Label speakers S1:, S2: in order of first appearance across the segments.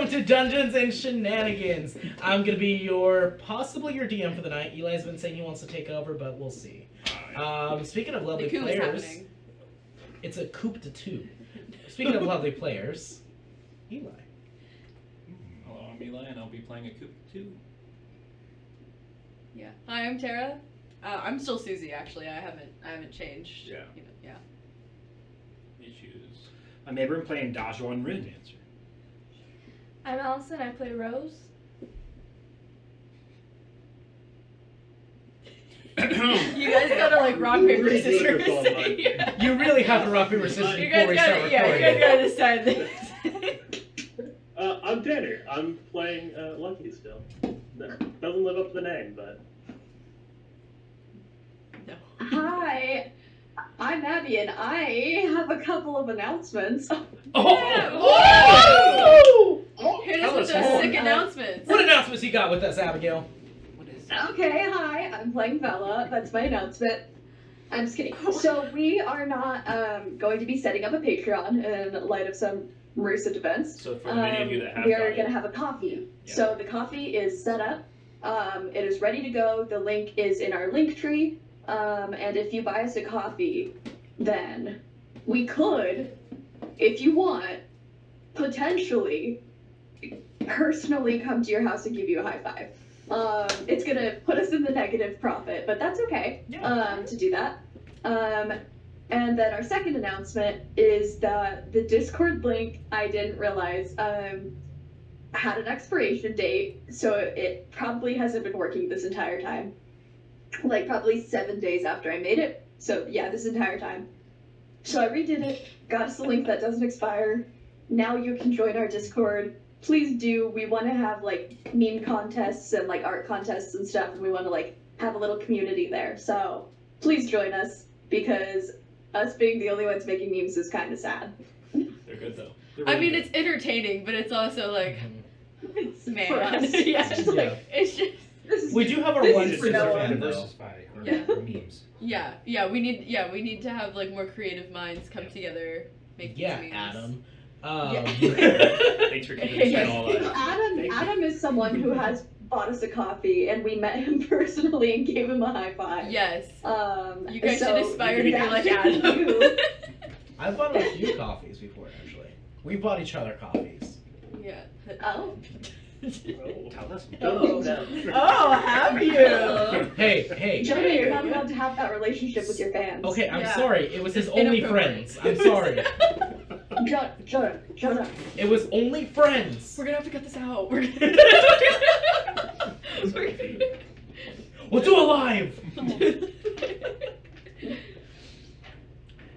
S1: Welcome to Dungeons and Shenanigans. I'm gonna be possibly your DM for the night. Eli's been saying he wants to take over, but we'll see. Speaking of lovely
S2: The coup is
S1: players,
S2: happening.
S1: it's a coup de two. Speaking of lovely players, Eli.
S3: Hello, I'm Eli, and I'll be playing a coup too.
S2: Yeah. Hi, I'm Tara. I'm still Susie. Actually, I haven't changed.
S3: Yeah.
S2: You know, yeah.
S3: Issues.
S4: I'm Abram playing Dajwa and Rin Dancer.
S5: I'm Allison, I play Rose.
S2: You guys gotta like rock paper
S4: Really good
S2: scissors.
S4: with all mine.
S2: Yeah.
S1: You really have to rock paper scissors
S2: You
S1: before
S2: guys
S1: we
S2: gotta,
S1: start
S2: yeah, you
S1: recording.
S2: guys gotta decide this.
S6: I'm Tanner. I'm playing Lucky still. Doesn't live up to the name, but...
S2: No.
S7: Hi, I'm Abby, and I have a couple of announcements.
S2: Hit
S1: Tell
S2: us with
S1: us more.
S2: those sick announcements.
S1: What announcements you got with us, Abigail?
S3: What is
S7: Okay, hi, I'm playing Bella. That's my announcement. I'm just kidding. So we are not going to be setting up a Patreon in light of some recent events.
S3: So for the many of you that have
S7: we are
S3: got it,
S7: going to have a coffee.
S3: Yeah.
S7: So the coffee is set up. It is ready to go. The link is in our link tree. And if you buy us a coffee, then we could, if you want, potentially personally come to your house and give you a high five. It's gonna put us in the negative profit, but that's okay. To do that. And then our second announcement is that the Discord link, I didn't realize, had an expiration date, so it probably hasn't been working this entire time. Like probably 7 days after I made it. So yeah, this entire time. So I redid it, got us a link that doesn't expire. Now you can join our Discord. Please do. We want to have like meme contests and like art contests and stuff, and we want to like have a little community there. So please join us, because us being the only ones making memes is kind of sad.
S3: they're good though. They're
S2: I
S3: really
S2: mean,
S3: good.
S2: it's entertaining, but it's also like,
S7: It's
S2: man,
S7: for us.
S2: yeah,
S7: It's just like
S2: it's just.
S7: this is
S1: We do have our
S7: This
S1: one
S7: is
S1: super
S7: no
S1: fan,
S7: one.
S1: though.
S4: Diversify our
S2: Yeah.
S4: memes.
S2: Yeah, we need to have like more creative minds come together, make
S1: Yeah,
S2: these memes.
S1: Adam.
S3: Thanks for keeping us all alive.
S7: Adam is someone who has bought us a coffee, and we met him personally and gave him a high five.
S2: Yes. You guys
S7: so
S2: should aspire to be
S7: that's
S2: like
S7: you.
S2: Adam.
S1: I've bought a few coffees before, actually. We bought each other coffees.
S2: Yeah.
S7: Oh.
S4: Tell us.
S7: Oh.
S2: Oh, have you?
S1: Hey.
S7: Jonah, you're not allowed to have that relationship with your fans.
S1: Okay, I'm
S2: Yeah.
S1: sorry. It was his
S2: It's
S1: only
S2: inappropriate.
S1: friends. I'm sorry.
S7: Jonah.
S1: It was only friends.
S2: We're gonna have to cut this out. We're
S1: We'll do it live.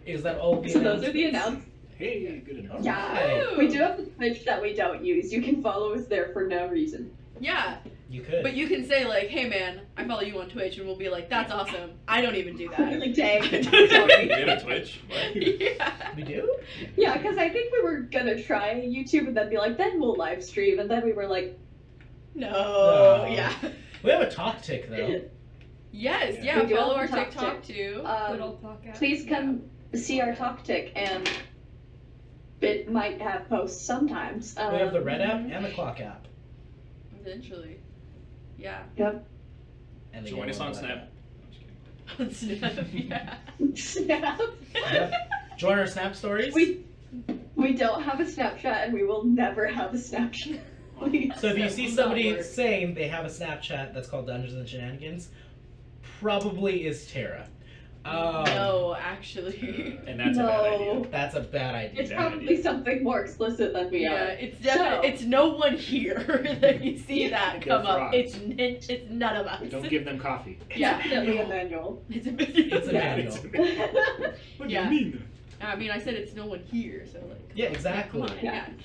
S1: Is that all the
S7: So those are the announcements.
S4: Hey, good enough.
S7: Yeah. We do have the Twitch that we don't use. You can follow us there for no reason.
S2: Yeah,
S1: You could.
S2: but you can say like, "Hey man, I follow you on Twitch," and we'll be like, "That's awesome." I don't even do that.
S7: Like, dang.
S3: We
S7: Sorry.
S3: have a Twitch. What?
S2: Yeah.
S1: We do?
S7: Yeah, because I think we were gonna try YouTube and then be like, then we'll live stream, and then we were like,
S2: No.
S1: No.
S2: Yeah.
S1: We have a talk tick, though.
S2: Yes.
S3: Yeah.
S2: Yeah.
S7: We do
S2: Follow
S7: have
S2: our
S7: a talk
S2: TikTok too.
S5: Good old podcast.
S7: please come see our talk tick, and it might have posts sometimes.
S1: We have the Red app and the Clock app.
S2: Eventually. Yeah.
S1: And the
S3: Join us
S1: yellow
S3: on
S1: Red
S3: Snap.
S1: app.
S3: I'm just kidding.
S2: On Snap. Yeah.
S7: Snap.
S1: Yep. Join our Snap stories.
S7: We don't have a Snapchat, and we will never have a Snapchat.
S1: So if you
S2: That
S1: see
S2: will
S1: somebody
S2: not work.
S1: saying they have a Snapchat that's called Dungeons and Shenanigans, probably is Tara.
S2: No, actually.
S3: And that's a bad idea.
S1: That's a bad idea.
S7: It's
S3: Bad
S7: probably
S3: idea.
S7: something more explicit than we
S2: Yeah,
S7: are.
S2: it's definitely
S7: So-
S2: it's no one here that you see that
S4: They're
S2: come up.
S4: frauds.
S2: It's none of us.
S4: Don't give them coffee.
S2: Yeah.
S7: Definitely Emmanuel.
S2: It's a
S1: It's a
S7: Yeah.
S1: manual.
S3: What
S2: Yeah.
S3: do you mean?
S2: I mean, I said it's no one here, so like.
S1: Yeah,
S2: Come
S1: exactly.
S2: on.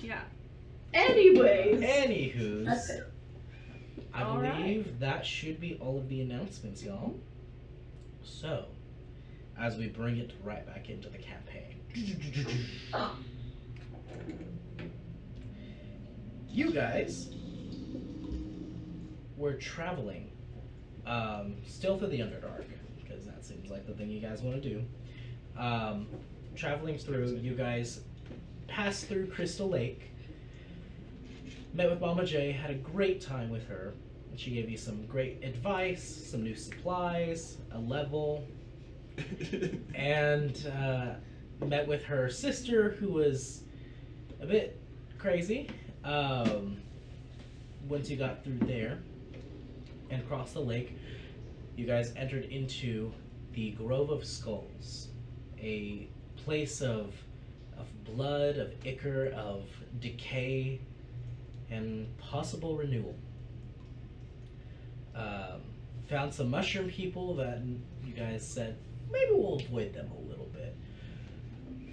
S2: Yeah.
S7: Anyways. That's
S1: Anywho's,
S7: it.
S1: I
S2: All
S1: believe
S2: right.
S1: that should be all of the announcements, y'all. So, as we bring it right back into the campaign. You guys were traveling still through the Underdark, because that seems like the thing you guys want to do. Traveling through, you guys pass through Crystal Lake, met with Mama J, had a great time with her. And she gave you some great advice, some new supplies, a level, and met with her sister, who was a bit crazy. Once you got through there and across the lake, you guys entered into the Grove of Skulls, a place of blood, of ichor, of decay, and possible renewal. Found some mushroom people that you guys said maybe we'll avoid them a little bit.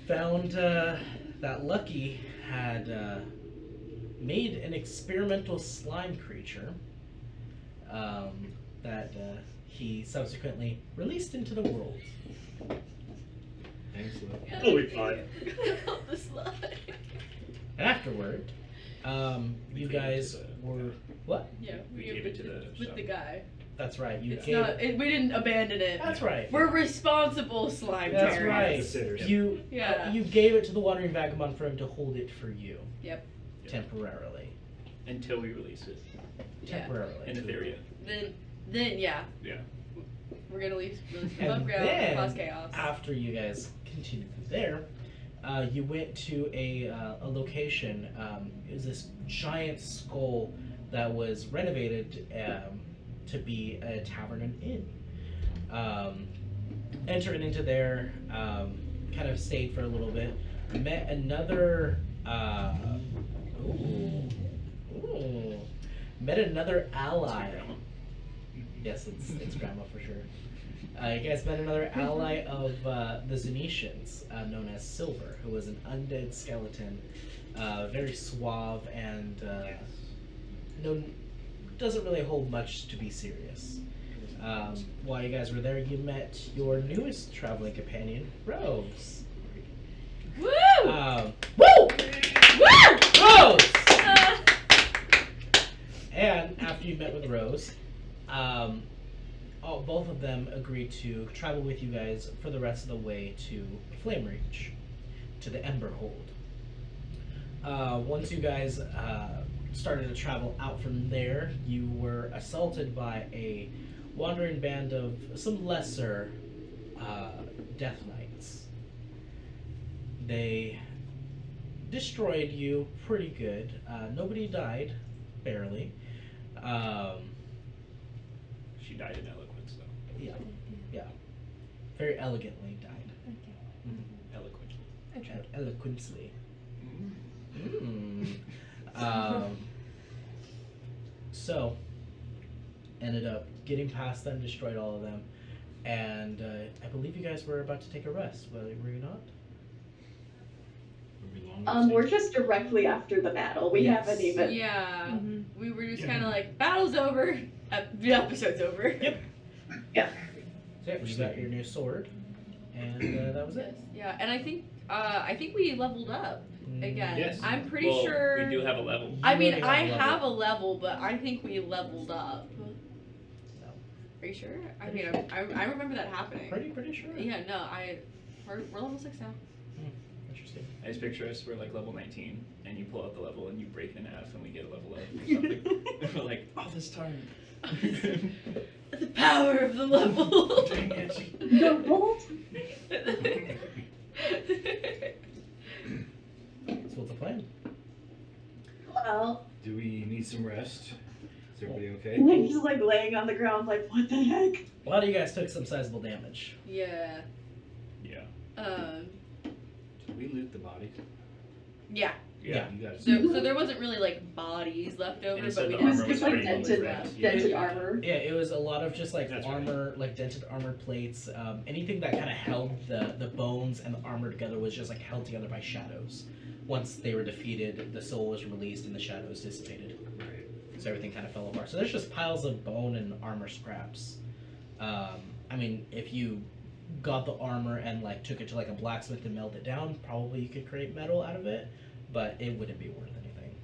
S1: Found that Lucky had made an experimental slime creature that he subsequently released into the world.
S4: Excellent.
S6: It'll be fine.
S2: Help the slide.
S1: And afterward, you guys were what?
S2: Yeah,
S3: We
S2: gave
S3: gave it to the
S2: with
S3: shop.
S2: the guy.
S1: That's right. You
S2: It's
S1: gave.
S2: not. We didn't abandon it.
S1: That's right.
S2: We're responsible slime
S1: That's
S2: terrorists.
S1: right.
S4: Considered.
S1: You
S2: Yeah.
S1: you gave it to the Wandering Vagabond for him to hold it for you.
S2: Yep.
S1: Temporarily.
S3: Until we release it
S2: Yeah.
S1: Temporarily.
S3: in Etheria.
S2: Then yeah.
S3: Yeah.
S2: We're gonna release them
S1: And
S2: above ground,
S1: then,
S2: cause chaos.
S1: after you guys continued through there, you went to a location. It was this giant skull that was renovated to be a tavern and inn. Entered into there, kind of stayed for a little bit, met another. Met another ally. Yes, it's grandma for sure. You guys met another ally of the Zenetians, known as Silver, who was an undead skeleton, very suave and doesn't really hold much to be serious. While you guys were there, you met your newest traveling companion, Rose.
S2: Woo!
S1: Woo! Rose! And after you met with Rose, both of them agreed to travel with you guys for the rest of the way to Flame Reach, to the Ember Hold. Once you guys started to travel out from there, you were assaulted by a wandering band of some lesser Death Knights. They destroyed you pretty good. Nobody died, barely.
S3: She died in eloquence, though.
S1: Yeah. Very elegantly died.
S3: Eloquently.
S1: Eloquently. So, ended up getting past them, destroyed all of them, and I believe you guys were about to take a rest, were you not?
S7: We're just directly after the battle. We
S1: Yes.
S7: haven't even.
S2: Yeah.
S5: Mhm.
S2: We were just
S4: Yeah.
S2: kind of like, battle's over. The episode's over.
S1: Yep.
S7: Yeah.
S1: So yeah, you got your new sword, and that was it.
S2: Yeah, and I think we leveled up again.
S4: Yes.
S2: I'm pretty
S3: Well,
S2: sure.
S3: we do have a level.
S2: I
S1: You
S2: mean,
S1: already
S2: I
S1: level.
S2: have a level, but I think we leveled up.
S1: No.
S2: Are you sure? I
S1: Pretty
S2: mean,
S1: sure.
S2: I remember that happening.
S1: Pretty sure.
S2: Yeah, no, we're level 6 now.
S1: Interesting.
S3: I just picture us, we're like level 19, and you pull out the level and you break it in half, and we get a level up or something. We're like, oh, this time.
S2: The power of the level.
S3: Dang it.
S7: The bolt.
S1: So what's the plan?
S7: Well,
S4: Do we need some rest? Is everybody okay?
S7: I'm just like laying on the ground, like, what the heck?
S1: A lot of you guys took some sizable damage.
S2: Yeah.
S3: Yeah.
S4: Did we loot the bodies?
S2: Yeah.
S1: Yeah.
S4: You guys.
S2: So there wasn't really like bodies left over,
S3: And
S2: but
S3: so
S2: we
S3: the
S7: It was
S3: armor was
S7: just like
S3: pretty
S7: dented,
S3: left.
S7: dented
S1: Yeah.
S7: armor.
S1: Yeah, it was a lot of just like
S4: That's right.
S1: armor, like dented armor plates. Anything that kind of held the bones and the armor together was just like held together by shadows. Once they were defeated, the soul was released and the shadows dissipated.
S4: Right.
S1: So everything kind of fell apart. So there's just piles of bone and armor scraps. I mean, if you got the armor and like took it to like a blacksmith and melted it down, probably you could create metal out of it, but it wouldn't be worth anything.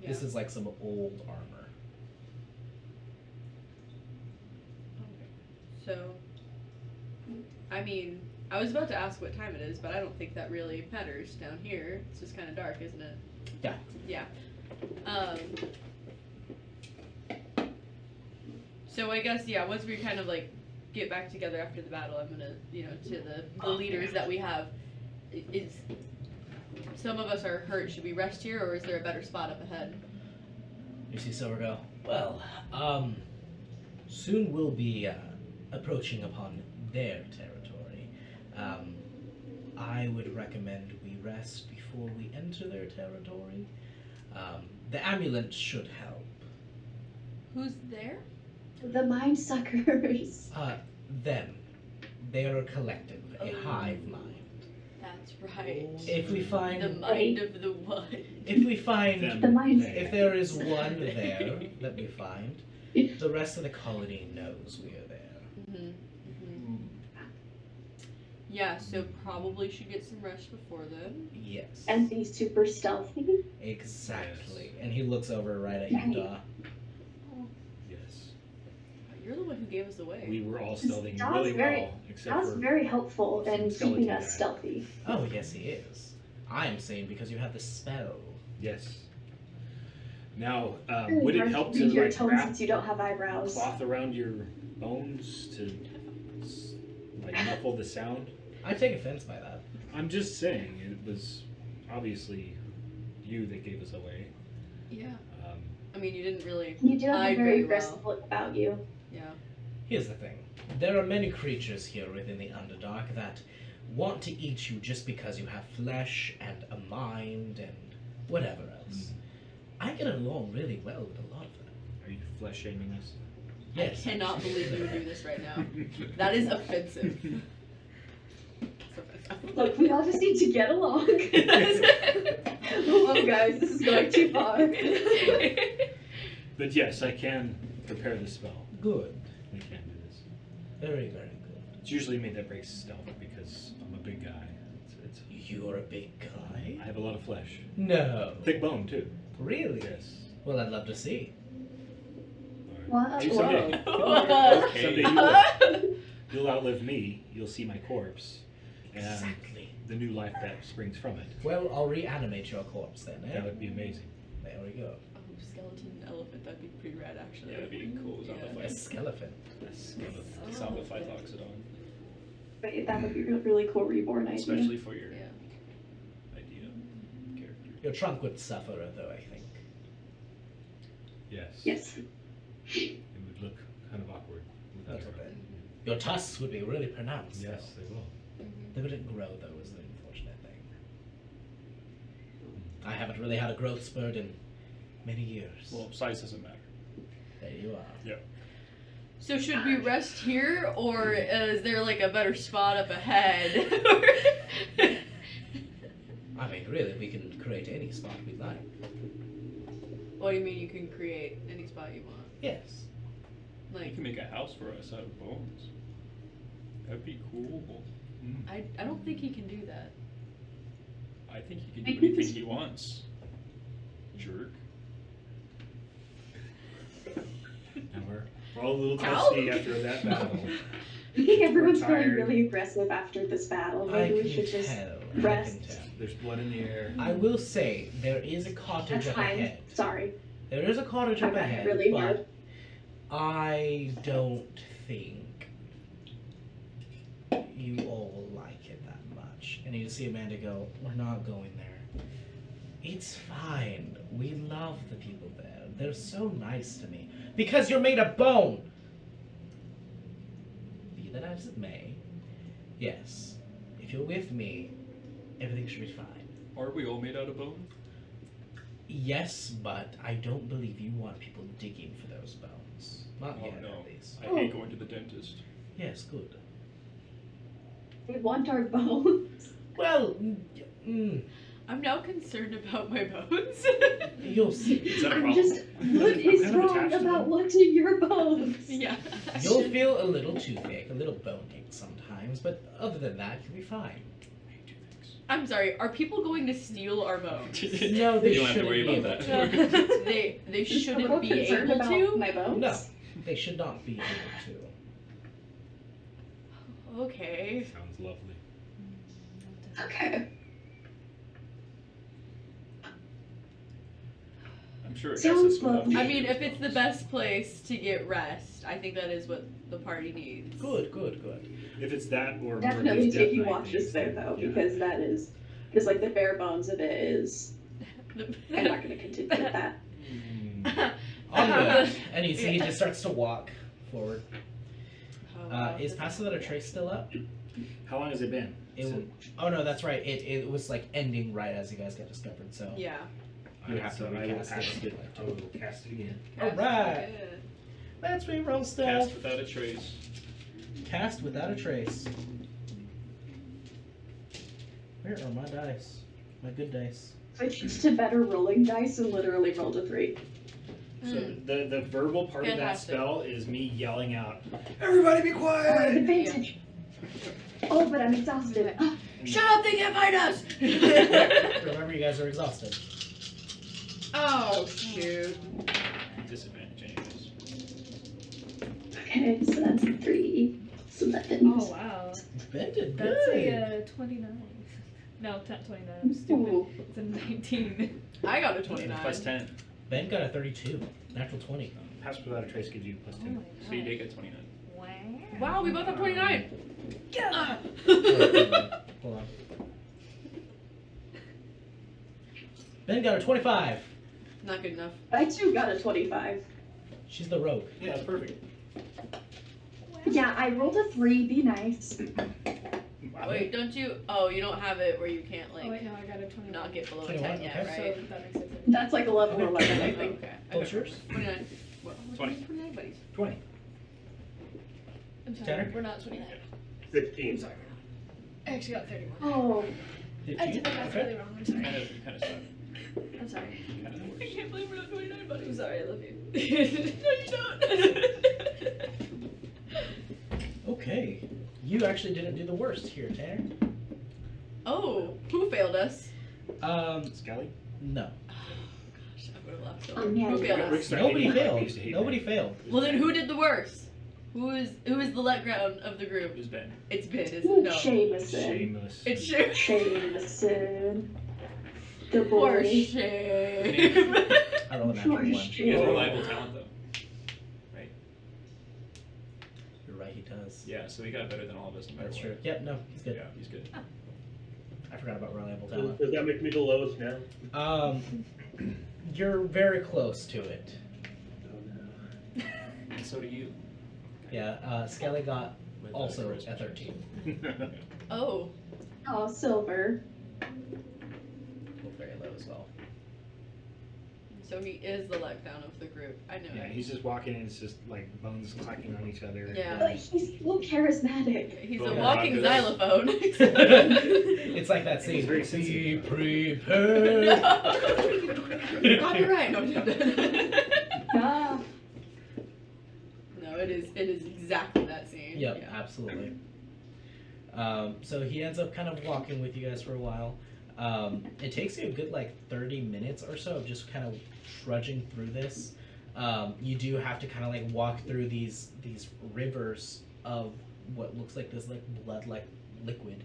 S2: Yeah.
S1: This is like some old armor.
S2: So, I mean, I was about to ask what time it is, but I don't think that really matters down here. It's just kind of dark, isn't it?
S1: Yeah.
S2: Yeah. So I guess once we kind of like get back together after the battle, I'm gonna to the leaders that we have. Is some of us are hurt? Should we rest here, or is there a better spot up ahead?
S1: You see Silver go, well, soon we'll be approaching upon their territory. I would recommend we rest before we enter their territory. The amulet should help.
S2: Who's there?
S7: The mind suckers.
S1: Them. They are a collective, a hive mind.
S2: That's right.
S1: If we find
S2: The mind of the one.
S1: If we find
S4: Them.
S7: The mind.
S1: if there is one there that we find, the rest of the colony knows we are there.
S2: Mm-hmm. Yeah, so probably should get some rest before then.
S1: Yes.
S7: And be super stealthy.
S1: Exactly. And he looks over right at you, Daw.
S4: Yes.
S2: You're the one who gave us away.
S4: We were all stealthing
S7: Daw's
S4: really
S7: very-
S4: well, except
S7: That's
S4: for
S7: very helpful
S4: some
S7: in
S4: skeleton
S7: keeping us
S4: guy.
S7: stealthy.
S1: Oh, yes, he is. I am saying because you have the spell.
S4: yes. Now,
S7: Really
S4: would it
S7: hard
S4: help
S7: to
S4: to
S7: read your
S4: like
S7: tone
S4: wrap
S7: since you don't have eyebrows.
S4: cloth around your bones to like muffle the sound?
S1: I take offense by that.
S4: I'm just saying it was obviously you that gave us away.
S2: Yeah.
S4: Um,
S2: I mean, you didn't really.
S7: You do have a
S2: hide
S7: very
S2: well.
S7: aggressive look about you.
S2: Yeah.
S1: Here's the thing. There are many creatures here within the Underdark that want to eat you just because you have flesh and a mind and whatever else. I get along really well with a lot of them.
S4: are you flesh shaming us?
S1: Yes.
S2: I cannot believe you would do this right now. That is offensive. It's offensive.
S7: Look, we all just need to get along. Oh, guys, this is going too far.
S4: But yes, I can prepare the spell.
S1: Good.
S4: We can do this.
S1: Very, very good.
S4: It's usually me that breaks stealth because I'm a big guy. It's
S1: You're a big guy?
S4: I have a lot of flesh.
S1: No.
S4: Thick bone too.
S1: Really?
S4: Yes.
S1: Well, I'd love to see.
S4: All right.
S7: What?
S4: Maybe someday.
S2: Whoa.
S4: Someday you will. You'll outlive me. You'll see my corpse, and
S1: Exactly.
S4: the new life that springs from it.
S1: Well, I'll reanimate your corpse then, eh?
S4: That would be amazing.
S1: There we go.
S2: Oh, skeleton elephant, that'd be pretty rad actually.
S3: Yeah, that'd be cool.
S2: Yeah.
S1: A skeleton.
S3: Zombify Loxodon.
S7: Wait, that would be a really cool reborn idea.
S3: Especially for your
S2: Yeah.
S3: idea character.
S1: Your trunk would suffer, though, I think.
S4: Yes.
S7: Yes.
S4: It would look kind of awkward without
S1: Little
S4: her.
S1: bit. Your tusks would be really pronounced.
S4: Yes,
S1: though.
S4: they will.
S1: They wouldn't grow, though, is the unfortunate thing. I haven't really had a growth spurt in many years.
S3: Well, size doesn't matter.
S1: There you are.
S2: So should we rest here, or is there like a better spot up ahead?
S1: I mean, really, we can create any spot we like.
S2: What do you mean you can create any spot you want?
S1: Yes.
S3: You
S2: Like,
S3: can make a house for us out of bones. That'd be cool.
S2: I don't think he can do that.
S3: I think he can do anything he wants. Jerk.
S4: And we're all a little
S2: Ow.
S4: dusty after that battle.
S7: I think everyone's
S4: We're
S7: feeling
S4: tired.
S7: really aggressive after this battle.
S1: I
S7: Maybe we
S1: can
S7: should just
S1: tell.
S7: rest.
S1: I can tell.
S4: There's blood in the air.
S1: I will say, there is a cottage
S7: That's
S1: up
S7: fine.
S1: ahead.
S7: Sorry.
S1: There is a cottage
S7: I
S1: up
S7: got
S1: ahead,
S7: hit really
S1: but
S7: hard.
S1: I don't think you all will like it that much. And you just see Amanda go, we're not going there. It's fine. We love the people there. They're so nice to me. Because you're made of bone! Be that as it may, yes, if you're with me, everything should be fine.
S3: Are we all made out of bone?
S1: Yes, but I don't believe you want people digging for those bones. Not
S3: Oh
S1: yet,
S3: no.
S1: at least.
S3: I hate going to the dentist.
S1: Yes, good.
S7: They want our bones.
S1: Well,
S2: I'm now concerned about my bones.
S1: you'll see.
S3: Is that a
S7: I'm
S3: problem?
S7: just. What
S4: I'm
S7: is
S4: kind of
S7: wrong
S4: attached to
S7: about
S4: them.
S7: wanting your bones?
S2: Yeah.
S1: You'll feel a little toothache, a little bone ache sometimes, but other than that, you'll be fine.
S2: I'm sorry. Are people going to steal our bones?
S1: No, they
S3: You don't have to
S1: shouldn't
S3: worry
S1: be
S3: about
S1: able
S3: that.
S1: to.
S2: they
S7: Is
S2: shouldn't
S7: Coco
S2: be
S7: concerned
S2: able
S7: about
S2: to.
S7: my bones?
S1: No, they should not be able to.
S2: Okay.
S4: Sounds lovely.
S7: Okay.
S3: I'm sure it
S7: Sounds
S3: guesses without
S7: lovely.
S2: I mean, if it's the best place to get rest, I think that is what the party needs.
S1: Good, good, good.
S4: If it's that or
S7: Definitely
S4: Murphy's Death
S7: taking
S4: Knight,
S7: watches
S4: then
S7: there though,
S4: yeah.
S7: because that is just like the bare bones of it is. I'm not going to continue with that.
S1: Onward. And you see he just starts to walk forward.
S2: Oh, wow.
S1: Is Pass Without a Trace still up?
S4: How long has it been?
S1: Oh no, that's right. It was like ending right as you guys got discovered, so
S2: Yeah.
S1: you would have to
S4: I will
S1: recast
S4: cast
S1: it.
S4: it. I will cast it again.
S1: Alright. Let's reroll stuff.
S3: Cast without a trace.
S1: Cast without a trace. Where are my dice? My good dice.
S7: Switched to better rolling dice and literally rolled a 3.
S4: So the verbal part of that
S2: Fantastic.
S4: spell is me yelling out, "Everybody be quiet!"
S7: Advantage. Oh, but I'm exhausted.
S2: Shut up, they can't find us!
S1: Remember, you guys are exhausted.
S2: Oh, shoot.
S3: Disadvantage anyways.
S7: Okay, so that's 3. So 11.
S5: Oh wow.
S1: Ben did
S5: That's
S1: good.
S5: a 29. No, not 29. I'm stupid.
S7: Ooh.
S5: It's a 19.
S2: I got a 29.
S3: Plus 10.
S1: Ben got a 32. Natural 20.
S4: Pass without a trace gives you plus
S5: Oh
S4: 10.
S5: my
S3: So you
S5: god.
S3: did get 29.
S5: Wow.
S2: Wow, we both have 29.
S5: Yeah.
S1: Hold on. Ben got a 25.
S2: Not good enough.
S7: I too got a 25.
S1: She's the rogue.
S4: Yeah, that's perfect.
S7: Yeah, I rolled a 3. Be nice.
S4: Wow.
S2: Wait, don't you? Oh, you don't have it where you can't, like,
S5: Oh wait, no, I got a 21.
S2: not get below a
S1: 21,
S2: 10 yet,
S1: okay.
S2: right?
S5: So that makes it.
S7: That's like a level 11, I
S2: Oh,
S7: think.
S2: okay.
S1: What's yours?
S2: 29. What?
S3: 20.
S2: 29 buddies.
S4: 20.
S5: I'm sorry.
S1: Tanner?
S5: We're not 29.
S6: 16.
S5: I'm sorry. I actually got 31.
S7: Oh,
S5: I did the math really wrong. I'm sorry.
S3: Kind of stuff.
S5: I'm sorry.
S3: Kind of
S2: I can't believe we're not 29 buddies.
S5: I'm sorry. I love you.
S2: No, you don't.
S1: Okay. You actually didn't do the worst here, Tanner.
S2: Oh, who failed us?
S4: Skelly?
S1: No.
S2: Gosh, I would have left.
S7: Oh, yeah.
S2: Who failed
S4: Rick
S2: us?
S4: started
S1: Nobody
S4: hating
S1: failed.
S4: I used to hate
S1: Nobody
S4: Rick.
S1: failed.
S2: Well, then who did the worst? Who is the letdown of the group?
S3: It was Ben.
S2: It's Ben, isn't it? No.
S7: Jameson.
S4: Shameless.
S2: It's Shame.
S7: Jameson. The
S2: Poor
S7: boy.
S2: Shame.
S1: I rolled a natural
S7: Poor
S1: 1.
S3: He has
S7: Shame.
S3: reliable talent though. Right?
S1: You're right, he does.
S3: Yeah, so he got better than all of us. No matter
S1: That's
S3: what.
S1: true. Yep, no, he's good.
S3: Yeah, he's good.
S1: I forgot about reliable talent.
S6: Does that make me the lowest now?
S1: You're very close to it.
S3: And so do you.
S1: Yeah, Skelly got
S3: With,
S1: also
S3: charisma.
S1: a 13.
S2: Oh.
S7: Oh, silver.
S1: Very low as well.
S2: So he is the letdown of the group. I knew
S4: Yeah,
S2: it.
S4: he's just walking and it's just like bones clacking on each other.
S2: Yeah.
S7: But he's so charismatic.
S2: He's
S3: Well,
S2: a
S3: yeah,
S2: walking
S3: because-
S2: xylophone.
S1: It's like that scene.
S4: He's very
S1: Be
S4: sensitive.
S1: prepared.
S2: Copyright. No, no.
S7: Ah,
S2: No, it is exactly that scene.
S1: Yep,
S2: Yeah.
S1: absolutely. So he ends up kind of walking with you guys for a while. It takes you a good like 30 minutes or so of just kind of trudging through this. You do have to kind of like walk through these rivers of what looks like this like blood like liquid.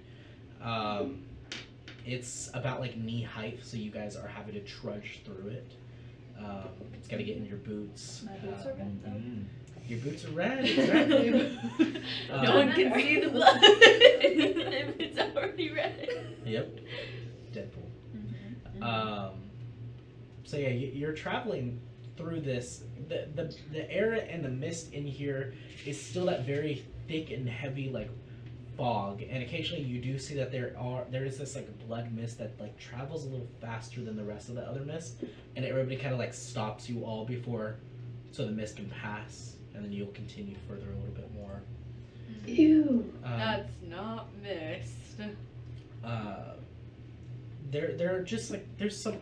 S1: It's about like knee height, so you guys are having to trudge through it. It's got to get in your boots.
S5: My boots are red though.
S4: Mm.
S1: Your boots are red, exactly.
S2: No one can see the blood if it's already red.
S1: Yep. Deadpool.
S2: Mm-hmm.
S1: So yeah, you're traveling through this. The air and the mist in here is still that very thick and heavy like fog, and occasionally you do see that there is this like blood mist that like travels a little faster than the rest of the other mist, and everybody kind of like stops you all before, so the mist can pass, and then you'll continue further a little bit more.
S7: ew.
S2: That's not mist.
S1: There are just like there's some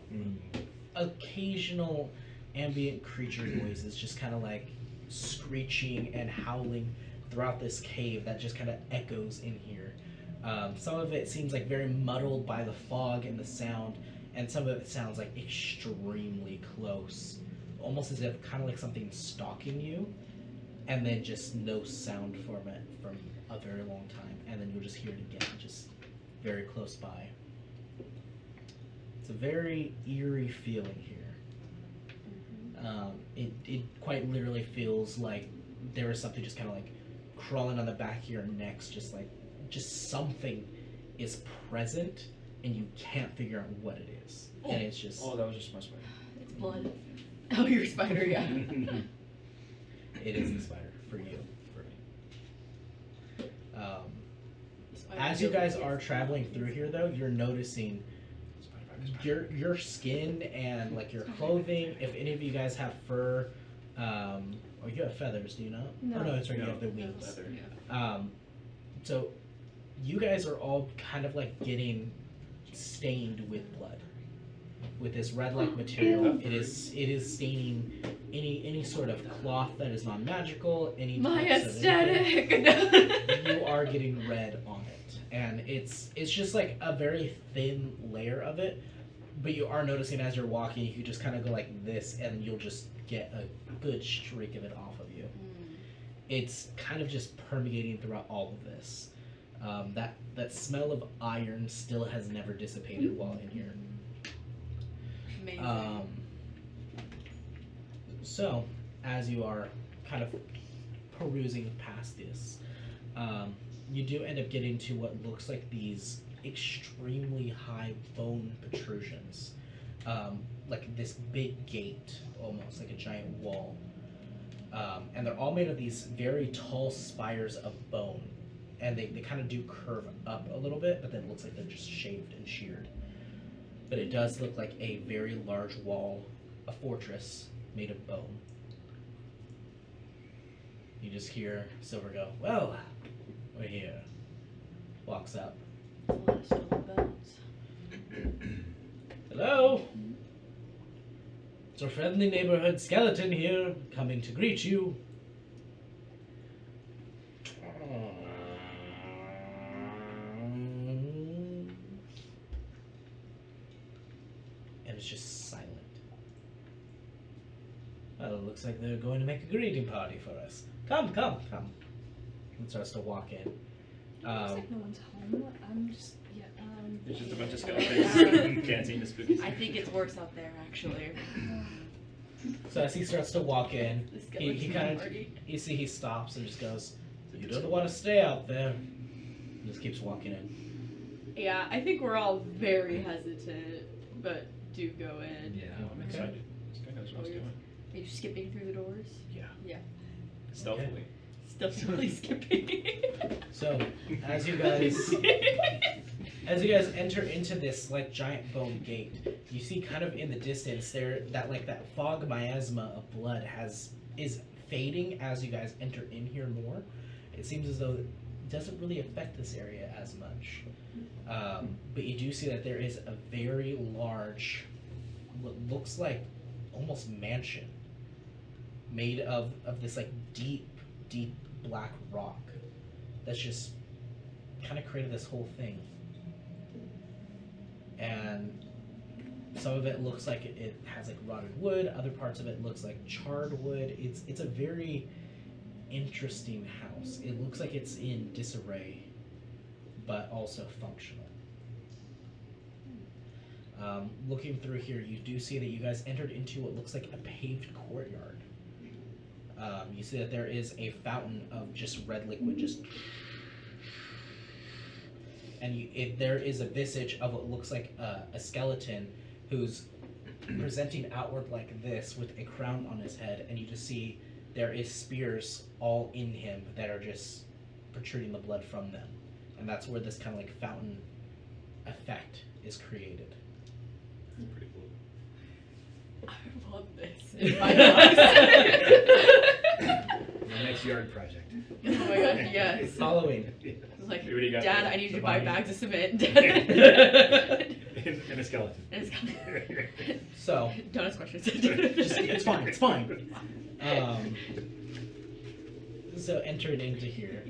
S1: occasional ambient creature noises, just kind of like screeching and howling throughout this cave that just kind of echoes in here. Some of it seems like very muddled by the fog and the sound, and some of it sounds like extremely close, almost as if kind of like something stalking you, and then just no sound from it from a very long time, and then you'll just hear it again, just very close by. It's a very eerie feeling here. It quite literally feels like there is something just kind of like crawling on the back of your necks, just something is present, and you can't figure out what it is. And it's just
S3: Oh, that was just my spider.
S2: It's blood. Oh, your spider, yeah.
S1: it is the spider for you.
S3: For me.
S2: Spider
S1: As you
S2: feels
S1: guys
S2: like
S1: are
S2: it's-
S1: traveling through here, though, you're noticing your skin and like your clothing. If any of you guys have fur, or you have feathers, do you not?
S5: No.
S1: Oh no, that's right. You
S3: No,
S1: have the
S3: no
S1: wings.
S3: leather.
S1: So you guys are all kind of like getting stained with blood, with this red-like material. It is staining any sort of cloth that is non-magical. Any
S2: My
S1: types of anything.
S2: aesthetic.
S1: You are getting red on it, and it's just like a very thin layer of it. But you are noticing as you're walking, you just kind of go like this, and you'll just get a good streak of it off of you. It's kind of just permeating throughout all of this. That smell of iron still has never dissipated while in here.
S2: Amazing.
S1: So, as you are kind of perusing past this, you do end up getting to what looks like these extremely high bone protrusions. Like this big gate, almost like a giant wall. And they're all made of these very tall spires of bone. And they kind of do curve up a little bit, but then it looks like they're just shaved and sheared. But it does look like a very large wall, a fortress made of bone. You just hear Silver go, "Well, we're here." Walks up.
S2: The last of the bones.
S1: "Hello? It's our friendly neighborhood skeleton here, coming to greet you." And it's just silent. "Well, it looks like they're going to make a greeting party for us. Come, come, come." And starts to walk in.
S5: Looks like no one's home. I'm just, yeah,
S3: There's just a bunch of skeletons dancing to spooky
S2: I think it's worse out there, actually.
S1: So as he starts to walk in,
S2: The
S1: he
S2: skeleton
S1: kind of,
S2: party.
S1: you see he stops and just goes, "You don't want to stay out there." And just keeps walking in.
S2: Yeah, I think we're all very hesitant, but do go in.
S3: Yeah, I'm excited. This guy knows what he's doing.
S2: Are you skipping through the doors?
S3: Stealthily.
S2: Stealthily skipping.
S1: So as you guys enter into this like giant bone gate, you see kind of in the distance there that fog miasma of blood is fading as you guys enter in here more. It seems as though it doesn't really affect this area as much. But you do see that there is a very large, what looks like almost mansion made of this like deep black rock that's just kind of created this whole thing. And some of it looks like it has like rotted wood, other parts of it looks like charred wood. It's a very interesting house. It looks like it's in disarray, but also functional. Looking through here, you do see that you guys entered into what looks like a paved courtyard. You see that there is a fountain of just red liquid, and there is a visage of what looks like a skeleton who's presenting outward like this with a crown on his head, and you just see there is spears all in him that are just protruding the blood from them, and that's where this kind of like fountain effect is created.
S3: Pretty cool.
S2: I want this in my house.
S4: The next yard project.
S2: Oh my god, yes.
S1: Following.
S2: It's like,
S3: What do you got
S2: Dad,
S3: there?
S2: I need you
S3: The
S2: to buy
S3: body?
S2: bags of cement.
S4: And a skeleton.
S2: And it's
S1: So,
S2: don't ask questions.
S1: it's fine, it's fine. So entering into here,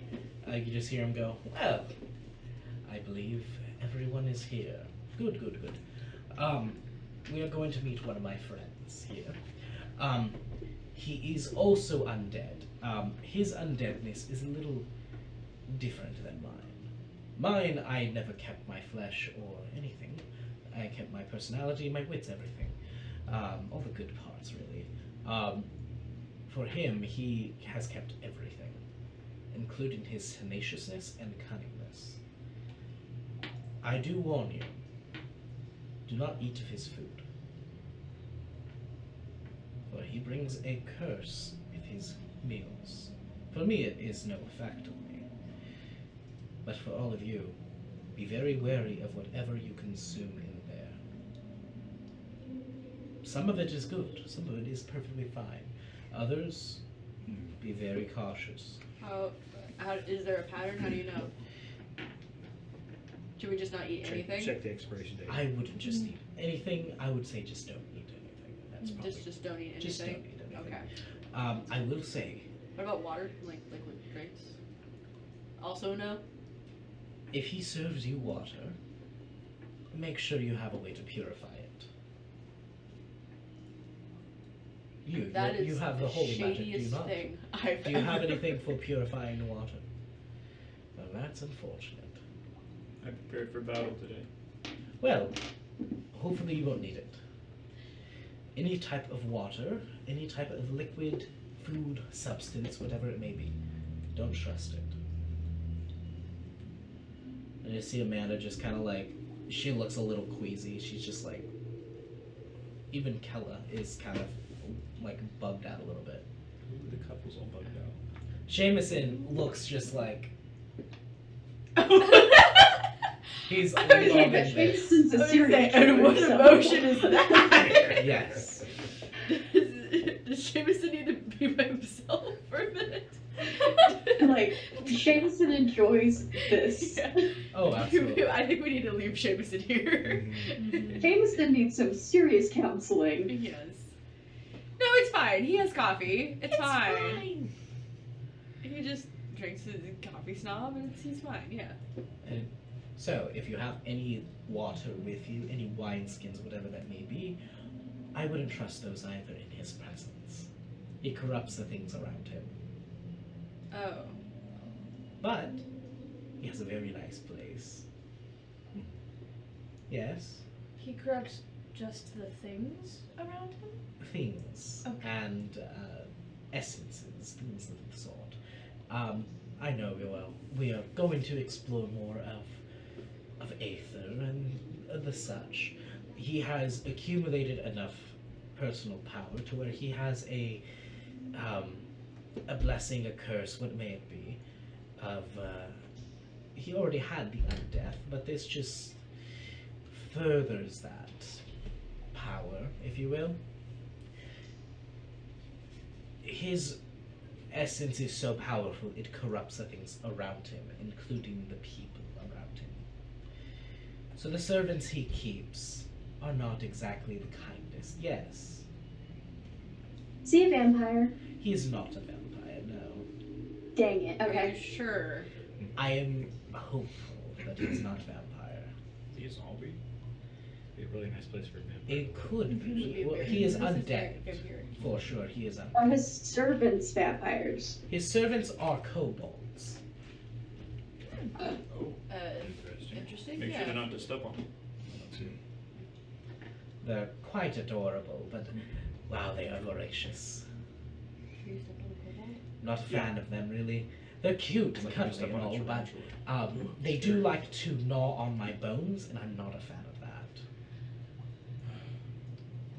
S1: you just hear him go, "Well, I believe everyone is here. Good, good, good. We are going to meet one of my friends here. He is also undead. His undeadness is a little different than mine. Mine, I never kept my flesh or anything. I kept my personality, my wits, everything. All the good parts, really. For him, he has kept everything, including his tenaciousness and cunningness. I do warn you, do not eat of his food, for he brings a curse with his meals. For me, it is no effect on me, but for all of you, be very wary of whatever you consume in there. Some of it is good, some of it is perfectly fine. Others, be very cautious.
S2: How is there a pattern? How do you know? Should we just not eat anything?
S4: Check the expiration date.
S1: I wouldn't just eat anything. I would say just don't eat anything. That's probably
S2: Just don't eat anything.
S1: just don't eat anything.
S2: Okay.
S1: I will say,
S2: What about water? Like liquid drinks? Also no.
S1: if he serves you water, make sure you have a way to purify it.
S2: That is
S1: you have the holy magic, do you
S2: shadiest
S1: not?
S2: thing I've
S1: Do you have
S2: ever-
S1: anything for purifying water? Well, that's unfortunate.
S3: I prepared for battle today.
S1: Well, hopefully you won't need it. Any type of water, any type of liquid, food, substance, whatever it may be, don't trust it. And you see Amanda just kind of like, she looks a little queasy. She's just like, even Kella is kind of like bugged out a little bit.
S3: Ooh, the couple's all bugged out.
S1: Jameson looks just like, he's
S2: I
S1: loving
S2: mean,
S1: this.
S7: Jason's a serious
S2: and what
S7: so-
S2: emotion is that?
S1: Yes.
S2: Does Jameson need to be by himself for a minute?
S7: Like, Jameson enjoys this.
S2: Yeah.
S1: Oh, absolutely.
S2: I think we need to leave Jameson here.
S7: Jameson needs some serious counseling.
S2: Yes. No, it's fine. He has coffee. It's fine. He just drinks his coffee snob and he's fine, yeah.
S1: And so, if you have any water with you, any wineskins, whatever that may be, I wouldn't trust those either in his presence. He corrupts the things around him.
S2: Oh.
S1: But he has a very nice place. Yes,
S5: He corrupts just the things around him?
S1: things
S5: Okay.
S1: and essences, things of the sort. I know we are going to explore more of Aether and the such. He has accumulated enough personal power to where he has a blessing, a curse, what may it be, of he already had the undeath, but this just furthers that power, if you will. His essence is so powerful it corrupts the things around him, including the people around him. So the servants he keeps are not exactly the kindest. Yes,
S7: Is he a vampire?
S1: he is not a vampire, no.
S7: Dang it.
S2: Are you
S7: Okay.
S2: sure?
S1: I am hopeful that he's not vampire.
S4: Is he a zombie? Be a really nice place for a vampire.
S1: It could
S2: Would
S1: be.
S2: be
S1: Well,
S2: very-
S1: he is
S2: this very
S1: undead.
S2: vampiric.
S1: For sure, he is undead.
S7: Are his servants vampires?
S1: His servants are kobolds.
S3: Oh,
S4: Interesting.
S2: Interesting.
S3: make
S2: yeah.
S3: sure they're not to step on.
S1: They're quite adorable, but wow, they are voracious.
S2: You stepped on a kobold?
S1: Not a fan of them, really. They're cute and
S3: Like you
S1: cuddly
S3: step
S1: and
S3: on a
S1: all, but
S3: tarantula.
S1: they do like to gnaw on my bones, and I'm not a fan of that.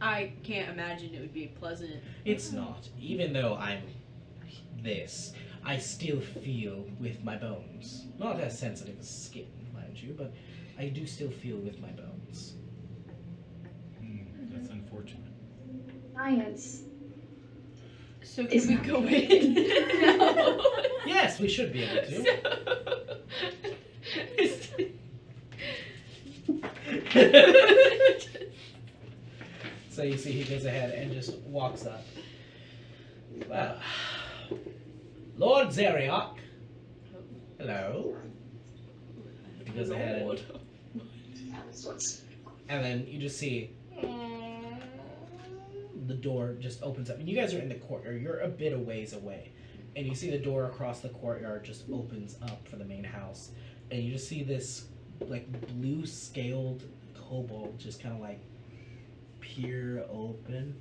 S2: I can't imagine it would be pleasant.
S1: It's not. Even though I'm this, I still feel with my bones. Not as sensitive as skin, mind you, but I do still feel with my bones.
S4: That's unfortunate.
S7: Science.
S2: So
S7: It's
S2: can we
S7: not
S2: go
S7: good.
S2: in? No.
S1: Yes, we should be able to. So you see he goes ahead and just walks up. Well, Lord Zeriok. Hello. He goes ahead and then you just see the door just opens up. And you guys are in the courtyard. You're a bit a ways away. And you see the door across the courtyard just opens up for the main house. And you just see this like blue scaled kobold just kind of like peer open.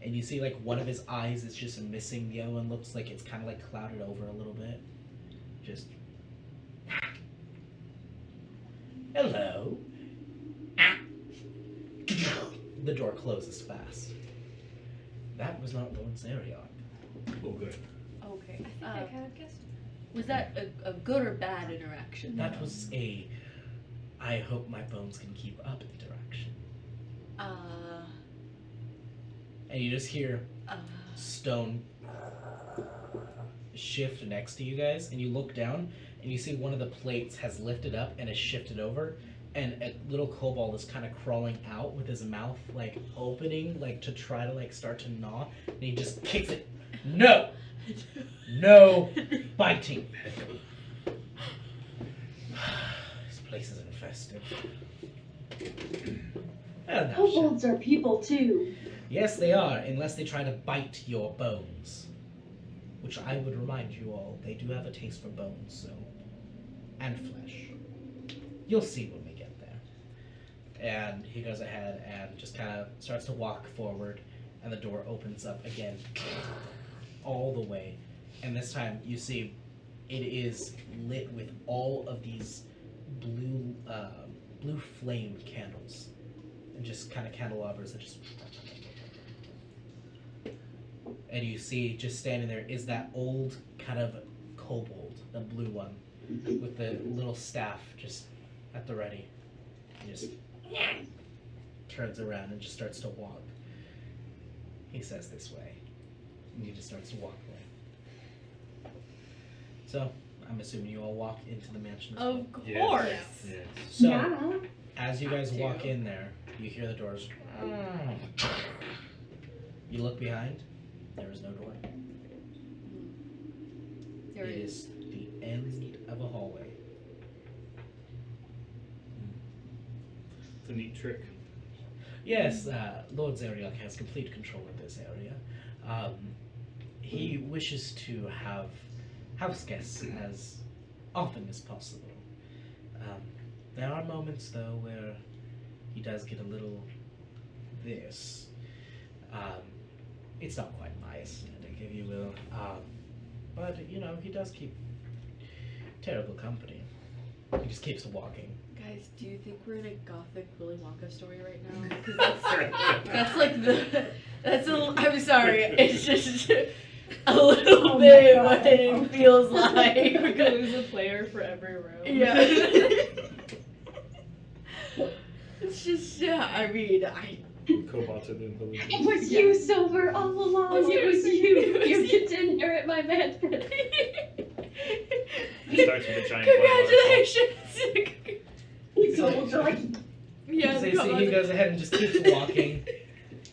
S1: and you see like one of his eyes is just missing. The other one looks like it's kind of like clouded over a little bit. Just hello. The door closes fast. That was not Lord Zerion.
S4: Oh, good.
S2: Okay.
S5: I kind of guessed.
S2: Was that a good or bad interaction?
S1: That was a I hope my bones can keep up interaction. And you just hear stone shift next to you guys, and you look down and you see one of the plates has lifted up and is shifted over, and a little kobold is kind of crawling out with his mouth like opening, like to try to like start to gnaw, and he just kicks it. No! No biting. This place is infested. Well, now,
S7: Kobolds are people too.
S1: yes, they are, unless they try to bite your bones. Which I would remind you all, they do have a taste for bones, so. And flesh. You'll see when we get there. And he goes ahead and just kind of starts to walk forward, and the door opens up again, all the way. And this time you see it is lit with all of these blue flame candles. And just kind of candelabras that just. And you see, just standing there, is that old kind of kobold, the blue one, with the little staff just at the ready. He just turns around and just starts to walk. He says this way, and he just starts to walk away. So, I'm assuming you all walk into the mansion as well.
S2: Of course.
S4: Yeah.
S1: So,
S7: Yeah.
S1: as you guys
S2: Have
S1: walk
S2: to.
S1: in there, you hear the doors. You look behind, there is no door.
S2: There
S1: It
S2: is.
S1: is the end of a hallway.
S4: It's a neat trick.
S1: Yes, Lord Zeriok has complete control of this area. He wishes to have house guests as often as possible. There are moments, though, where he does get a little this. It's not quite my aesthetic, if you will. But, you know, he does keep terrible company. He just keeps walking.
S2: Guys, do you think we're in a gothic Willy Wonka story right now? Because that's like I'm sorry, it's just a little
S7: Oh
S2: bit
S7: my
S2: what
S7: God.
S2: it feels like.
S5: There's a player for every room.
S2: Yeah. It's just, I mean,
S4: Cobots are the ability.
S7: It was you, Silver, all along. It was you. You get to inherit my mansion.
S4: It starts with a giant white
S2: Congratulations!
S7: Kobolds are like,
S2: Yeah,
S1: So you see, he goes ahead and just keeps walking.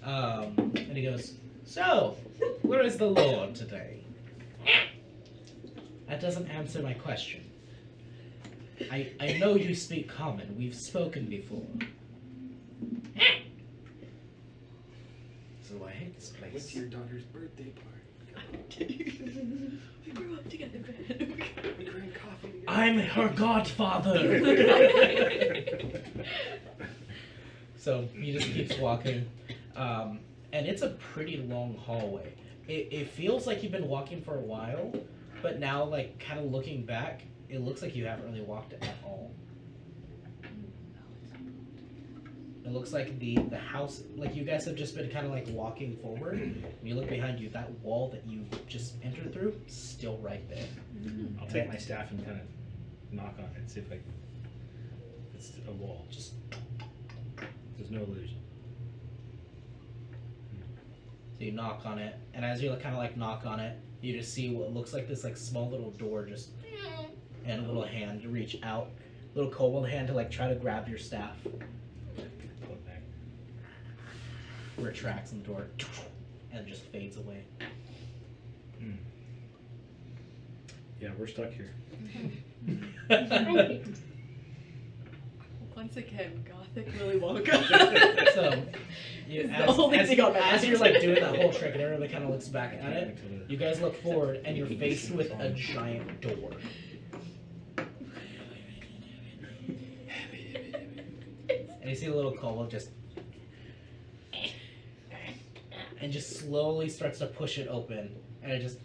S1: And he goes, "So, where is the Lord today?" That doesn't answer my question. I know you speak common. We've spoken before. So I hate this place.
S4: What's your daughter's birthday party?
S2: We grew up together,
S4: We drank coffee together.
S1: I'm her godfather. So he just keeps walking, and it's a pretty long hallway. It feels like you've been walking for a while, but now, like, kind of looking back, it looks like you haven't really walked it at all. It looks like the house, like you guys have just been kind of like walking forward. When you look behind you, that wall that you just entered through, still right there.
S4: I'll take my staff and kind of knock on it, see if it's a wall.
S1: Just
S4: There's no illusion.
S1: so you knock on it, and as you kind of like knock on it, you just see what looks like this like small little door, just and a little hand to reach out, little kobold hand to like try to grab your staff.
S4: Pull it back.
S1: Retracts in the door and just fades away.
S4: Yeah, we're stuck here.
S2: Once again, gothic Willy Wonka.
S1: So, you,
S2: It's the only thing on my
S1: as
S2: mind.
S1: you're like doing that whole trick and everybody kind of looks back at it, you guys look forward and you're faced with a giant door. And you see the little kobold just, and and just slowly starts to push it open, and it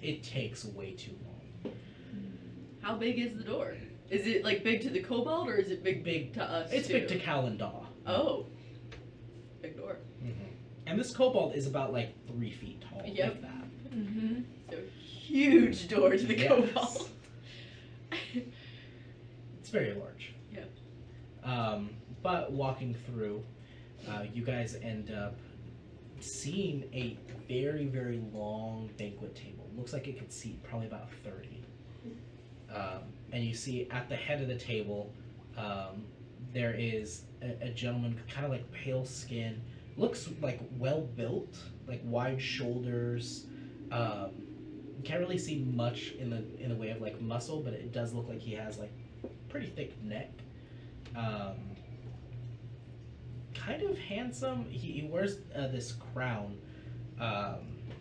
S1: it takes way too long.
S2: How big is the door? Is it like big to the kobold or is it big to us?
S1: It's
S2: too?
S1: big to Kalandaw.
S2: Oh, big door.
S1: And this kobold is about like 3 feet tall.
S2: Yep.
S1: Like that.
S2: Mm-hmm. So huge door to the
S1: Yes.
S2: kobold.
S1: It's very large.
S2: Yeah.
S1: But walking through, you guys end up seeing a very, very long banquet table. Looks like it could seat probably about 30. And you see at the head of the table, there is a gentleman, kind of like pale skin, looks like well built, like wide shoulders. You can't really see much in the way of like muscle, but it does look like he has like pretty thick neck. Kind of handsome. He wears this crown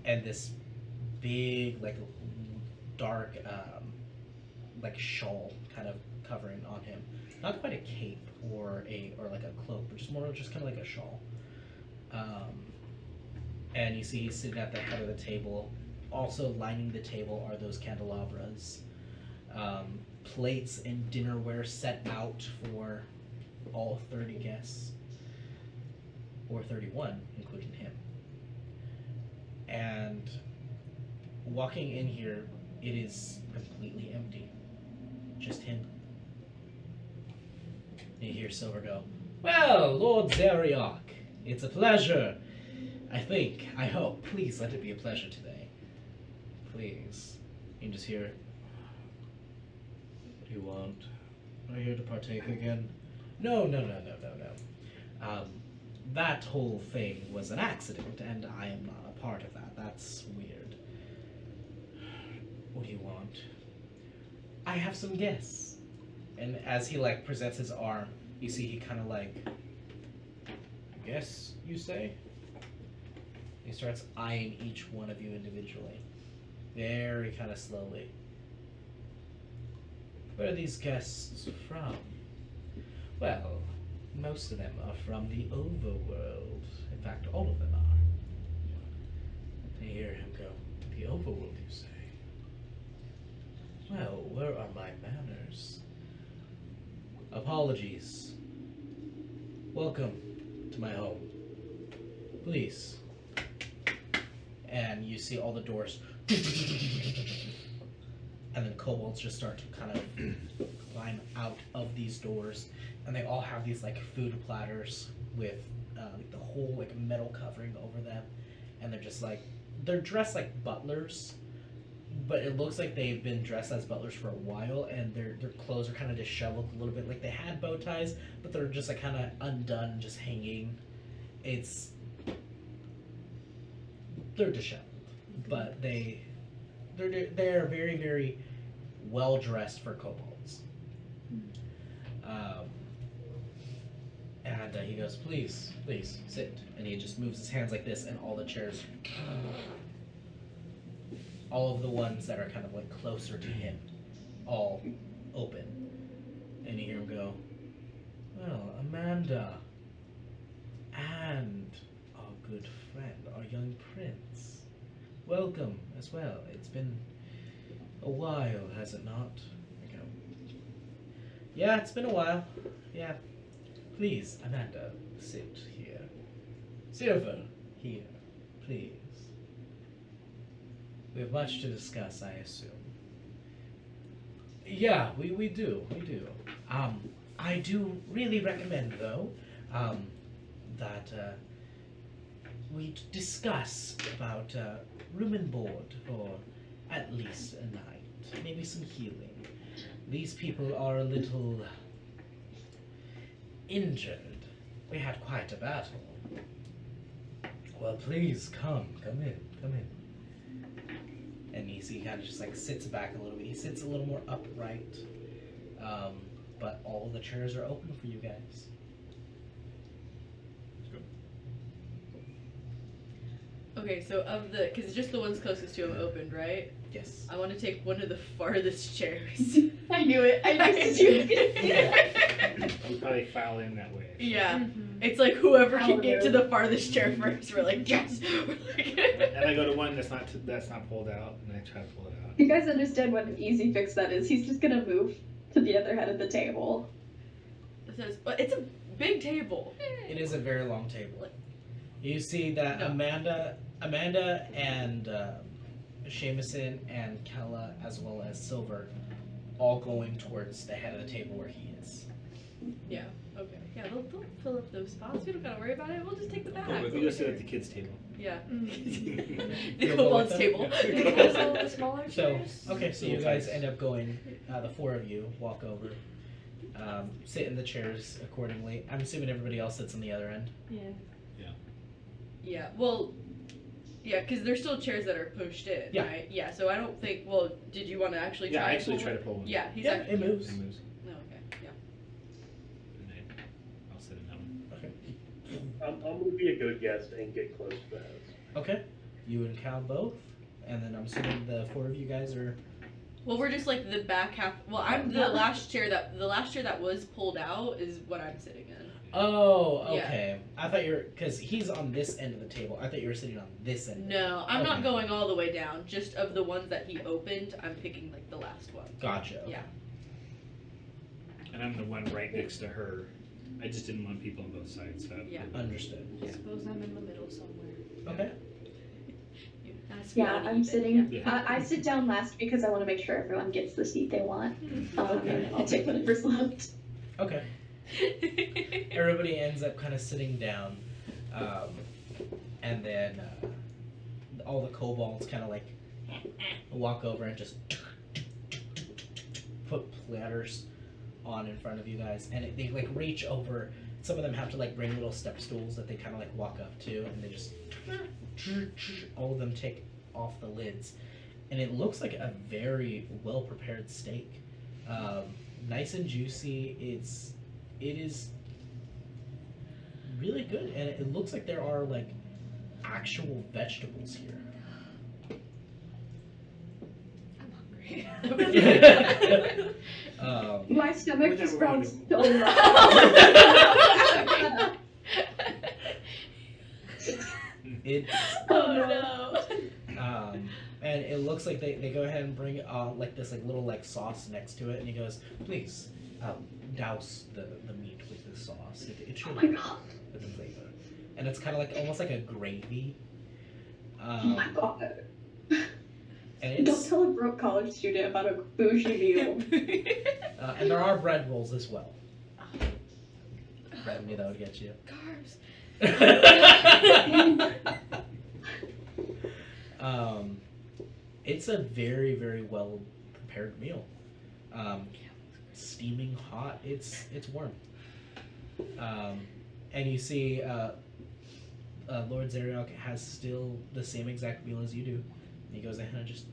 S1: and this big like dark like shawl kind of covering on him. Not quite a cape or like a cloak, but just kind of like a shawl. And you see he's sitting at the head of the table. Also lining the table are those candelabras. Plates and dinnerware set out for all 30 guests. Or 31, including him. And walking in here, it is completely empty. Just him. And you hear Silver go, "Well, Lord Zeriok, it's a pleasure. I hope. Please let it be a pleasure today. Please." You can just hear, "What do you want? Are you here to partake again?" No. That whole thing was an accident, and I am not a part of that. That's weird. What do you want? I have some guests. And as he like presents his arm, you see he kind of like, "Guess you say?" He starts eyeing each one of you individually, very kind of slowly. "Where are these guests from?" "Well, most of them are from the overworld. In fact, all of them are." I hear him go, "The overworld, you say? Well, where are my manners? Apologies. Welcome to my home. Please." And you see all the doors. And then kobolds just start to kind of climb out of these doors. And they all have these like food platters with the whole like metal covering over them. And they're dressed like butlers, but it looks like they've been dressed as butlers for a while, and their clothes are kind of disheveled a little bit. Like they had bow ties, but they're just like kind of undone, just hanging. They're disheveled, but they're very, very well dressed for kobolds. And he goes, please, sit." And he just moves his hands like this, and all the chairs, all of the ones that are kind of like closer to him, all open. And you hear him go, "Well, Amanda, and our good friend, our young prince, welcome as well. It's been a while, has it not?" I go, "Yeah, it's been a while. Yeah. Please, Amanda, sit here. Silver, here, please. We have much to discuss, I assume." "Yeah, we do. I do really recommend, though, that we discuss about room and board for at least a night. Maybe some healing. These people are a little injured. We had quite a battle." "Well, please, come in. And you see he kind of just like sits back a little bit. He sits a little more upright. But all the chairs are open for you guys.
S2: Okay, so of the, because just the ones closest to him opened, right?
S1: Yes.
S2: I want to take one of the farthest chairs.
S7: I knew it. I knew you were gonna do that.
S4: We'll probably file in that way.
S2: Yeah.
S5: Mhm.
S2: It's like whoever can get to the farthest chair first. We're like, yes. We're like,
S4: And I go to one that's not pulled out, and I try to pull it out.
S7: You guys understand what an easy fix that is? He's just gonna move to the other head of the table.
S2: It says, but it's a big table.
S1: It is a very long table. You see that
S2: No.
S1: Amanda and Seamusin and Kella, as well as Silver, all going towards the head of the table where he is.
S2: Yeah. Okay. Yeah, they'll fill up those spots. We don't gotta worry about it. We'll just take the bags.
S3: with
S4: We go sit at the kids' table.
S2: Yeah.
S5: Mm.
S2: The
S1: You'll go with
S2: kobold's
S1: them?
S2: table.
S1: Yeah.
S5: Also, the smaller
S1: So,
S5: chairs.
S1: okay, so you guys end up going, the four of you walk over, sit in the chairs accordingly. I'm assuming everybody else sits on the other end.
S5: Yeah.
S2: Yeah. Well. Yeah, because there's still chairs that are pushed in,
S1: Yeah.
S2: right? Yeah. So I don't think. Well, did you want to actually try?
S4: Yeah, I
S2: and
S4: actually
S2: pull
S4: try
S2: it?
S4: to pull one.
S2: Yeah, he's
S1: Yeah,
S2: actually.
S1: it moves.
S4: It moves.
S2: No, okay. Yeah.
S4: And then I'll sit in that one.
S1: Okay.
S6: I'm gonna be a good guest and get close to the house.
S1: Okay. You and Cal both, and then I'm assuming the four of you guys are.
S2: Well, we're just like the back half. Well, I'm the last chair that was pulled out is what I'm sitting in.
S1: Oh,
S2: Yeah.
S1: okay. I thought you were, because he's on this end of the table. I thought you were sitting on this end.
S2: No, I'm not
S1: Okay.
S2: going all the way down. Just of the ones that he opened, I'm picking like the last one.
S1: Gotcha. Okay.
S2: Yeah.
S4: And I'm the one right next to her. I just didn't want people on both sides. So
S2: Yeah.
S1: Understood.
S5: I suppose I'm in the middle somewhere.
S1: Okay.
S2: Nice for
S7: Yeah, I'm
S2: uneven,
S7: sitting.
S4: Yeah.
S7: I sit down last because I want to make sure everyone gets the seat they want.
S1: Okay.
S7: And I'll take whatever's left.
S1: Okay.
S2: Yeah.
S1: Everybody ends up kind of sitting down, and then all the kobolds kind of like walk over and just put platters on in front of you guys, and they like reach over. Some of them have to like bring little step stools that they kind of like walk up to, and they just all of them take off the lids, and it looks like a very well prepared steak, nice and juicy. It is really good, and it looks like there are like actual vegetables here.
S2: I'm hungry.
S7: My stomach just
S4: Whichever one
S7: felt
S4: it
S7: so wrong.
S1: It's
S2: Oh no.
S1: and it looks like they go ahead and bring like this like little like sauce next to it, and he goes, please douse the meat with this sauce. It should
S7: Oh my god.
S1: with the flavor, and it's kind of like almost like a gravy.
S7: Oh my god.
S1: And
S7: Don't
S1: it's
S7: tell a broke college student about a bougie meal.
S1: and there are bread rolls as well. I knew that would get you.
S2: Carbs.
S1: It's a very, very well prepared meal. Steaming hot. It's warm. And you see, Lord Zeriok has still the same exact meal as you do. And he goes ahead and just.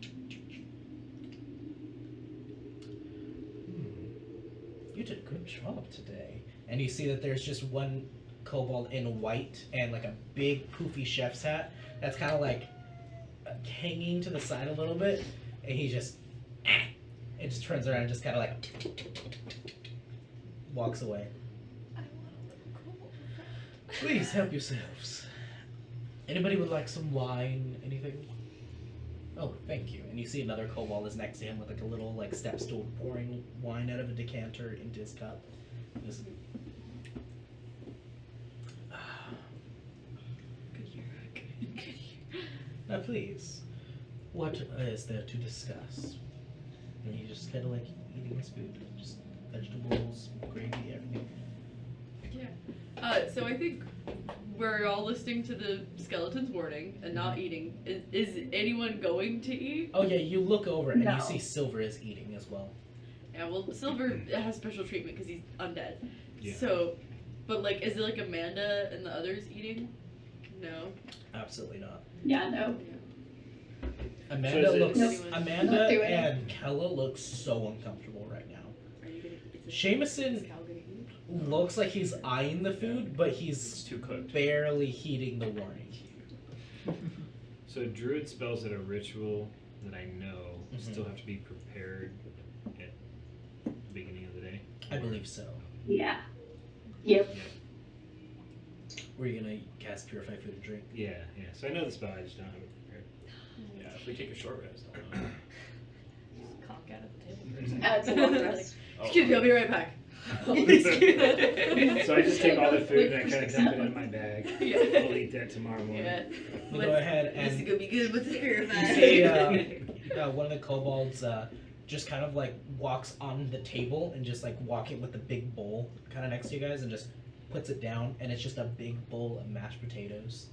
S1: You did a good job today. And you see that there's just one kobold in white and like a big poofy chef's hat that's kind of like hanging to the side a little bit, and he just it just turns around and just kind of like walks away. Please help yourselves. Anybody would like some wine? Anything? Oh, thank you. And you see another kobold is next to him with like a little like step stool pouring wine out of a decanter into his cup. Just, now please, what is there to discuss? And he just kind of like eating his food, just vegetables, gravy, everything.
S2: So I think we're all listening to the skeleton's warning and not eating. Is anyone going to eat?
S1: Oh yeah, you look over and
S7: No.
S1: you see Silver is eating as well.
S2: Yeah, well, Silver has special treatment because he's undead.
S4: Yeah.
S2: So, but like, is it like Amanda and the others eating? No.
S1: Absolutely not.
S7: Yeah, no.
S1: Amanda
S4: So is it-
S1: looks.
S2: Nope.
S1: Amanda
S7: Not doing it.
S1: and Kella look so uncomfortable right now.
S2: Are you gonna? Is
S1: Seamusin
S2: Cal gonna eat?
S1: looks like he's eyeing the food, but
S3: It's
S1: he's
S3: too cooked.
S1: barely heeding the warning.
S4: So druid spells that are ritual that I know
S1: Mhm.
S4: still have to be prepared at the beginning of the day.
S1: I believe so.
S7: Yeah. Yep.
S1: Were you gonna cast Purify Food and Drink?
S4: Yeah. So I know the spell, I just don't have it prepared.
S3: Yeah, if we take a short rest, I don't know.
S5: Cock out at the table.
S7: It's a long rest.
S2: Excuse me, I'll be right back.
S4: So I just take all the food and I kind of dump it in my bag.
S2: Yeah.
S4: I'll eat that tomorrow morning.
S2: Yeah.
S1: We'll go ahead
S2: This is
S1: and
S2: gonna be good with the spirit.
S1: you see one of the kobolds just kind of like walks on the table and just like walking with the big bowl kind of next to you guys and just puts it down, and it's just a big bowl of mashed potatoes.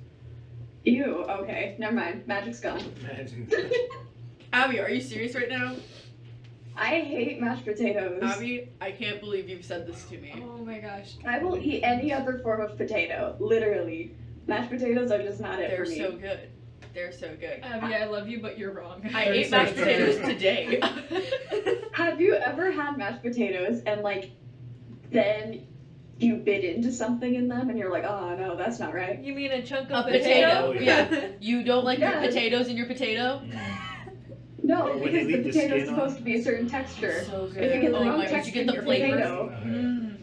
S7: Ew, okay. Never mind. Magic's gone.
S4: Imagine.
S2: Abby, are you serious right now?
S7: I hate mashed potatoes.
S2: Abby, I can't believe you've said this to me.
S5: Oh my gosh.
S7: I will eat any other form of potato. Literally. Mashed potatoes are just not it
S2: They're
S7: for me.
S2: so good. They're so good.
S5: Abby, I love you, but you're wrong.
S2: I
S1: They're
S2: ate
S1: so
S2: mashed
S1: good.
S2: potatoes today.
S7: Have you ever had mashed potatoes and like
S2: then
S7: you bit into something in them and you're like, oh no, that's not right.
S5: You mean a chunk
S2: A
S5: of
S2: potato?
S4: potato?
S2: Yeah. You don't like your
S7: Yes.
S2: potatoes in your potato?
S7: No,
S4: Or when they
S7: because the
S4: leave the
S7: potato's
S4: skin on.
S7: supposed to be a certain texture.
S2: So good.
S7: If you get the
S2: Oh
S7: wrong
S2: my gosh, you
S7: texture
S2: get
S7: in
S2: the
S7: your
S2: flavor.
S7: potato,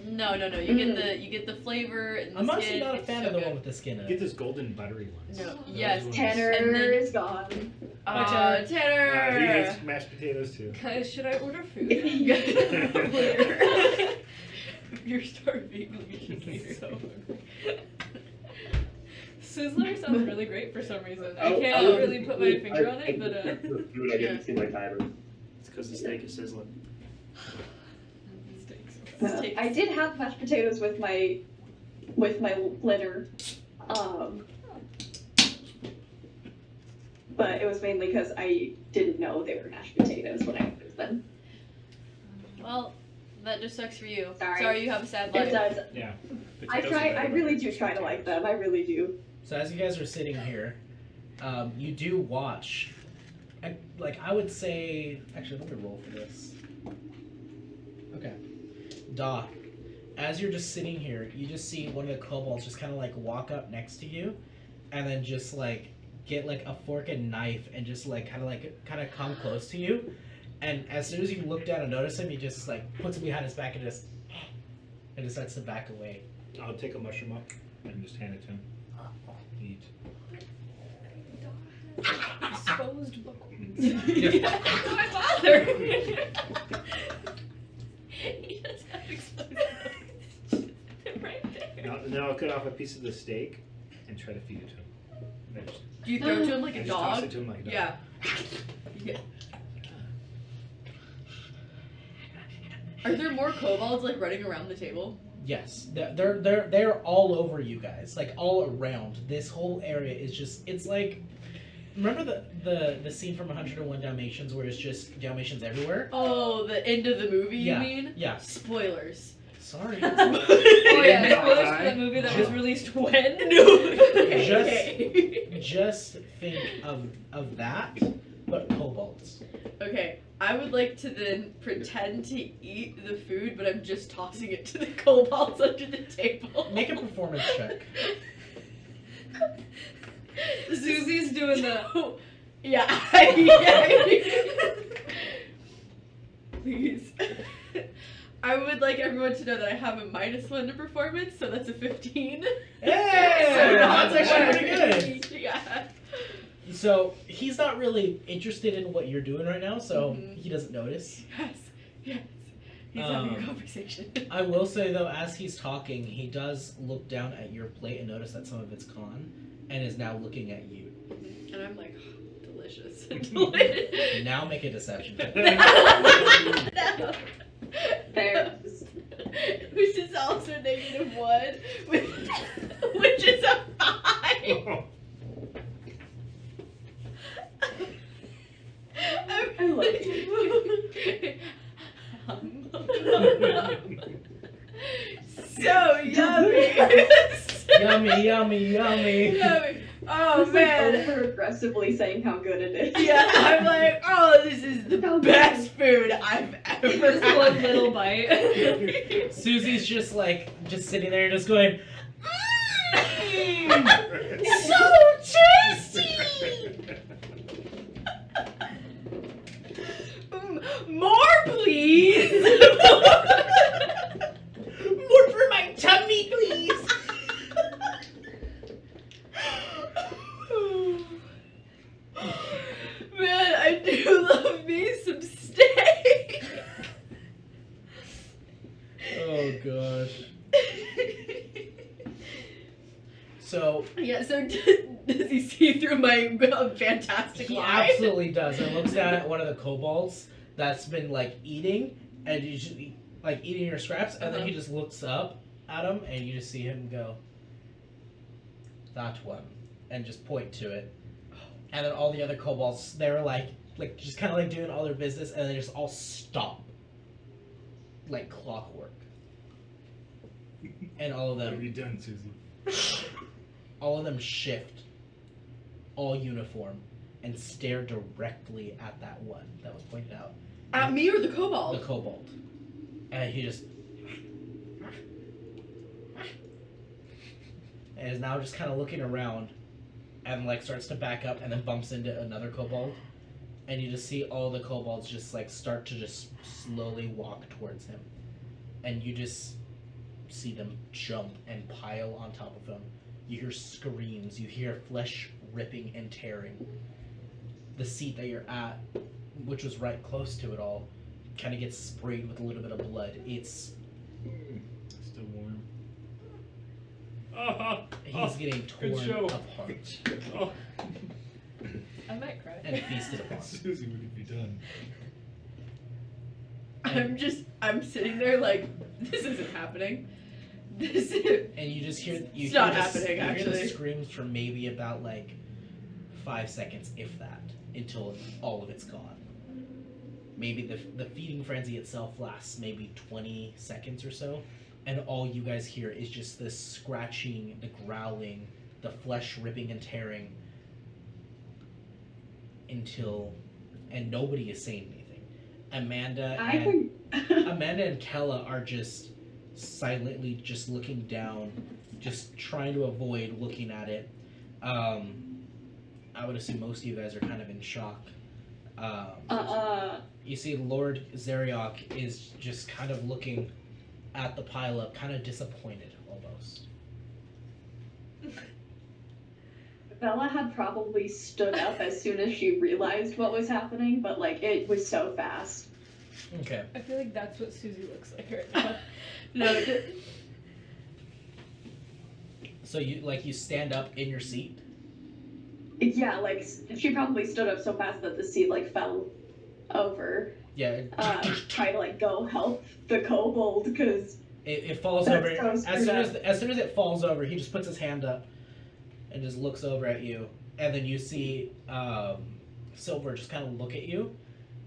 S2: No. You get the flavor and the
S1: I'm
S2: skin.
S1: honestly not a
S2: It's
S1: fan
S2: so
S1: of the
S2: good.
S1: one with the skin in
S4: Get
S1: it.
S4: those golden buttery ones.
S2: No.
S4: Those
S2: Yes,
S4: ones.
S7: Tanner
S2: And then-
S7: is gone.
S2: Tanner.
S4: He hates mashed potatoes too.
S5: Guys, should I order food?
S2: You're starving. You're so hungry.
S5: Sizzler sounds really great for some reason. I
S6: Oh,
S5: can't
S6: was-
S5: really put my finger on it, but
S6: I food, I didn't see my timer.
S3: It's because the steak is sizzling.
S2: Steaks.
S7: I did have mashed potatoes with my dinner, but it was mainly because I didn't know they were mashed potatoes when I ordered them.
S2: Well, that just sucks for you.
S7: Sorry.
S2: you have a sad
S7: It
S2: life.
S7: does.
S4: Yeah.
S7: I
S4: Potatoes
S7: try.
S4: are
S7: I
S4: better
S7: really
S4: than
S7: do
S4: just
S7: try to like
S4: potatoes.
S7: them. I really do.
S1: So as you guys are sitting here, you do watch. I would say, actually, let me roll for this. Okay, Doc. As you're just sitting here, you just see one of the kobolds just kind of like walk up next to you, and then just like get like a fork and knife and just kind of come close to you. And as soon as you look down and notice him, he just like puts it behind his back and just starts to back away.
S4: I'll take a mushroom up and just hand it to him. Eat.
S5: exposed bones.
S2: My father. He does have exposed bones. Right there.
S4: Now I'll cut off a piece of the steak and try to feed it to him. And I just-
S2: Do you throw it to him like
S4: I
S2: a
S4: just toss
S2: dog?
S4: it to him like a dog.
S2: Yeah. Yeah. Are there more kobolds like running around the table?
S1: Yes, they're all over you guys, like all around. This whole area is just, it's like, remember the scene from 101 Dalmatians where it's just Dalmatians everywhere?
S2: Oh, the end of the movie,
S1: Yeah.
S2: you mean?
S1: Yeah.
S2: Spoilers.
S1: Sorry.
S5: Oh yeah,
S4: Yeah.
S5: spoilers for that movie that was released when?
S2: Okay.
S1: Just think of that, but kobolds.
S2: Okay, I would like to then pretend to eat the food, but I'm just tossing it to the kobolds under the table.
S1: Make a performance check.
S5: Susie's doing the.
S2: Yeah. Please. I would like everyone to know that I have a -1 to performance, so that's a 15.
S1: Hey,
S2: So
S1: that's
S2: not
S1: actually
S2: bad.
S1: pretty good.
S2: Yeah.
S1: So he's not really interested in what you're doing right now, so
S2: Mhm.
S1: he doesn't notice.
S2: Yes. He's having a
S1: Um,
S2: conversation.
S1: I will say though, as he's talking, he does look down at your plate and notice that some of it's gone, and is now looking at you.
S2: And I'm like, delicious. Delicious.
S1: Now make a deception check.
S2: No.
S7: There.
S2: Which is also -1, which is a 5.
S7: I love
S2: you. So yummy.
S1: Yummy, yummy, yummy.
S2: Yummy. Oh
S7: He's
S2: man.
S7: like over aggressively saying how good it is.
S2: Yeah, I'm like, oh, this is the best food I've ever
S5: Just
S2: had.
S5: one little bite.
S1: Susie's just sitting there, just going. So tasty!
S2: More, please.
S1: More for my tummy, please!
S2: Man, I do love me some steak.
S1: Oh gosh. So
S2: Yeah, so does he see through my fantastic
S1: he
S2: lie?
S1: absolutely does, and looks down at one of the kobolds that's been like eating, and you just like eating your scraps, and then he just looks up at him, and you just see him go, "That one," and just point to it, and then all the other kobolds, they're like just kind of like doing all their business, and they just all stop, like clockwork, and all of
S4: What have
S1: them.
S4: you done, Susie?
S1: All of them shift, all uniform, and stare directly at that one that was pointed out.
S2: At me or the
S1: The
S2: kobold?
S1: kobold. And he just... and is now just kind of looking around, and like starts to back up, and then bumps into another kobold. And you just see all the kobolds just like start to just slowly walk towards him. And you just see them jump and pile on top of him. You hear screams, you hear flesh ripping and tearing. The seat that you're at, which was right close to it all, kind of gets sprayed with a little bit of blood. It's...
S4: Still warm.
S1: he's getting
S3: Good
S1: torn
S3: show.
S1: apart
S3: Oh.
S5: I might cry.
S1: and feasted upon.
S4: Susie, what have you done?
S2: I'm sitting there like, this isn't happening. This is...
S1: And you just hear
S2: It's not
S1: hear
S2: happening,
S1: you hear
S2: actually.
S1: the screams for maybe about like 5 seconds, if that, until all of it's gone. Maybe the feeding frenzy itself lasts maybe 20 seconds or so, and all you guys hear is just the scratching, the growling, the flesh ripping and tearing, and nobody is saying anything. Amanda and Kella are just silently just looking down, just trying to avoid looking at it. I would assume most of you guys are kind of in shock. You see Lord Zeriok is just kind of looking at the pileup, kind of disappointed almost.
S7: Bella had probably stood up as soon as she realized what was happening, but like it was so fast.
S1: Okay.
S5: I feel like that's what Susie looks like right now.
S2: No,
S1: So you stand up in your seat.
S7: Yeah, like she probably stood up so fast that the seat like fell over.
S1: Yeah.
S7: Try to like go help the kobold because
S1: It falls
S7: That's
S1: over
S7: so screwed
S1: as soon as it falls over. He just puts his hand up and just looks over at you, and then you see Silver just kind of look at you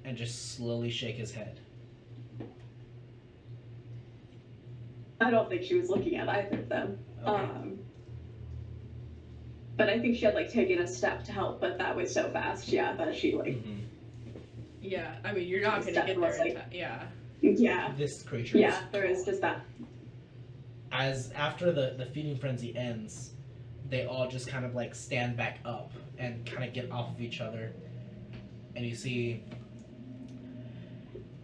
S1: and just slowly shake his head.
S7: I don't think she was looking at either of them.
S1: Okay.
S7: But I think she had like taken a step to help, but that was so fast, yeah, that she like
S1: Mhm.
S2: yeah, I mean, you're not gonna
S7: Step
S2: get
S7: was
S2: there in
S7: like-
S2: time. Yeah.
S7: yeah.
S1: This creature.
S7: Yeah, there is just that.
S1: As after the feeding frenzy ends, they all just kind of like stand back up and kind of get off of each other, and you see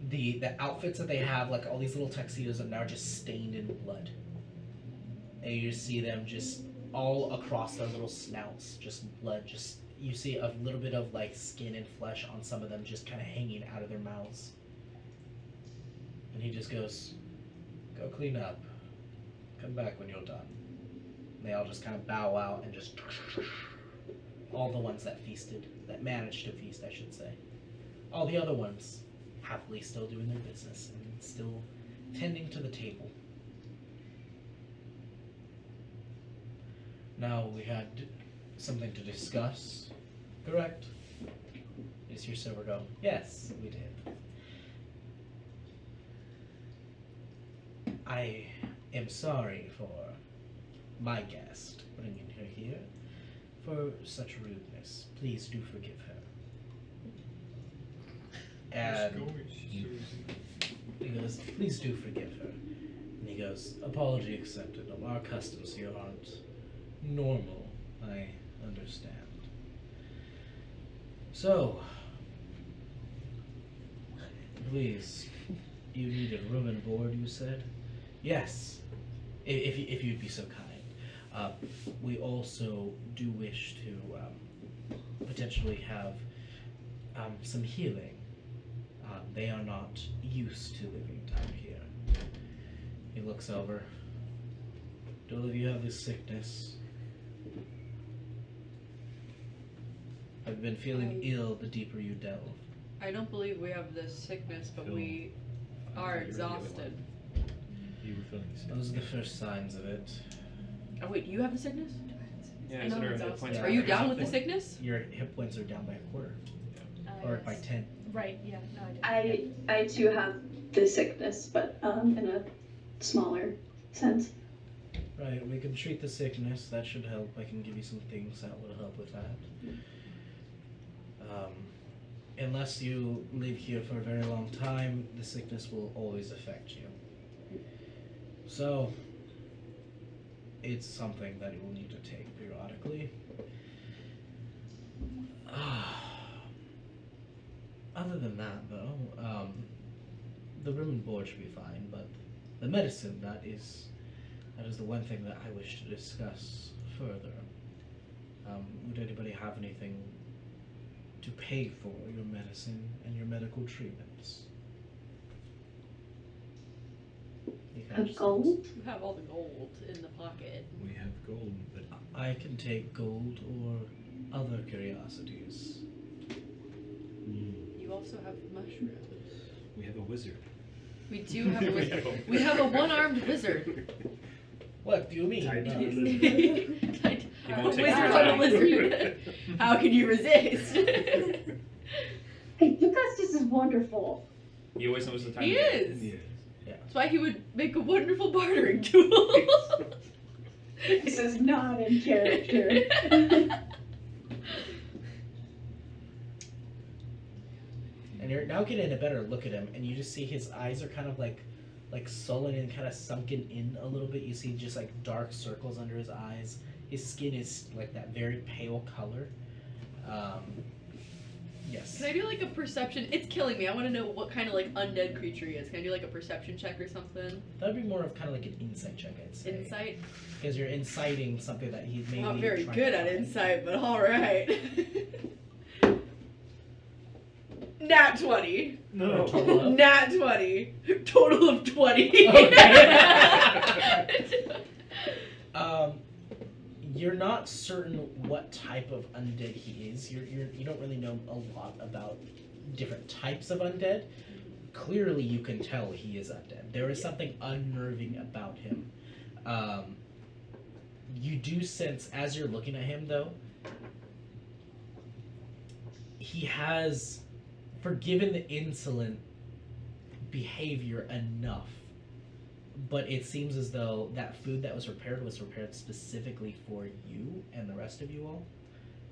S1: the outfits that they have, like all these little tuxedos, are now just stained in blood, and you just see them just all across their little snouts, just blood. Just you see a little bit of like skin and flesh on some of them, just kind of hanging out of their mouths. And he just goes, "Go clean up. Come back when you're done." And they all just kind of bow out and just... all the ones that feasted, that managed to feast, I should say. All the other ones happily still doing their business and still tending to the table. Now we had something to discuss, correct? Is your Silver go? Yes, we did. I am sorry for my guest bringing her here for such rudeness. Please do forgive her. And he goes, "Please do forgive her." And he goes, "Apology accepted. Our customs here aren't normal. I understand. So, please, you need a room and board, you said? Yes, if you'd be so kind. We also do wish to potentially have some healing. They are not used to living down here. He looks over. Do all of you have this sickness? I've been feeling ill the deeper you delve.
S2: I don't believe we have this sickness, but
S4: Phil,
S2: we
S4: I
S2: are
S4: thought you were the other
S2: exhausted.
S4: You were feeling sick.
S1: Those are the first signs of it.
S2: Oh wait, you have the sickness?
S3: Yeah,
S5: I
S3: is
S5: know
S3: it our
S5: it's
S3: hit
S5: awesome.
S3: points
S1: Yeah.
S2: Are you
S3: half
S2: down with the
S3: point?
S2: sickness?
S1: Your hit points are down by a quarter, or by
S5: Yes.
S1: 10.
S5: Right, yeah, no, I did.
S7: I too have the sickness, but in a smaller sense.
S1: Right, we can treat the sickness. That should help. I can give you some things that will help with that. Unless you live here for a very long time, the sickness will always affect you. So, it's something that you will need to take periodically. Other than that, though, the room and board should be fine, but the medicine, that is the one thing that I wish to discuss further. Would anybody have anything to pay for your medicine and your medical treatments? You can
S7: Of
S1: just-
S7: gold?
S2: You have all the gold in the pocket.
S4: We have gold, but
S1: I can take gold or other curiosities.
S2: You also have mushrooms.
S4: we have a wizard.
S2: We do have a wizard. We have a one-armed wizard.
S1: What do you mean?
S6: Tied to
S1: No.
S6: a lizard.
S3: He
S2: A
S3: won't take
S2: wizard
S3: your
S2: on a
S3: time.
S2: lizard. How can you resist?
S7: Hey, you guys, this is wonderful.
S3: He always knows the time.
S2: He is.
S4: Yes.
S2: That's why he would make a wonderful bartering tool.
S7: This is not in character.
S1: And you're now getting a better look at him, and you just see his eyes are kind of like sullen and kind of sunken in a little bit. You see just like dark circles under his eyes. His skin is like that very pale color. Yes.
S2: Can I do like a perception? It's killing me. I want to know what kind of like undead creature he is. Can I do like a perception check or something?
S1: That'd be more of kind of like an insight check, I'd say.
S2: Insight?
S1: Because you're inciting something that he maybe.
S2: Not very
S1: trying
S2: good
S1: to
S2: at
S1: hide.
S2: insight, but alright. Nat 20.
S6: No.
S1: Total of?
S2: Nat 20. Total of 20.
S1: You're not certain what type of undead he is. You don't really know a lot about different types of undead. Clearly, you can tell he is undead. There is something unnerving about him. You do sense, as you're looking at him, though, he has forgiven the insolent behavior enough. But it seems as though that food that was prepared specifically for you and the rest of you all.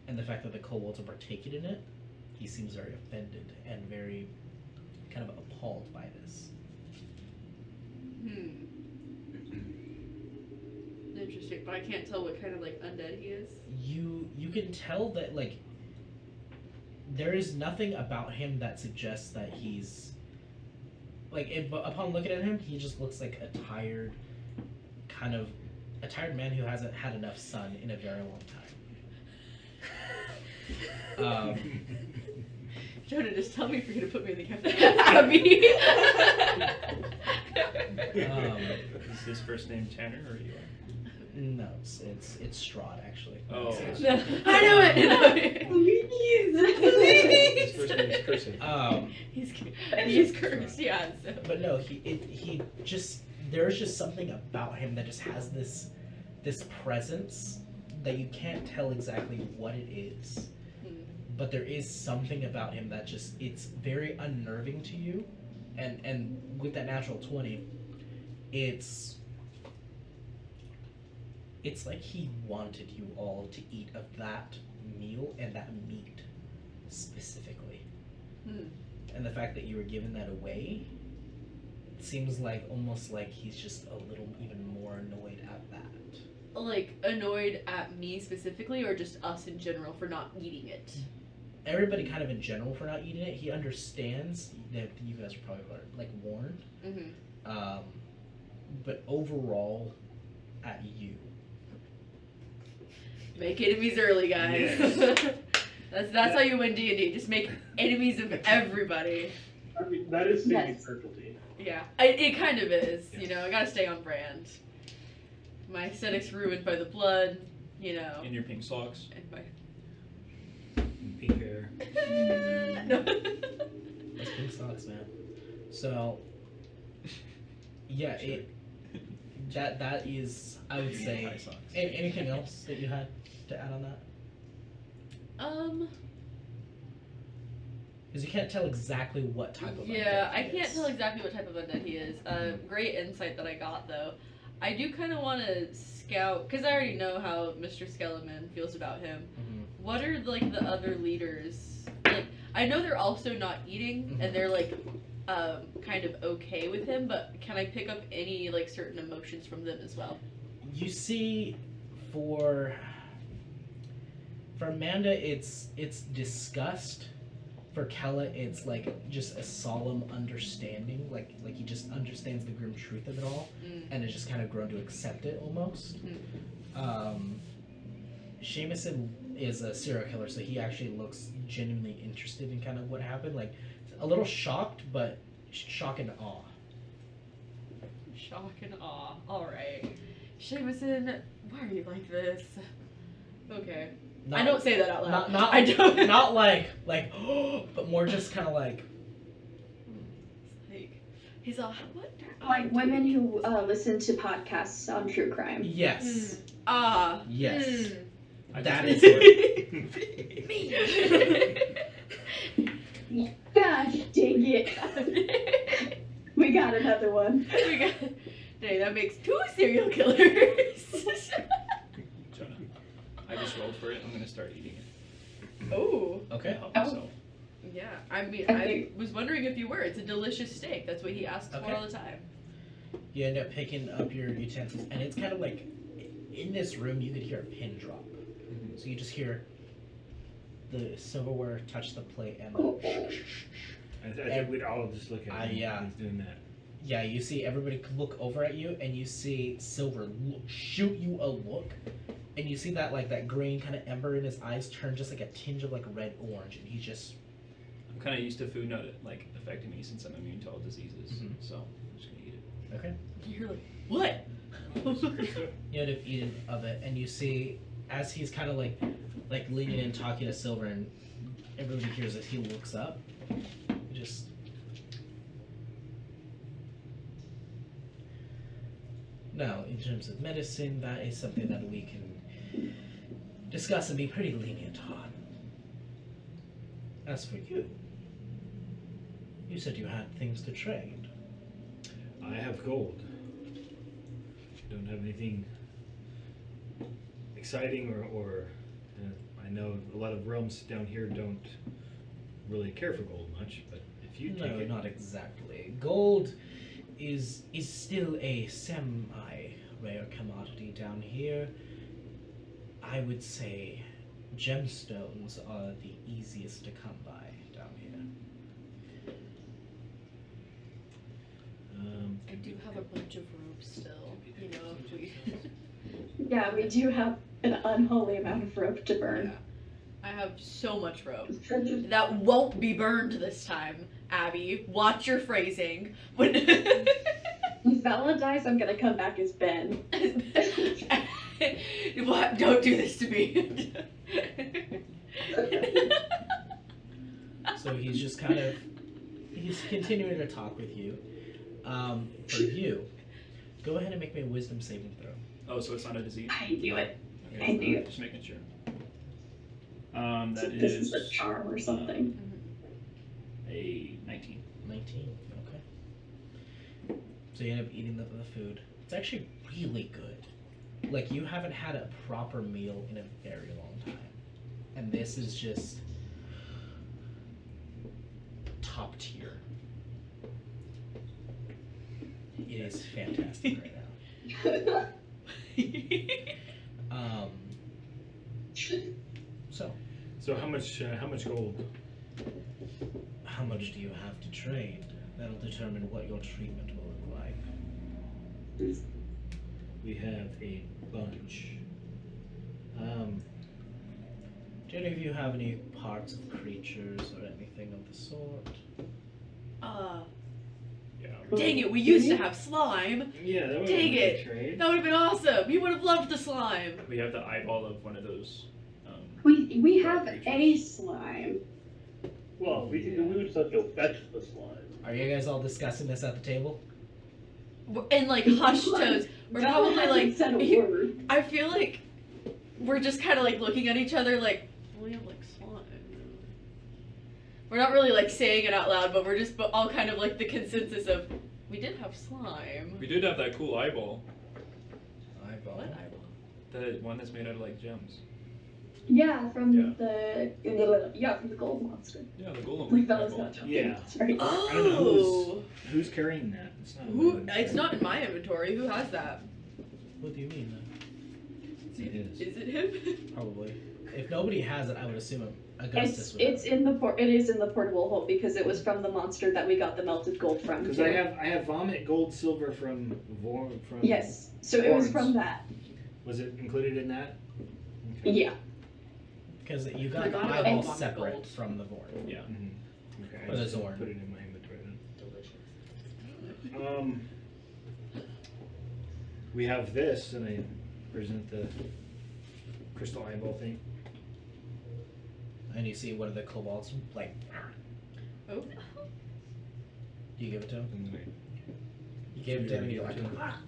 S1: And the fact that the kobolds are partaking in it, he seems very offended and very kind of appalled by this.
S2: Interesting, but I can't tell what kind of like undead he is.
S1: You can tell that, like, there is nothing about him that suggests that he's like, upon looking at him, he just looks like a tired man who hasn't had enough sun in a very long time.
S2: Jonah, just tell me if you're gonna put me in the Abby.
S3: Is his first name Tanner or you?
S1: No, it's Strahd, actually.
S3: Oh.
S2: No, I knew it.
S4: His first name is Cursive.
S2: He's cursed, yeah. So.
S1: But no, he just, there's just something about him that just has this presence that you can't tell exactly what it is. But there is something about him that just, it's very unnerving to you. And with that natural 20, it's like he wanted you all to eat of that meal and that meat specifically. And the fact that you were given that away, it seems like almost like he's just a little even more annoyed at that.
S2: like annoyed at me specifically, or just us in general for not eating it?
S1: Everybody kind of in general for not eating it. He understands that you guys are probably like warned,
S2: Mm-hmm.
S1: but overall, at you.
S2: Make enemies early, guys.
S4: Yes.
S2: That's how you win D&D. Just make enemies of everybody.
S6: I mean, that is saving
S7: Yes.
S6: certainty.
S2: Yeah, it kind of is. You
S4: Yes.
S2: know, I gotta stay on brand. My aesthetic's ruined by the blood. You know,
S3: In your pink socks.
S2: and my.
S4: Pink hair.
S2: No.
S1: That's pink socks, man. So, yeah,
S3: Sure.
S1: that is, I would say.
S3: High socks.
S1: Anything else that you had to add on that? Because you can't tell exactly what type of
S2: Yeah,
S1: undead
S2: I
S1: he
S2: can't
S1: is.
S2: tell exactly what type of undead he is. Great insight that I got though. I do kind of want to scout because I already know how Mr. Skeleman feels about him.
S1: Mhm.
S2: What are like the other leaders? Like I know they're also not eating
S1: Mhm.
S2: and they're like kind of okay with him, but can I pick up any like certain emotions from them as well?
S1: You see, for Amanda, it's disgust. For Kella, it's like just a solemn understanding, like he just understands the grim truth of it all, and has just kind of grown to accept it almost. Seamuson is a serial killer, so he actually looks genuinely interested in kind of what happened, like a little shocked, but shock and awe.
S2: Shock and awe. All right, Seamuson, why are you like this? Okay. I don't say that out loud.
S1: Not
S2: I don't.
S1: not like but more just kind of like
S2: He's all what?
S7: Like women who listen to podcasts on true crime.
S1: yes, yes.
S3: I
S1: That
S3: just-
S2: Me.
S7: Gosh dang it. We got another one.
S2: Dang, that makes 2 serial killers.
S3: Jonah, I just rolled for it. I'm gonna start eating it.
S2: Oh.
S1: Okay.
S3: Help
S7: Oh.
S3: myself.
S2: Yeah, I mean,
S7: I
S2: I
S7: think-
S2: was wondering if you were. It's a delicious steak. That's what he asks
S1: Okay.
S2: for all the time.
S1: You end up picking up your utensils, and it's kind of like in this room you could hear a pin drop. So you just hear the silverware touch the plate, and
S7: Oh.
S4: I think we'd all just look at him.
S1: yeah.
S4: He's doing that.
S1: yeah, you see everybody could look over at you, and you see Silver shoot you a look, and you see that like that green kind of ember in his eyes turn just like a tinge of like red orange, and he just
S3: I'm kind of used to food not like affecting me since I'm immune to all diseases.
S1: Mhm.
S3: So I'm just gonna eat it.
S1: okay.
S2: You're like, what?
S1: You end up eating of it, and you see as he's kind of like leaning in talking to Silver, and everybody hears as he looks up, he just now in terms of medicine, that is something that we can discuss and be pretty lenient on. As for you, you said you had things to trade.
S4: I have gold. Don't have anything exciting or I know a lot of realms down here don't really care for gold much, but if you take
S1: No,
S4: it,
S1: not exactly. Gold is still a semi-rare commodity down here. I would say gemstones are the easiest to come by down here.
S2: I do have a bunch of robes still. You know, if we.
S7: Yeah, we do have an unholy amount of rope to burn.
S2: Yeah. I have so much rope. That won't be burned this time, Abby. Watch your phrasing. When
S7: If Bella dies, I'm gonna come back as Ben.
S2: What? Don't do this to me.
S1: So he's just kind of he's continuing to talk with you. For you, go ahead and make me a wisdom saving throw.
S3: Oh, so it's not a disease?
S7: I knew it.
S3: Okay,
S7: I knew it.
S3: Just making sure. That
S7: This
S3: is
S7: is a charm or something.
S3: a 19.
S1: 19. Okay. So you end up eating the food. It's actually really good. Like you haven't had a proper meal in a very long time, and this is just top tier. It is fantastic right now. Um, so,
S4: So how much gold?
S1: how much do you have to trade? That'll determine what your treatment will look like.
S4: We have a bunch.
S1: Do any of you have any parts of creatures or anything of the sort?
S3: Yeah.
S2: Dang it, we used to have slime.
S4: Yeah, that would
S2: Dang
S4: be
S2: it.
S4: a trade.
S2: That would have been awesome. You would have loved the slime.
S3: We have the eyeball of one of those.
S7: We have
S3: creatures.
S7: a slime.
S6: Well, we would just have to go fetch the slime.
S1: Are you guys all discussing this at the table?
S2: In like hushed tones. We're
S7: Bella
S2: probably
S7: hasn't
S2: like,
S7: said a word.
S2: I feel like we're just kind of like looking at each other like, we have like slime. We're not really like saying it out loud, but we're just all kind of like the consensus of, we did have slime.
S3: We did have that cool eyeball.
S1: Eyeball.
S2: What eyeball?
S3: The one that's made out of like gems.
S7: Yeah, from
S3: Yeah.
S7: from the gold monster.
S3: Yeah, the golem.
S7: Like Bella's
S3: eyeball.
S7: not talking.
S4: Yeah.
S7: Sorry.
S4: I don't know
S2: Oh.
S4: who's carrying that. It's not.
S2: Who?
S4: mine.
S2: It's not in my inventory. Who has that?
S1: What do you mean then?
S4: It's his.
S2: Is it him?
S1: Probably. If nobody has it, I would assume Augustus would.
S7: It's in the it is in the portable hold because it was from the monster that we got the melted gold from.
S4: Because
S7: too.
S4: I have vomit gold silver from
S7: Yes, so it was
S4: Horns.
S7: from that.
S4: Was it included in that?
S7: Yeah.
S1: Because you got
S2: We
S1: the
S2: got it
S1: eyeball
S2: on
S1: separate
S2: gold.
S1: from the Vorn.
S3: Yeah.
S4: Okay.
S1: Or
S4: I
S1: the
S4: just
S1: Zorn.
S4: Put it in my inventory then.
S2: Delicious.
S4: We have this, and I present the crystal eyeball thing.
S1: And you see one of the kobolds, like,
S2: Oh.
S1: do you give it to him?
S4: And then
S1: You give it to him and you're like, "Ah,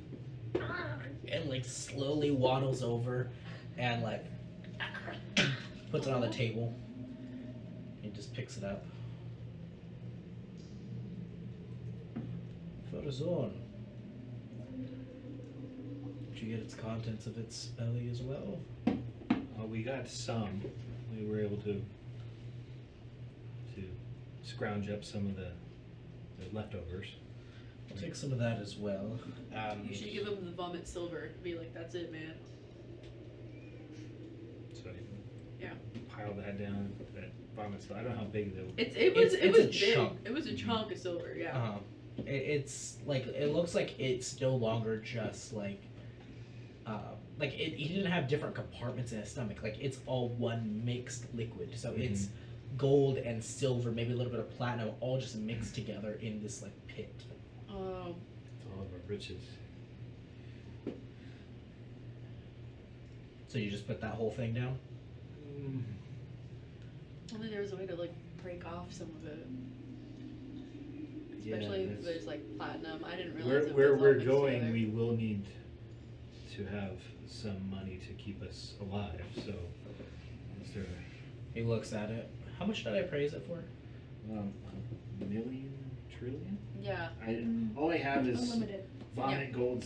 S1: ah," and like slowly waddles over and like puts it on the table. He just picks it up. For Zorn. Did you get its contents of its belly as well?
S4: we got some. We were able to scrounge up some of the leftovers.
S1: I'll take some of that as well.
S2: You should give him the vomit silver. Be like, that's it, man.
S4: So I
S2: Yeah.
S4: pile that down. That vomit stuff. I don't know how big they were.
S2: It was
S1: It's a
S2: big.
S1: chunk.
S2: It was a chunk of silver. Yeah.
S1: It's like, it looks like it's no longer just like he didn't have different compartments in his stomach. Like, it's all one mixed liquid. So it's gold and silver, maybe a little bit of platinum, all just mixed together in this like pit.
S2: Oh.
S4: It's all of our riches.
S1: So you just put that whole thing down?
S2: Only there was a way to like break off some of it.
S4: Yeah,
S2: Especially if
S4: that's-
S2: there's like platinum. I didn't realize
S4: Where
S2: it was all
S4: we're
S2: mixed
S4: going,
S2: together.
S4: we will need to have some money to keep us alive. So, is there
S1: He looks at it. How much did I appraise it for?
S4: a million, trillion?
S2: Yeah.
S4: All I have is
S5: Unlimited.
S4: vomit gold /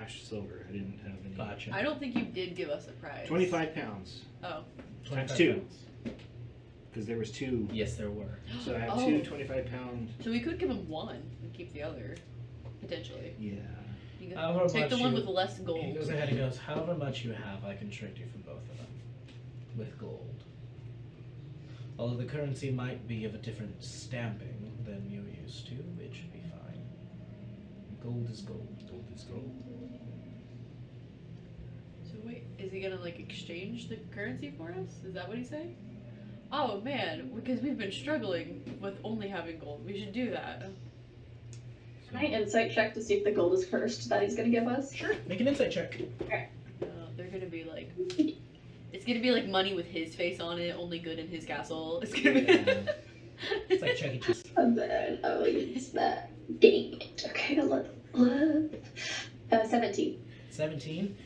S4: silver. I didn't have any.
S1: Gotcha.
S2: I don't think you did give us a price.
S4: 25 pounds.
S2: Oh.
S1: 25
S4: two.
S1: pounds.
S4: Because there was two.
S1: Yes, there were.
S4: So I have
S2: Oh.
S4: two 25-pound.
S2: So we could give him one and keep the other, potentially.
S4: Yeah.
S2: You could
S1: However
S2: take the
S1: much
S2: one
S1: you-
S2: with less
S1: He
S2: gold.
S1: goes ahead and goes, however much you have, I can trade you for both of them. With gold. Although the currency might be of a different stamping than you're used to, it should be fine. Gold is gold.
S4: Gold is gold.
S2: So wait, is he gonna like exchange the currency for us? Is that what he's saying? Oh man, because we've been struggling with only having gold. We should do that.
S7: Can I insight check to see if the gold is cursed that he's gonna give us?
S1: Sure, make an insight check.
S2: They're gonna be like, it's gonna be like money with his face on it, only good in his castle. It's gonna be.
S4: Yeah.
S1: It's like Chuck E. Cheese.
S7: And then, oh, it's that. Dang it. Okay, let's. 17.
S1: 17.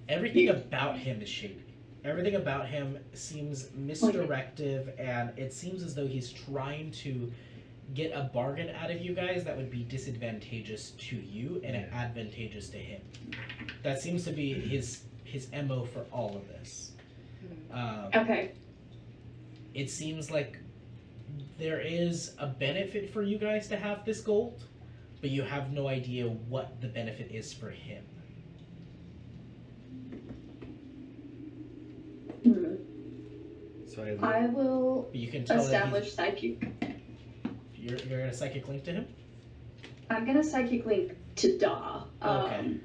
S1: Everything about him is shady. Everything about him seems misdirective, and it seems as though he's trying to get a bargain out of you guys that would be disadvantageous to you and advantageous to him. That seems to be his MO for all of this.
S7: Okay.
S1: It seems like there is a benefit for you guys to have this gold, but you have no idea what the benefit is for him.
S4: So
S7: I will
S1: You can tell that
S7: establish psychic.
S1: you're gonna psychic link to him.
S7: I'm gonna psychic link to Da.
S1: Okay.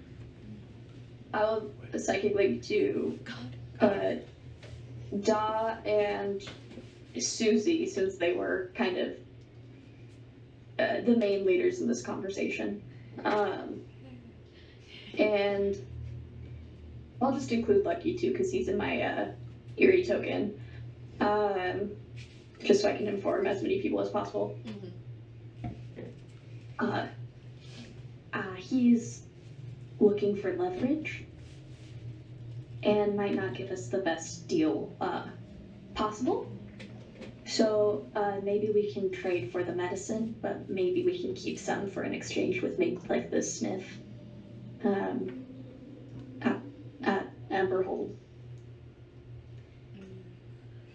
S7: I will psychic link to Da and Susie, since they were kind of the main leaders in this conversation. And I'll just include Lucky too, because he's in my Eerie token. Just so I can inform as many people as possible. He's looking for leverage and might not give us the best deal possible. So maybe we can trade for the medicine, but maybe we can keep some for an exchange with maybe like the sniff at Amberhold.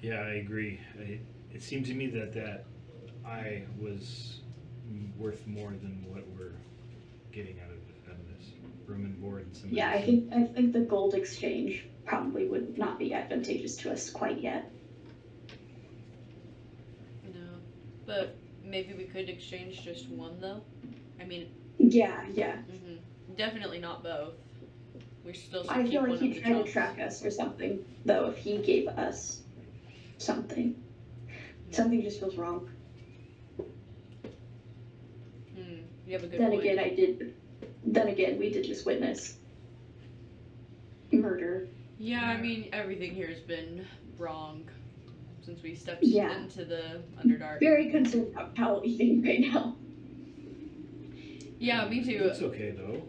S4: Yeah, I agree. It seemed to me that eye was worth more than what we're getting out of this room and board and some.
S7: Yeah, I think the gold exchange probably would not be advantageous to us quite yet.
S2: No, but maybe we could exchange just one though. I mean.
S7: Yeah.
S2: Definitely not both. We still should
S7: I
S2: keep
S7: feel
S2: one
S7: like
S2: of
S7: he'd
S2: the
S7: try to
S2: chunks.
S7: track us or something, though. If he gave us something just feels wrong.
S2: You have a good
S7: Then
S2: point.
S7: again, we did just witness murder.
S2: Yeah, I mean everything here has been wrong since we stepped
S7: Yeah.
S2: into the Underdark.
S7: Very concerned about Paladin right now.
S2: Yeah, me too.
S4: It's okay though.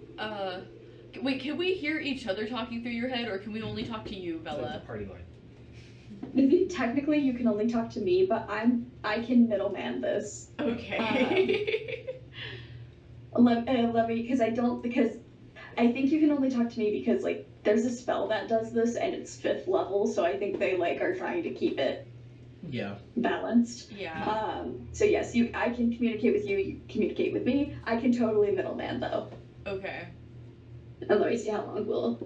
S2: Wait, can we hear each other talking through your head, or can we only talk to you,
S4: It's like
S2: Bella?
S4: the party line.
S7: Technically, you can only talk to me, but I can middleman this.
S2: Okay.
S7: Let me, because I think you can only talk to me because like there's a spell that does this and it's 5th level, so I think they like are trying to keep it balanced.
S2: Yeah.
S7: So yes, I can communicate with you. You communicate with me. I can totally middleman though.
S2: Okay.
S7: And let me see how long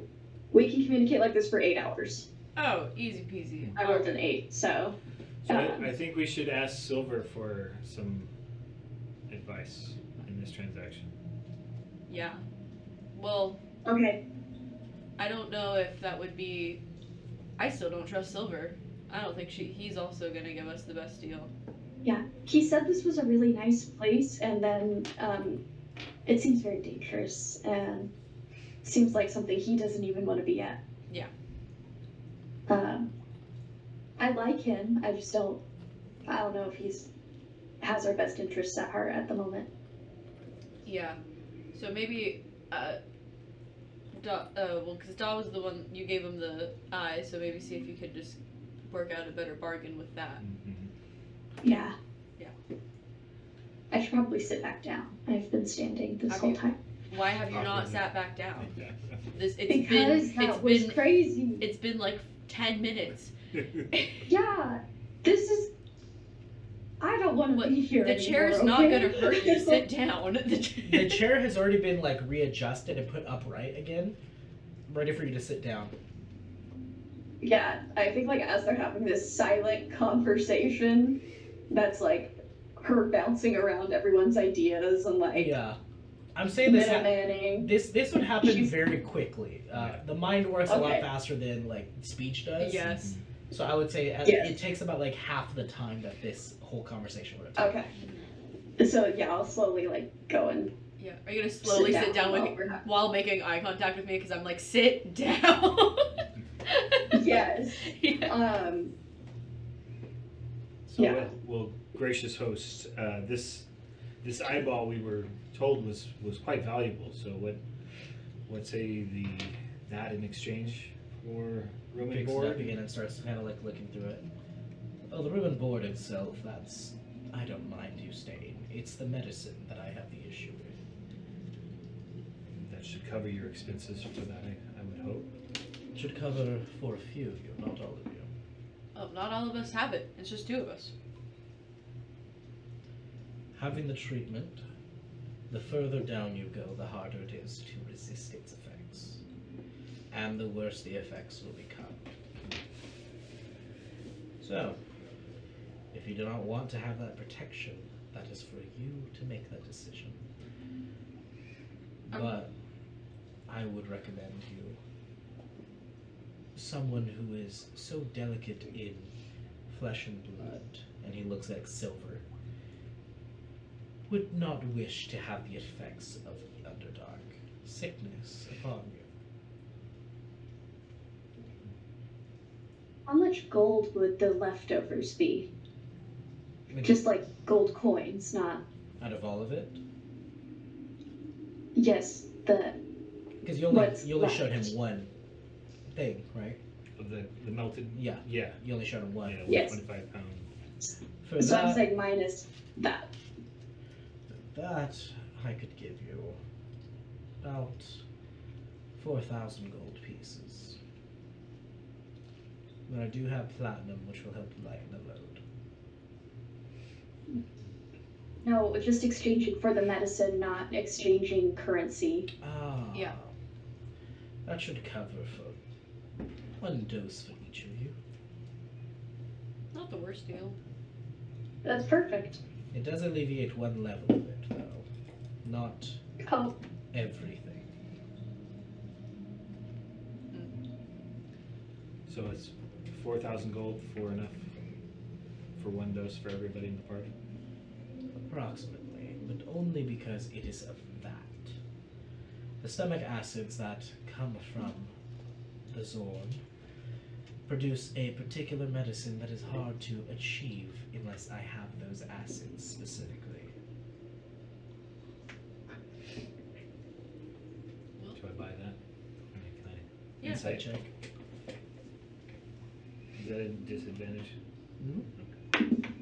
S7: we can communicate like this for 8 hours.
S2: Oh, easy peasy.
S7: I rolled an 8, so.
S4: So I think we should ask Silver for some advice in this transaction.
S2: Yeah. Well,
S7: Okay.
S2: I don't know if that would be. I still don't trust Silver. I don't think he's also gonna give us the best deal.
S7: Yeah, he said this was a really nice place, and then it seems very dangerous, and seems like something he doesn't even want to be at.
S2: Yeah.
S7: I like him. I don't know if has our best interests at heart at the moment.
S2: Yeah. So maybe, because Da was the one, you gave him the eye, so maybe see if you could just work out a better bargain with that.
S7: Yeah.
S2: Yeah.
S7: I should probably sit back down. I've been standing this
S2: Have
S7: whole
S2: you?
S7: time.
S2: Why have you not sat back down? It's
S7: was crazy.
S2: It's been like 10 minutes.
S7: Yeah, this is. I don't want to be here
S2: The
S7: anymore,
S2: chair's not
S7: okay?
S2: gonna hurt you. Sit down.
S1: The chair has already been like readjusted and put upright again, ready for you to sit down.
S7: Yeah, I think like as they're having this silent conversation, that's like her bouncing around everyone's ideas and like
S1: Yeah, I'm saying this.
S7: middlemanning.
S1: This would happen
S7: She's-
S1: very quickly. The mind works a lot
S7: Okay.
S1: faster than like speech does.
S2: Yes.
S1: So I would say
S7: Yes.
S1: it takes about like half the time that this whole conversation would have taken.
S7: Okay. So yeah, I'll slowly like go and
S2: Yeah. Are you gonna slowly sit down
S7: while
S2: with
S7: we're having-
S2: while making eye contact with me? Because I'm like, sit down.
S7: Yes.
S2: Yeah.
S4: So
S7: Yeah.
S4: well, gracious hosts, this eyeball we were told was quite valuable. So what say that in exchange for room and
S1: Picks it
S4: board?
S1: up again and starts kind of like looking through it. Oh, the room and board itself, I don't mind you staying. It's the medicine that I have the issue with.
S4: That should cover your expenses for that, I would hope.
S1: It should cover for a few of you, not all of you.
S2: Oh, not all of us have it. It's just 2 of us.
S1: Having the treatment, the further down you go, the harder it is to resist its effects. And the worse the effects will become. So, if you do not want to have that protection, that is for you to make that decision. But I would recommend you someone who is so delicate in flesh and blood, and he looks like silver, would not wish to have the effects of the Underdark sickness upon you.
S7: How much gold would the leftovers be? Just like gold coins, not.
S1: Out of all of it?
S7: Yes, the.
S1: Because you
S7: What's
S1: only showed him
S7: left?
S1: one thing, right?
S4: Of the melted.
S1: Yeah.
S4: Yeah.
S1: You only showed him one.
S4: Yeah,
S7: Yes.
S4: 25 pounds.
S1: For
S7: So I'm
S1: that,
S7: saying minus that.
S1: that I could give you about 4,000 gold pieces. But I do have platinum, which will help lighten the load.
S7: No, just exchanging for the medicine, not exchanging currency.
S1: Ah.
S2: Yeah.
S1: That should cover for one dose for each of you.
S2: Not the worst deal.
S7: That's perfect.
S1: It does alleviate one level of it, though. Not
S7: Oh,
S1: everything.
S4: So it's 4,000 gold for enough for one dose for everybody in the party.
S1: Approximately, but only because it is of that. The stomach acids that come from the Zorn produce a particular medicine that is hard to achieve unless I have those acids specifically.
S4: Do I buy that? I mean, can I
S2: Yeah.
S1: Insight check.
S4: Is that a disadvantage?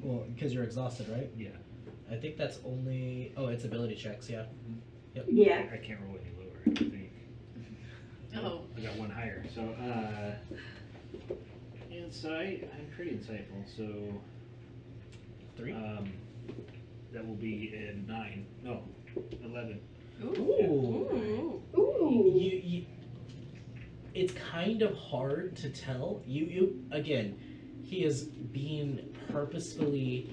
S1: Well, because you're exhausted, right?
S4: Yeah.
S1: I think that's only. Oh, it's ability checks, yeah.
S7: yeah.
S4: I can't roll any lower, I don't think.
S2: Oh.
S4: I got one higher. So, insight, I'm pretty insightful, so,
S1: 3?
S4: that will be a 9. No, 11.
S2: Ooh.
S7: Ooh.
S1: You, it's kind of hard to tell. You again, he is being purposefully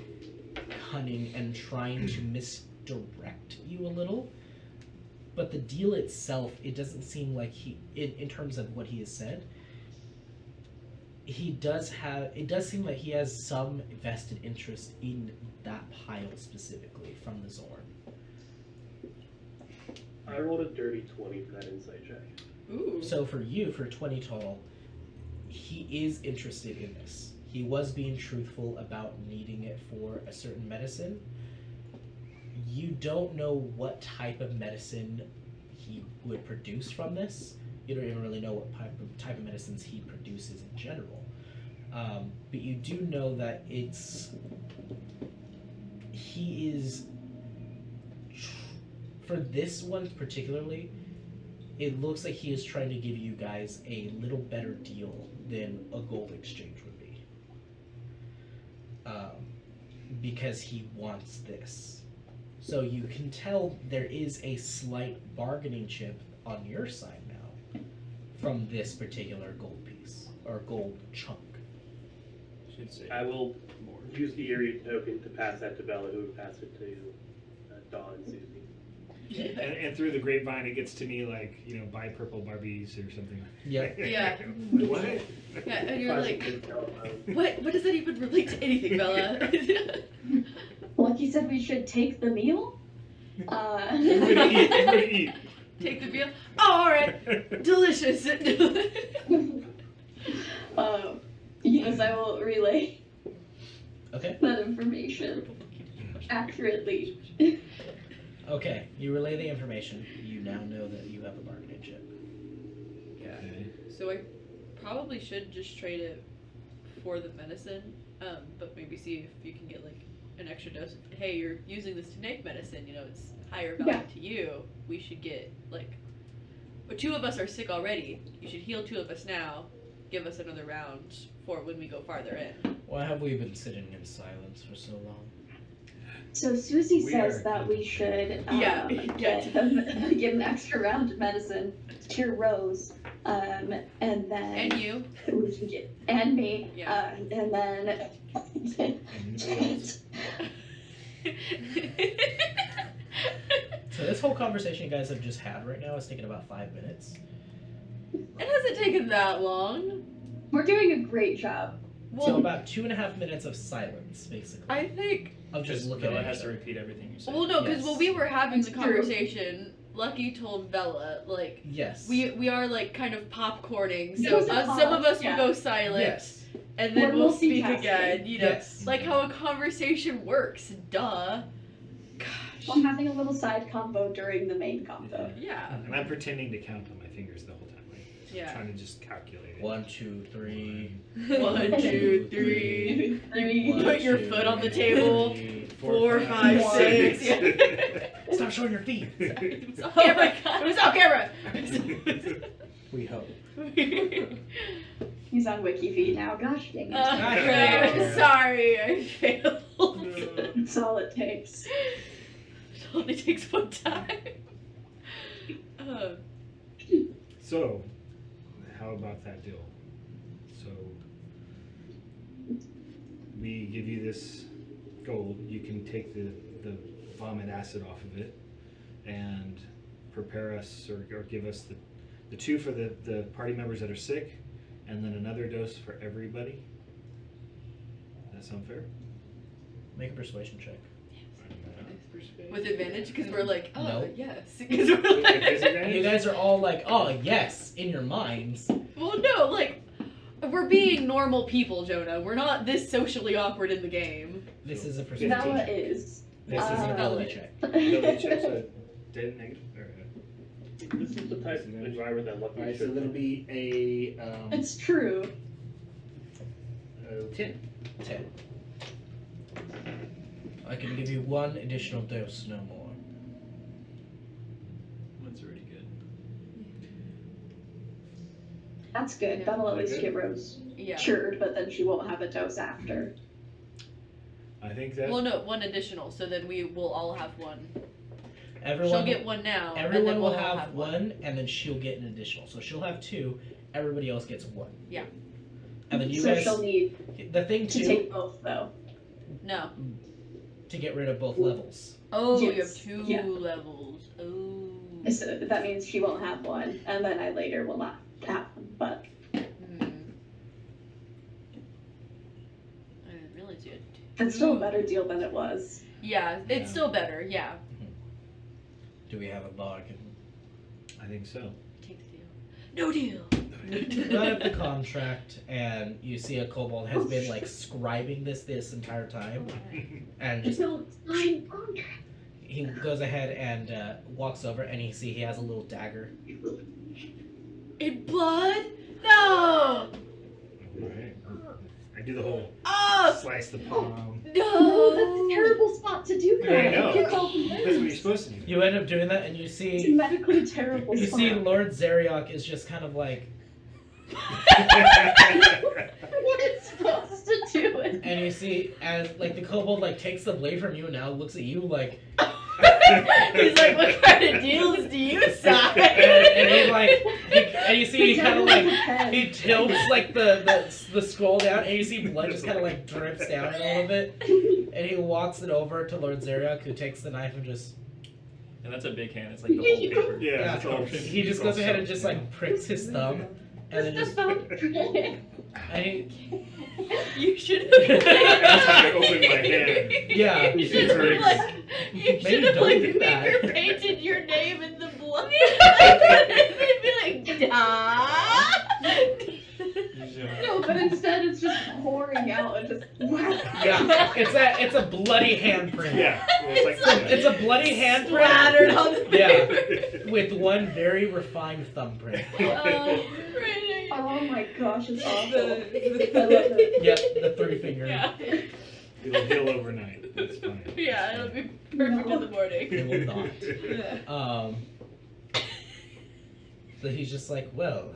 S1: cunning and trying to misdirect you a little. But the deal itself, it doesn't seem like he, in terms of what he has said, it does seem like he has some vested interest in that pile specifically from the Zorn.
S6: I rolled a dirty 20 for that insight check.
S2: Ooh.
S1: So for you, for 20 total, he is interested in this. He was being truthful about needing it for a certain medicine. You don't know what type of medicine he would produce from this. You don't even really know what type of medicines he produces in general. But you do know that he is, for this one particularly, it looks like he is trying to give you guys a little better deal than a gold exchange would be. Because he wants this. So you can tell there is a slight bargaining chip on your side now from this particular gold piece, or gold chunk.
S3: Should say
S6: I will
S3: more.
S6: use the eerie token to pass that to Bella, who would pass it to Dawn and Susie.
S4: And through the grapevine, it gets to me like, buy purple Barbies or something.
S1: Yeah.
S2: Yeah.
S4: What?
S2: Yeah, and you're like,
S6: Telephone.
S2: what does that even relate to anything, Bella?
S7: Lucky said we should take the meal.
S4: Everybody eat, everybody eat.
S2: Take the meal. Oh, all right. Delicious.
S7: Yes, I will relay
S1: Okay.
S7: that information accurately.
S1: Okay. You relay the information. You now know that you have a bargaining chip.
S2: Yeah.
S4: Okay.
S2: So I probably should just trade it for the medicine, but maybe see if you can get like an extra dose of, hey, you're using this to make medicine, it's higher value
S7: Yeah.
S2: to you. We should get like, but 2 of us are sick already. You should heal 2 of us now. Give us another round for when we go farther in.
S1: Why have we been sitting in silence for so long?
S7: So Susie
S4: We
S7: says
S4: are
S7: that we should
S2: Yeah.
S7: get an extra round of medicine. Cure Rose. And then
S2: And you.
S7: and me.
S2: Yeah.
S7: And then
S1: So this whole conversation you guys have just had right now is taking about 5 minutes.
S2: It hasn't taken that long.
S7: we're doing a great job.
S1: So
S2: Well,
S1: about 2.5 minutes of silence, basically.
S2: I think.
S1: Of just
S3: Just
S1: looking
S3: Bella
S1: at
S3: has
S1: each
S3: to
S1: other.
S3: repeat everything you said.
S2: Well, no, because
S1: Yes.
S2: when we were having the
S7: It's true.
S2: conversation, Lucky told Bella, like,
S1: Yes.
S2: we are, like, kind of popcorning.
S7: It
S2: So
S7: was a
S2: some of us
S7: yeah.
S2: will go silent,
S1: Yes.
S2: and then
S7: We're
S2: we'll speak
S7: multitasking.
S2: again, you know?
S1: Yes.
S2: Like how a conversation works. Duh.
S7: While having a little side combo during the main combo.
S2: Yeah.
S4: And I'm pretending to count on my fingers the whole time. Like,
S2: Yeah.
S4: trying to just calculate it.
S1: 1, 2, 3.
S2: 1, 2, 3. You put your foot on the table. 4, 5, 6. Yeah.
S1: Stop showing your feet.
S2: It was off camera. It was off camera.
S1: We hope.
S7: He's on WikiFeed now. Gosh dang it.
S2: Great. Sorry, I failed.
S7: That's all it takes.
S2: It only takes one time.
S4: So, how about that deal? So, we give you this gold. You can take the vomit acid off of it and prepare us or give us the 2 for the party members that are sick, and then another dose for everybody. Does that sound fair?
S1: Make a persuasion check.
S2: With advantage, because we're like, oh,
S1: No.
S2: yes. Because we're like,
S1: You guys are all like, oh, yes, in your minds.
S2: well, no, like, we're being normal people, Jonah. We're not this socially awkward in the game.
S1: This is a persuasion
S7: Bella
S1: check.
S7: is.
S1: This is an
S7: Uh,
S1: ability check.
S4: Ability check, so dead negative? Or,
S6: This is the type of environment that Lucky
S4: Alright, so
S6: should
S4: that'll be a
S7: It's true.
S4: 10.
S1: 10. I can give you 1 additional dose, no more.
S3: That's already good.
S7: That's good.
S2: Yeah.
S7: That'll at least
S4: Good.
S7: get Rose
S2: Yeah.
S7: cured, but then she won't have a dose after.
S4: I think that.
S2: Well, no, 1 additional, so then we will all have 1.
S1: Everyone,
S2: She'll get 1 now. and then
S1: everyone will
S2: we'll all
S1: have 1, and then she'll get an additional. So she'll have 2, everybody else gets 1.
S2: Yeah.
S1: And then you
S7: So
S1: guys,
S7: she'll need
S1: the thing
S7: to
S1: too,
S7: take both, though.
S2: No.
S1: to get rid of both levels.
S2: Oh, you have
S7: Yes.
S2: 2
S7: Yeah.
S2: levels. Oh.
S7: So that means she won't have one, and then I later will not have one. But
S2: Hmm. I didn't realize you had 2.
S7: it's still a better deal than it was.
S2: Yeah, it's
S1: Yeah.
S2: still better, yeah.
S1: Do we have a bargain?
S4: I think so.
S2: Take the deal. No deal.
S1: You add up the contract, and you see a kobold has been like scribing this entire time, and just
S7: So sign contract.
S1: he goes ahead and walks over, and you see he has a little dagger.
S2: In blood? No!
S4: Alright. I do the whole
S2: Oh!
S4: slice the palm.
S7: No, that's a
S2: No!
S7: terrible spot to do that.
S4: I know.
S7: You're called
S4: That's what you're supposed to do.
S1: You end up doing that, and you
S7: It's a
S1: see
S7: medically terrible
S1: you
S7: spot.
S1: see Lord Zeriok is just kind of like,
S7: What it's supposed to do it.
S1: and you see as like the kobold like takes the blade from you and now looks at you like,
S2: He's like, what kind of deals do you sign?
S1: and he like, and you see he kind of like. He tilts like the scroll down, and you see blood just kind of like drips down a little bit. And he walks it over to Lord Zeriok, who takes the knife and just
S3: And that's a big hand. It's like the whole paper.
S4: Yeah,
S1: Yeah.
S4: it's all-
S1: he just goes ahead and just like pricks his thumb, and then just and he,
S2: You should
S4: That's how I open my hand.
S1: yeah.
S2: You should have like, you
S1: Maybe
S2: should have
S1: don't
S2: like
S1: do that.
S2: finger painted your name in the blood. They'd be like, da.
S7: No, but instead it's just pouring out and just
S1: Yeah, it's a bloody handprint.
S4: Yeah. It's like
S1: It's a bloody handprint.
S2: Splattered on the
S1: Yeah.
S2: paper.
S1: With one very refined thumbprint.
S2: Oh, pretty.
S7: Oh my gosh, it's awful. I love
S2: The-
S7: it.
S1: Yep, the 3 finger.
S2: Yeah.
S4: It'll heal overnight. That's fine.
S2: Yeah, it'll be perfect in the morning.
S1: It will not.
S2: Yeah.
S1: So he's just like, well,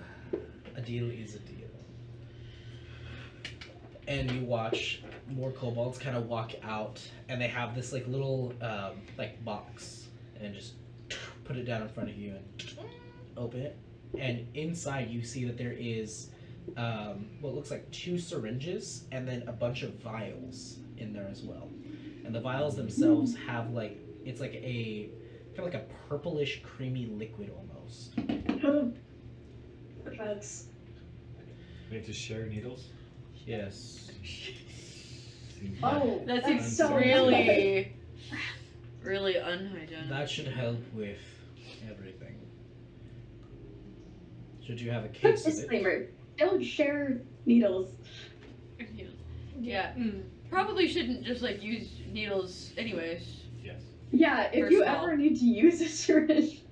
S1: a deal is a deal. And you watch more kobolds kind of walk out, and they have this like little like box, and just put it down in front of you and open it. and inside you see that there is what looks like 2 syringes and then a bunch of vials in there as well. And the vials themselves have like, it's like a kind of like a purplish creamy liquid almost.
S7: Drugs.
S4: We have to share needles.
S1: Yes.
S7: Oh,
S2: That
S7: that's
S2: seems
S7: so
S2: really, really unhygienic.
S1: That should help with everything. Should you have a
S7: Quick
S1: case of it?
S7: disclaimer: don't share needles.
S2: Yeah. Probably shouldn't just like use needles anyways.
S4: Yes.
S7: Yeah, if
S2: First
S7: you
S2: of all.
S7: ever need to use a syringe,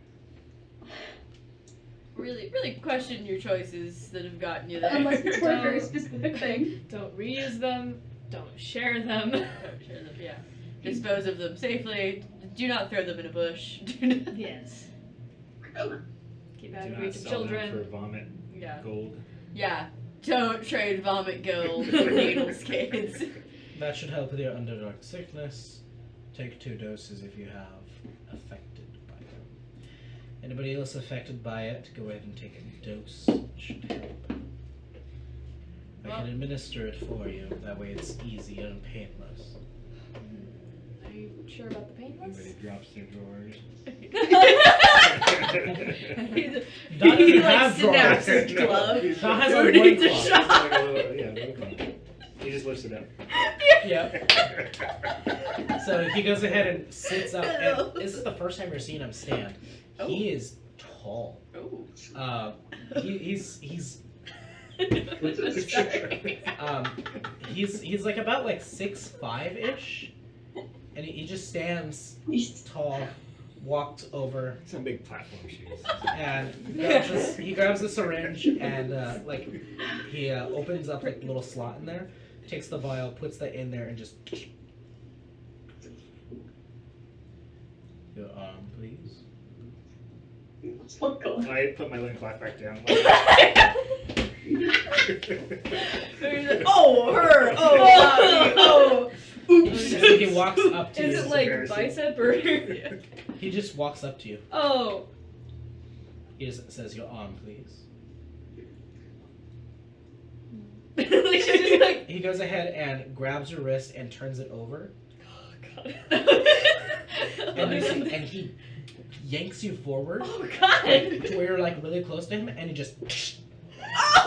S2: Really, really question your choices that have gotten you there.
S7: unless it's for a very
S5: Don't.
S7: specific thing.
S5: Don't reuse them. Don't share them.
S2: Don't share them, yeah. Dispose of them safely. Do not throw them in a bush. Do not-
S5: Yes. Keep out
S4: Do
S5: of
S4: not
S5: reach of
S4: sell them
S5: children.
S4: for vomit
S2: Yeah.
S4: gold.
S2: Yeah. Don't trade vomit gold for needles, kids.
S1: That should help with your underdark sickness. Take 2 doses if you have affected by them. Anybody else affected by it, go ahead and take a dose. It should help. I
S2: Well-
S1: can administer it for you. That way it's easy and painless.
S5: Are you sure about the painless?
S4: Everybody drops their drawers.
S1: Dot
S2: He
S1: doesn't
S2: like
S1: have
S2: snaps
S1: drawers.
S2: his glove.
S1: Dot has a
S2: Who needs a
S1: loincloth.
S2: shot?
S4: Yeah, he just lifts it up.
S1: Yep. So he goes ahead and sits up. And this is the first time you're seeing him stand. He is tall.
S2: Oh.
S1: He's he's like about like 6'5" ish, and he just stands tall, walked over,
S4: Some big platform shoes.
S1: and he grabs the syringe and like he opens up like a little slot in there, takes the vial, puts that in there, and just your arm, please.
S7: Oh god.
S4: I put my loincloth back down.
S2: Oh, her! Oh, oops!
S1: So he walks up to
S5: Is
S1: you.
S5: it like
S4: embarrassing.
S5: bicep or?
S1: He just walks up to you.
S5: Oh.
S1: He just says, "Your arm, please."
S5: Like she's just like.
S1: He goes ahead and grabs your wrist and turns it over,
S5: Oh god.
S1: and you see, and he yanks you forward
S5: Oh god.
S1: to where you're like really close to him, and he just.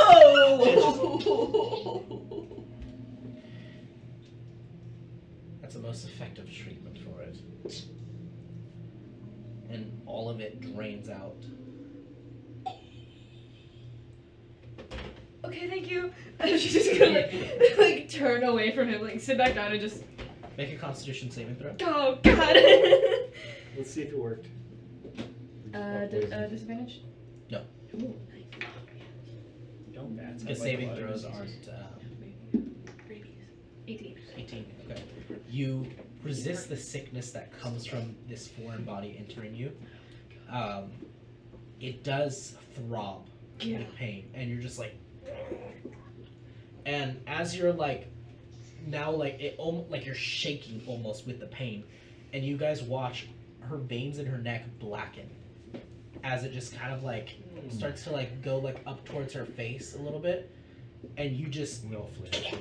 S2: Oh!
S1: That's the most effective treatment for it. And all of it drains out.
S5: Okay, thank you. And she's just gonna like turn away from him, like sit back down and just.
S1: Make a Constitution saving throw.
S5: Oh god.
S4: Let's see if it worked.
S5: Disadvantage.
S1: No.
S5: Ooh.
S3: Don't bats.
S1: Because saving throws aren't
S5: 18.
S1: 18. Okay. You resist the sickness that comes from this foreign body entering you. It does throb with pain, and you're just like. And as you're like, now like like you're shaking almost with the pain, and you guys watch her veins in her neck blacken as it just kind of like starts to like go like up towards her face a little bit, and you just
S4: We all flinch.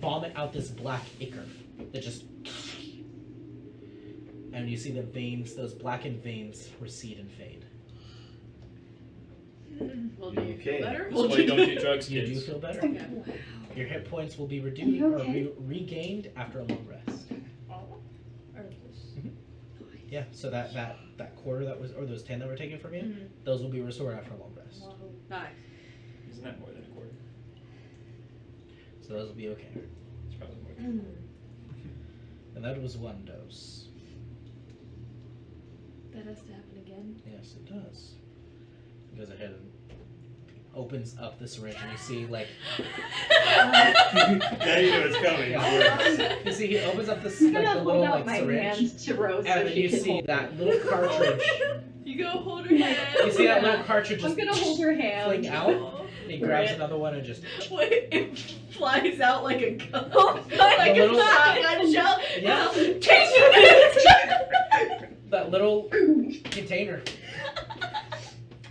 S1: vomit out this black ichor that just, and you see the veins, those blackened veins, recede and fade.
S2: Well, do you feel
S4: Okay.
S2: better?
S3: That's why you don't do drugs,
S1: You do
S3: kids.
S1: feel better.
S2: Yeah.
S1: Your hit points will be
S7: Are
S1: reduced
S7: you
S1: or
S7: okay?
S1: regained after a long rest.
S5: Or this.
S1: Yeah, so that quarter that was, or those 10 that were taken from you,
S5: Mhm.
S1: those will be restored after a long rest.
S2: Nice.
S3: Isn't that more than a quarter?
S1: So those will be okay.
S3: It's probably more than
S1: And that was 1 dose.
S5: That has to happen again.
S1: Yes, it does. He goes ahead and opens up the syringe, and you see like
S4: Now you know it's coming.
S1: Yeah. You see, he opens up this
S7: I'm
S1: like
S7: gonna
S1: the little
S7: hold out
S1: like
S7: my
S1: syringe,
S7: hand to Rose so
S1: and then
S7: she
S1: you
S7: can
S1: see
S7: hold.
S1: that little cartridge.
S2: You go hold her hand.
S1: You see that little cartridge
S7: I'm
S1: just
S7: gonna hold her hand.
S1: fling out. And he grabs another one and just.
S2: Wait, it flies out like a gun.
S1: The
S2: Like
S1: little-
S2: a shotgun shell.
S1: Yeah.
S2: Take
S1: That little container.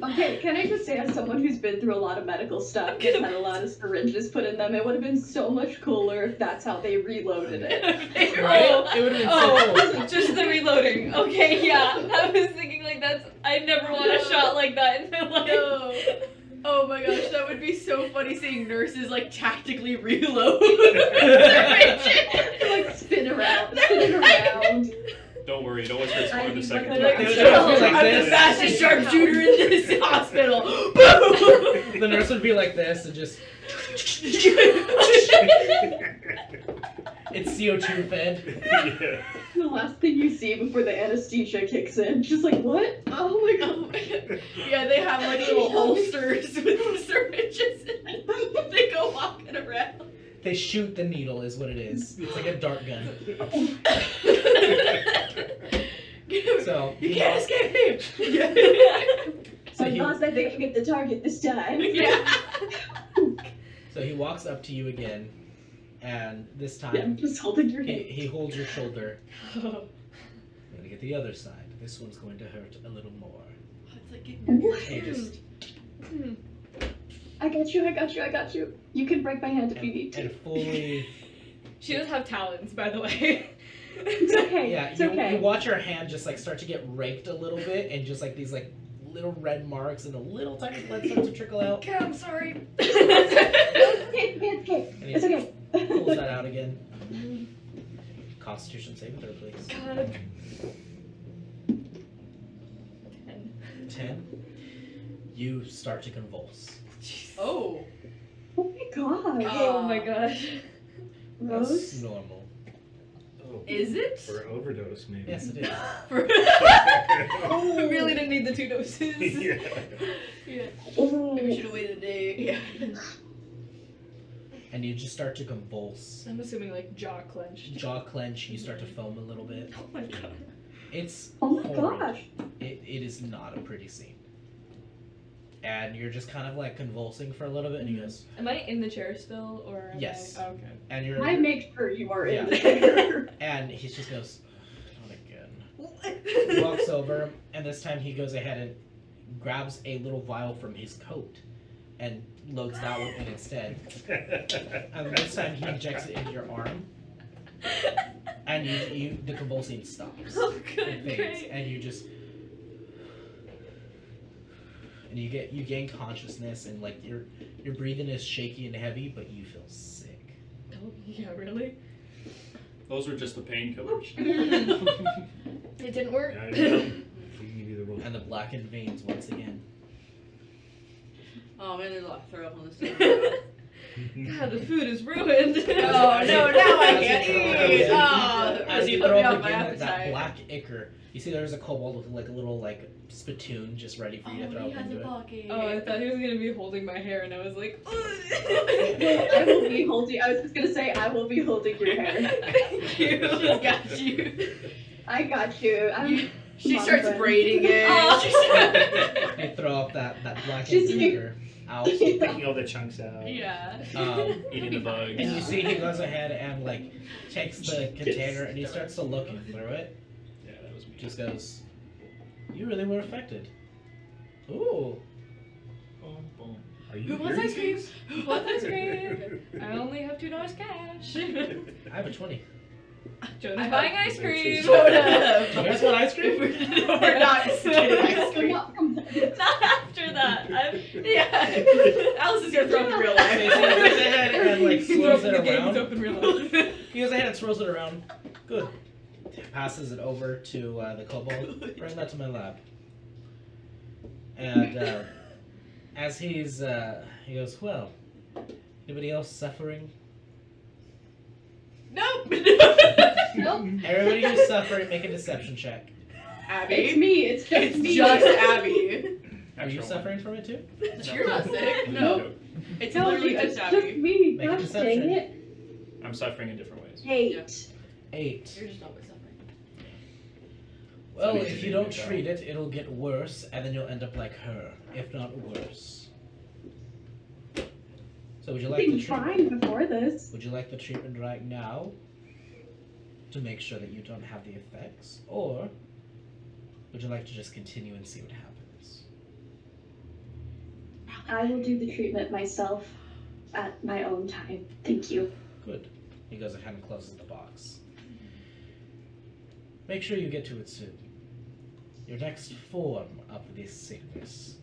S7: Okay, can I just say, as someone who's been through a lot of medical stuff, that's had a lot of syringes put in them, it would have been so much cooler if that's how they reloaded it.
S1: Right? It would have been so cool.
S5: Just the reloading. Okay, yeah. I was thinking like I never want a shot like that in my life.
S2: No. Oh my gosh, that would be so funny seeing nurses like tactically reload.
S7: Like spinning around.
S3: Don't worry, no one starts firing the second
S7: I'm
S3: time.
S1: They would just be like
S2: I'm the
S1: this.
S2: fastest sharpshooter in this hospital.
S1: The nurse would be like this and just. It's CO2 fed.
S4: Yeah.
S7: The last thing you see before the anesthesia kicks in. Just like, what? Oh my god.
S2: Yeah, they have like little holsters with the syringes in it. They go walking around.
S1: They shoot the needle, is what it is. It's like a dart gun. So
S2: You can't escape him. Yeah.
S1: So he,
S7: Boss, I think I get the target this time.
S2: Yeah.
S1: so he walks up to you again, and this
S7: Yeah,
S1: time
S7: just holding your hand.
S1: he holds your shoulder. I'm gonna get the other side. This one's going to hurt a little more.
S2: It's like getting your
S1: He just
S7: I got you. You can break my hand if you need to.
S1: and fully.
S5: She does have talons, by the way.
S7: It's okay.
S1: Yeah,
S7: it's
S1: you
S7: okay.
S1: watch her hand just like start to get raked a little bit, and just like these like little red marks and a little tiny blood starts to trickle out.
S2: Okay, I'm sorry.
S7: It's okay.
S1: And he
S7: It's okay.
S1: pulls that out again. Constitution saving throw, please.
S5: God.
S1: 10. You start to convulse.
S2: Oh.
S7: Oh my god.
S5: Oh my gosh.
S1: That's
S7: Rose?
S1: normal.
S4: Oh,
S2: Is it?
S4: for an overdose, maybe.
S1: Yes, it is.
S5: I really didn't need the 2 doses.
S4: Yeah.
S2: Yeah.
S7: Oh.
S2: Maybe we should have waited a day. Yeah.
S1: And you just start to convulse.
S5: I'm assuming like jaw clenched.
S1: Jaw clench, you start to foam a little bit.
S5: Oh my god.
S1: It's
S7: Oh my
S1: horrid.
S7: gosh.
S1: It is not a pretty scene. And you're just kind of like convulsing for a little bit, and he goes,
S5: Am I in the chair still, or am
S1: Yes.
S5: I... Oh, okay.
S1: and you're,
S7: I make sure you are in
S1: Yeah.
S7: the chair.
S1: and he just goes, not again. He walks over, and this time he goes ahead and grabs a little vial from his coat and loads that one in instead. And this time he injects it into your arm, and you the convulsing stops.
S5: Oh,
S1: It
S5: good,
S1: fades,
S5: great.
S1: and you just and you gain consciousness, and like your breathing is shaky and heavy, but you feel sick.
S5: Oh, yeah, really?
S3: Those were just the painkillers.
S5: It didn't work.
S4: Yeah, I know. We can give you the roll.
S1: And the blackened veins once again.
S2: Oh man, there's a lot of throw up on this stuff.
S5: God, the food is ruined.
S2: Oh no, now I
S1: As
S2: can't
S1: you throw
S2: eat.
S1: up
S2: Oh,
S1: As you
S2: put
S1: throw
S2: me
S1: up
S2: off my
S1: again, that
S2: appetite.
S1: black ichor. You see, there's a kobold with like a little like spittoon just ready for you to throw
S2: Oh, he
S1: up
S2: has a
S1: into it.
S2: pocket.
S5: Oh, I thought he was gonna be holding my hair, and I was like,
S7: I will be holding. I was just gonna say I will be holding your hair.
S5: Thank you.
S2: She's got you.
S7: I got you.
S2: She
S7: Mom
S2: starts
S7: friend.
S2: braiding it.
S5: Oh.
S1: You throw up that blackened
S7: Just you-
S1: ichor out.
S4: Taking all the chunks out.
S2: Yeah.
S3: Eating the bugs.
S1: And you see he goes ahead and like takes the container and he starts to look through it.
S3: Yeah, that was me.
S1: Just goes, "You really were affected." Ooh.
S3: Boom, boom.
S4: Are you
S2: Who wants
S4: hearing
S2: ice cream?
S4: things?
S2: Who wants ice cream?
S5: I only have $2 cash.
S1: I have a 20.
S5: Jonah's buying ice cream.
S2: Jonah.
S1: You guys want ice cream?
S2: We're not getting ice cream.
S5: Not after that.
S2: Yeah. Alice is gonna throw up in real
S1: Okay, so he
S2: life.
S1: goes ahead and like swirls it
S5: The game's
S1: around.
S5: open real life.
S1: He goes ahead and swirls it around. Good. Passes it over to the kobold. Bring that to my lab. And as he goes, "Well, anybody else suffering?"
S2: Nope.
S7: Nope.
S1: Everybody who's suffering, make a deception check.
S7: It's
S2: Abby.
S7: me. It's just
S2: It's
S7: me.
S2: just Abby.
S1: Are you
S3: Natural
S1: suffering from it too?
S2: You're not sick. No. It's
S7: No,
S2: literally
S7: it's
S2: just
S7: just
S2: Abby.
S7: me.
S1: Make a
S7: Gosh
S1: deception.
S7: dang it.
S3: I'm suffering in different ways.
S7: 8.
S1: 8.
S2: You're just always suffering.
S1: Well,
S3: So
S1: if you
S3: you
S1: don't
S3: can
S1: treat it, it'll get worse, and then you'll end up like her, if not worse. So would you like the
S7: Been
S1: treatment?
S7: fine before this.
S1: Would you like the treatment right now to make sure that you don't have the effects, or would you like to just continue and see what happens?
S7: I will do the treatment myself at my own time. Thank you.
S1: Good. He goes ahead and closes the box. Make sure you get to it soon. Your next form of this sickness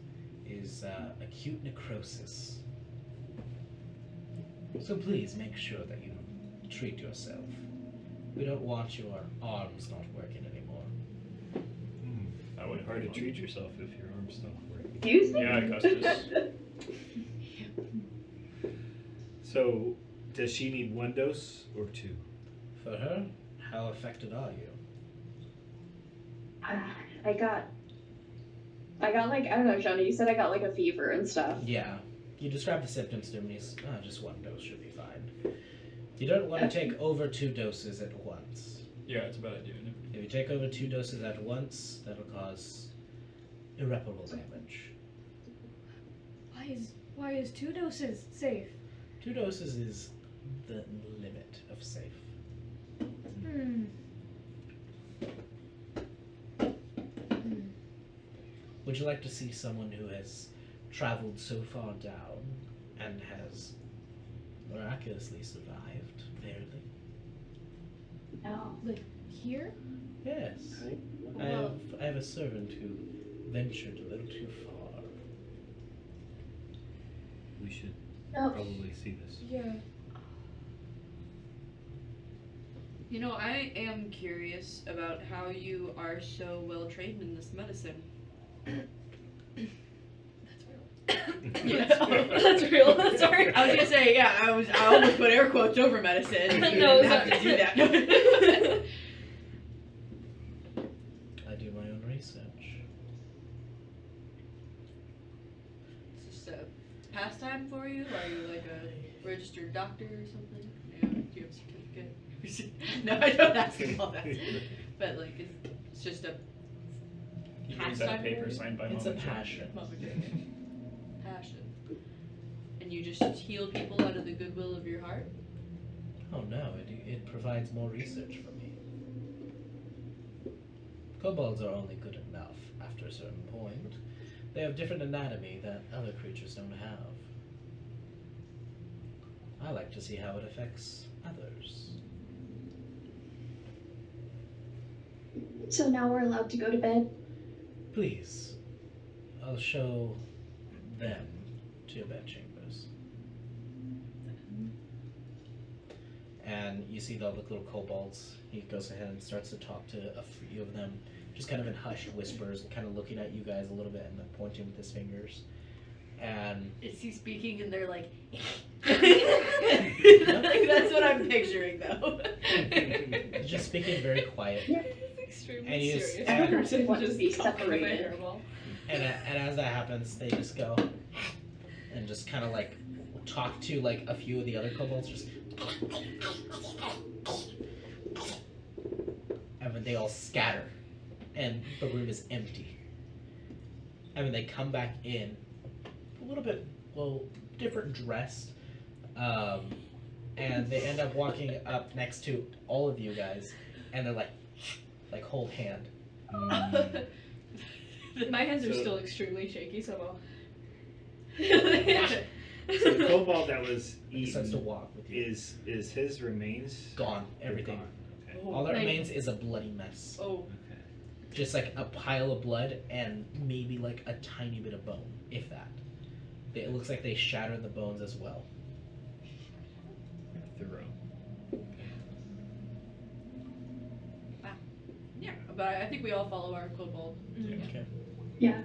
S1: is acute necrosis. So please make sure that you treat yourself. We don't want your arms not working anymore.
S3: That would
S4: Hard to treat yourself if your arm's not working.
S7: Excuse me?
S3: Yeah, Custis.
S4: So, does she need 1 dose or 2?
S1: For her, how affected are you?
S7: I got like, I don't know, Johnny, you said I got like a fever and stuff.
S1: Yeah. You describe the symptoms to him and he's, just 1 dose should be fine. You don't want to take over 2 doses at once.
S3: Yeah, it's a bad idea. Isn't
S1: If you take over 2 doses at once, that'll cause irreparable damage.
S5: Why is 2 doses safe?
S1: 2 doses is the limit of safe. Would you like to see someone who has traveled so far down and has miraculously survived, barely?
S7: No.
S5: Like here?
S1: Yes.
S6: Right?
S1: I have a servant who ventured a little too far.
S4: We should
S7: No.
S4: probably see this.
S5: Yeah.
S2: You know, I am curious about how you are so well trained in this medicine.
S5: Yeah. That's real. Sorry.
S2: I was gonna say, yeah, I almost put air quotes over medicine. You
S5: No,
S2: didn't have to do that.
S1: I do my own research.
S2: It's just a pastime for you? Are you like a registered doctor or something? Yeah, do you have a certificate? No, I don't ask him all that. But like, it's just a
S3: He reads that
S2: pastime
S3: paper
S2: for you?
S3: signed by
S1: It's a
S3: Mama Jo.
S1: passion.
S2: Mama Jo. Passion. And you just heal people out of the goodwill of your heart?
S1: Oh no, it provides more research for me. Kobolds are only good enough after a certain point. They have different anatomy that other creatures don't have. I like to see how it affects others.
S7: So now we're allowed to go to bed?
S1: Please, I'll show them to your bed chambers. And you see all the little kobolds. He goes ahead and starts to talk to a few of them, just kind of in hushed whispers, kind of looking at you guys a little bit and then pointing with his fingers. And
S2: Is he speaking and they're like, like that's what I'm picturing though.
S1: just speaking very quiet.
S5: Extremely
S1: And you
S5: serious.
S1: and-
S5: person
S7: Want to
S5: just
S7: be
S5: talking about
S7: separated.
S5: hairball.
S1: And as that happens, they just go and just kind of like talk to like a few of the other kobolds, just and then they all scatter, and the room is empty. And then they come back in, a little bit different dressed, and they end up walking up next to all of you guys, and they're like hold hand.
S5: My hands are
S4: So-
S5: still extremely shaky, so well.
S4: So the kobold that was
S1: He starts to
S4: eaten,
S1: walk with you.
S4: is his remains
S1: Gone,
S4: They're
S1: everything.
S4: gone. Okay.
S1: All that
S5: Like-
S1: remains is a bloody mess.
S2: Oh,
S4: Okay.
S1: Just like a pile of blood and maybe like a tiny bit of bone, if that. It looks like they shattered the bones as well.
S4: Thorough.
S2: yeah, but I think we all follow our kobold.
S1: Okay.
S7: Yeah.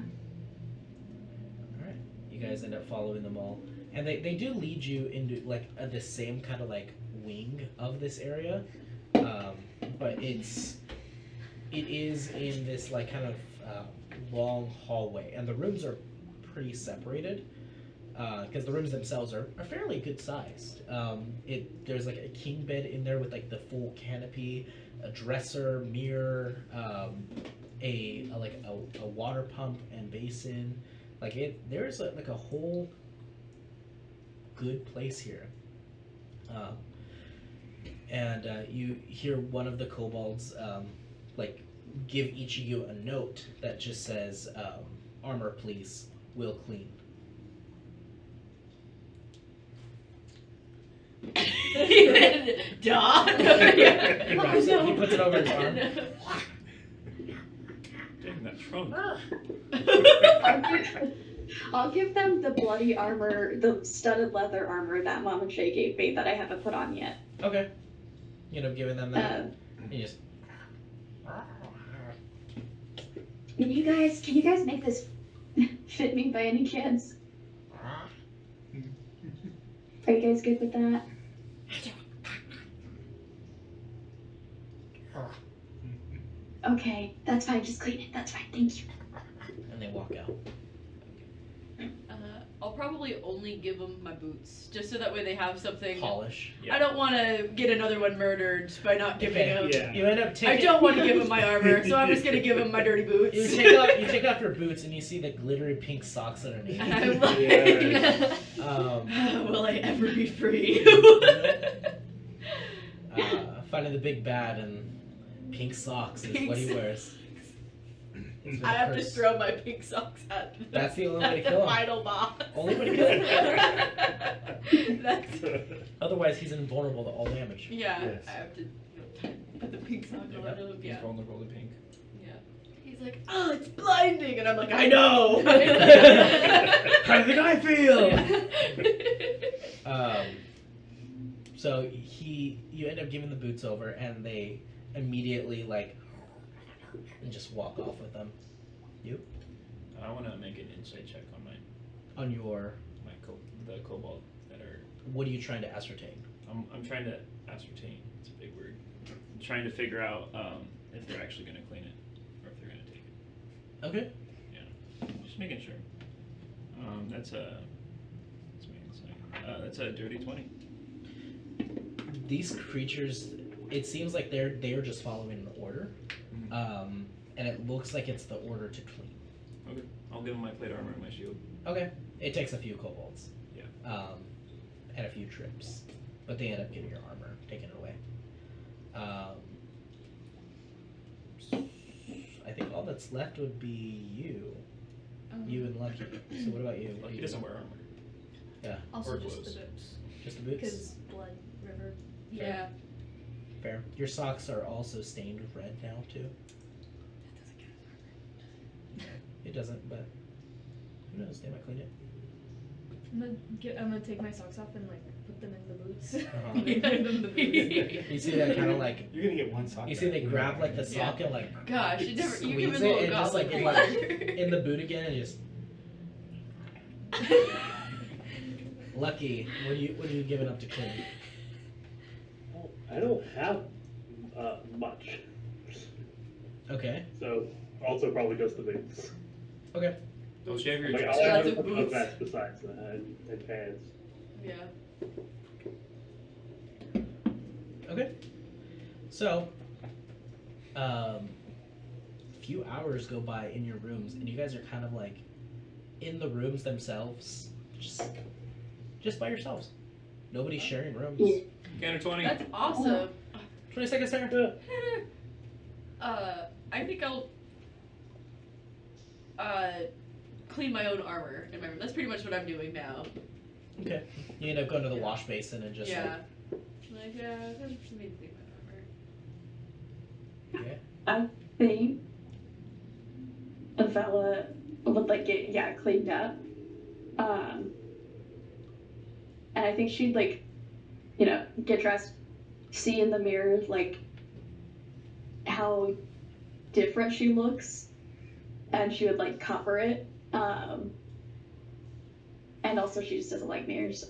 S1: Alright. You guys end up following them all. And they do lead you into like the same kind of like wing of this area. But it is in this like kind of long hallway. And the rooms are pretty separated. Because the rooms themselves are fairly good sized. There's like a king bed in there with like the full canopy, a dresser, mirror, a water pump and basin. There's like a whole good place here. And you hear one of the kobolds give each of you a note that just says, "Armor, please. Will clean."
S2: Don.
S1: He wraps it, he puts it over his arm.
S3: Dang, that trunk.
S7: I'll give them the bloody armor, the studded leather armor that Mom and Shay gave me that I haven't put on yet.
S1: Okay. You end up giving them that. You just.
S7: Can you guys make this fit me by any chance? Are you guys good with that? Okay, that's fine. Just clean it. That's fine. Thank you.
S1: And they walk out.
S2: I'll probably only give them my boots, just so that way they have something.
S1: Polish.
S2: I don't want to get another one murdered by not giving them.
S4: Yeah.
S1: You end up taking.
S2: I don't want to give him my armor, so I'm just gonna give him my dirty boots.
S1: You take off your boots and you see the glittery pink socks underneath.
S2: I'm like,
S4: Yes.
S2: will I ever be free?
S1: Finding the big bad and pink socks is what he wears.
S2: I have to throw my pink socks at
S1: That's the only way to
S2: at
S1: kill
S2: the
S1: him.
S2: final boss.
S1: Only way to kill him.
S2: That's,
S1: Otherwise, he's invulnerable to all damage.
S2: yeah,
S4: Yes.
S2: I have to put the pink sock
S1: Yeah.
S2: on him.
S3: He's
S2: Yeah.
S3: vulnerable to pink.
S2: Yeah. He's like, oh, it's blinding, and I'm like, I know.
S1: How do you think I feel? So you end up giving the boots over, and they immediately and just walk off with them.
S3: I want to make an insight check on
S1: On your,
S3: the kobold that are.
S1: what are you trying to ascertain?
S3: I'm trying to ascertain. It's a big word. I'm trying to figure out if they're actually going to clean it or if they're going to take it.
S1: Okay.
S3: Just making sure. That's a. That's a dirty 20.
S1: These creatures, it seems like they're just following an order, and it looks like it's the order to clean.
S3: Okay. I'll give them my plate armor and my shield.
S1: Okay. It takes a few kobolds.
S3: Yeah.
S1: And a few trips, but they end up getting your armor, taking it away. I think all that's left would be you. You and Lucky. So what about you? What do
S3: He
S1: you
S3: doesn't
S1: do?
S3: wear armor.
S1: Yeah.
S5: Also
S3: Or
S5: just
S3: clothes.
S5: the boots.
S1: Just the boots?
S5: Because blood, river.
S2: Yeah.
S1: Fair. Your socks are also stained with red now, too. It doesn't, but who knows? They might clean it.
S5: I'm gonna take my socks off and put them in the boots.
S1: Uh-huh.
S5: Give them the boots.
S1: You see that kind of
S4: You're gonna get one sock.
S1: you see they
S4: back.
S1: grab the sock and
S2: Gosh, you never. You give
S1: Squeeze
S2: it a
S1: it
S2: little
S1: and just,
S2: goblin
S1: it,
S2: creature.
S1: in the boot again and just. Lucky, what are you giving up to clean?
S6: Well, I don't have much,
S1: Okay.
S6: so also probably just the boots.
S1: Okay.
S3: Don't shave your
S6: Like,
S3: chest.
S6: I'll
S2: Lots
S6: have
S2: of
S6: a
S2: boots.
S6: vest besides that and pants.
S2: Yeah.
S1: Okay. So, a few hours go by in your rooms, and you guys are kind of in the rooms themselves, just by yourselves. Nobody's sharing rooms.
S7: Yeah.
S3: Counter 20.
S2: That's awesome.
S1: 20 seconds there.
S2: I think I'll clean my own armor in my room. That's pretty much what I'm doing now.
S1: Okay. You end up going to the wash basin and just
S2: Yeah. That's me to clean my armor.
S1: okay.
S7: I think Avella would get cleaned up. And I think she'd get dressed, see in the mirror how different she looks, and she would cover it. And also she just doesn't like mirrors.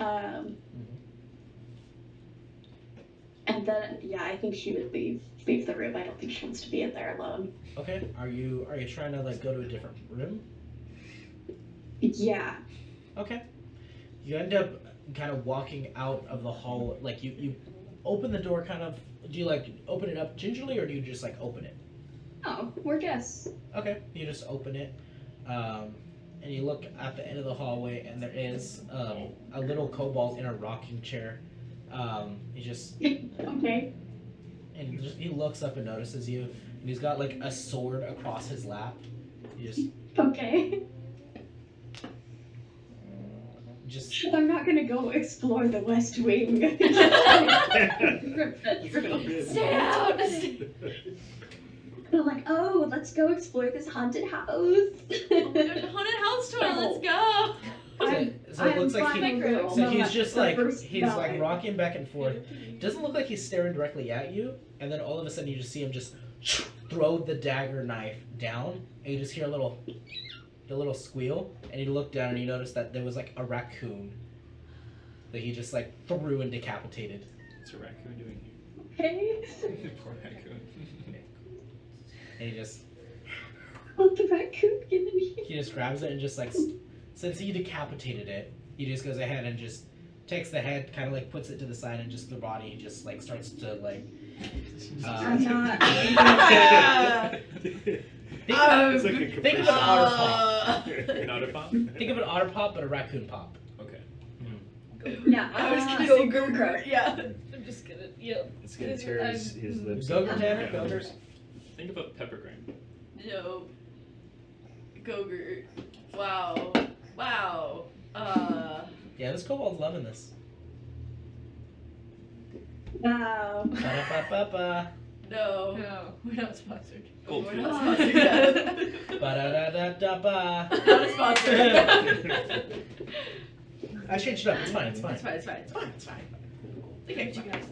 S7: And then I think she would leave the room. I don't think she wants to be in there alone.
S1: Okay. Are you trying to go to a different room?
S7: Yeah.
S1: Okay. You end up kind of walking out of the hall. You open the door kind of. Do you open it up gingerly, or do you just open it?
S7: Oh, we're guests.
S1: Okay. You just open it, and you look at the end of the hallway, and there is a little kobold in a rocking chair. He just
S7: Okay.
S1: and he looks up and notices you, and he's got a sword across his lap. He just just
S7: I'm not gonna go explore the West Wing.
S5: Stay out.
S7: I'm like, oh, let's go explore this haunted house.
S2: There's a haunted house tour. Let's go.
S1: so it looks like
S7: fine girl,
S1: so
S7: no,
S1: he's
S7: that's
S1: just
S7: the
S1: like
S7: first
S1: he's like
S7: night.
S1: rocking back and forth. Doesn't look like he's staring directly at you, and then all of a sudden you just see him just throw the dagger knife down, and you just hear a little squeal, and you look down and you notice that there was like a raccoon that he just like threw and decapitated.
S3: What's a raccoon doing
S7: Hey,
S3: here? Poor raccoon.
S1: And he just
S7: what's the raccoon giving me?
S1: he just grabs it and just like since he decapitated it, he just goes ahead and just takes the head, kind of like puts it to the side, and just the body just like starts to like.
S7: I'm not.
S3: It's like a
S1: Think of an otter pop.
S3: An otter pop?
S1: Think of an otter pop, but a raccoon pop.
S3: Okay.
S7: Yeah,
S2: I was gonna
S7: go
S2: say
S7: go
S2: Gurkha. Yeah.
S5: I'm just gonna, yep.
S4: It's gonna tear his lips.
S1: Gogurt, Tanner,
S3: Yeah.
S1: Gogurt.
S3: Think about peppergrain.
S2: No. Gogurt. Wow. Wow.
S1: Yeah, this kobold's loving this.
S7: Wow.
S1: Ba-da-ba-ba-ba.
S2: No.
S5: No.
S2: We're not sponsored.
S3: Cold
S2: We're
S3: food.
S2: not sponsored yet.
S1: Ba-da-da-da-da-ba.
S2: Not a sponsor.
S1: I changed it up. It's fine. It's fine.
S2: It's fine. It's fine.
S1: It's fine. It's fine.
S2: Look at you guys.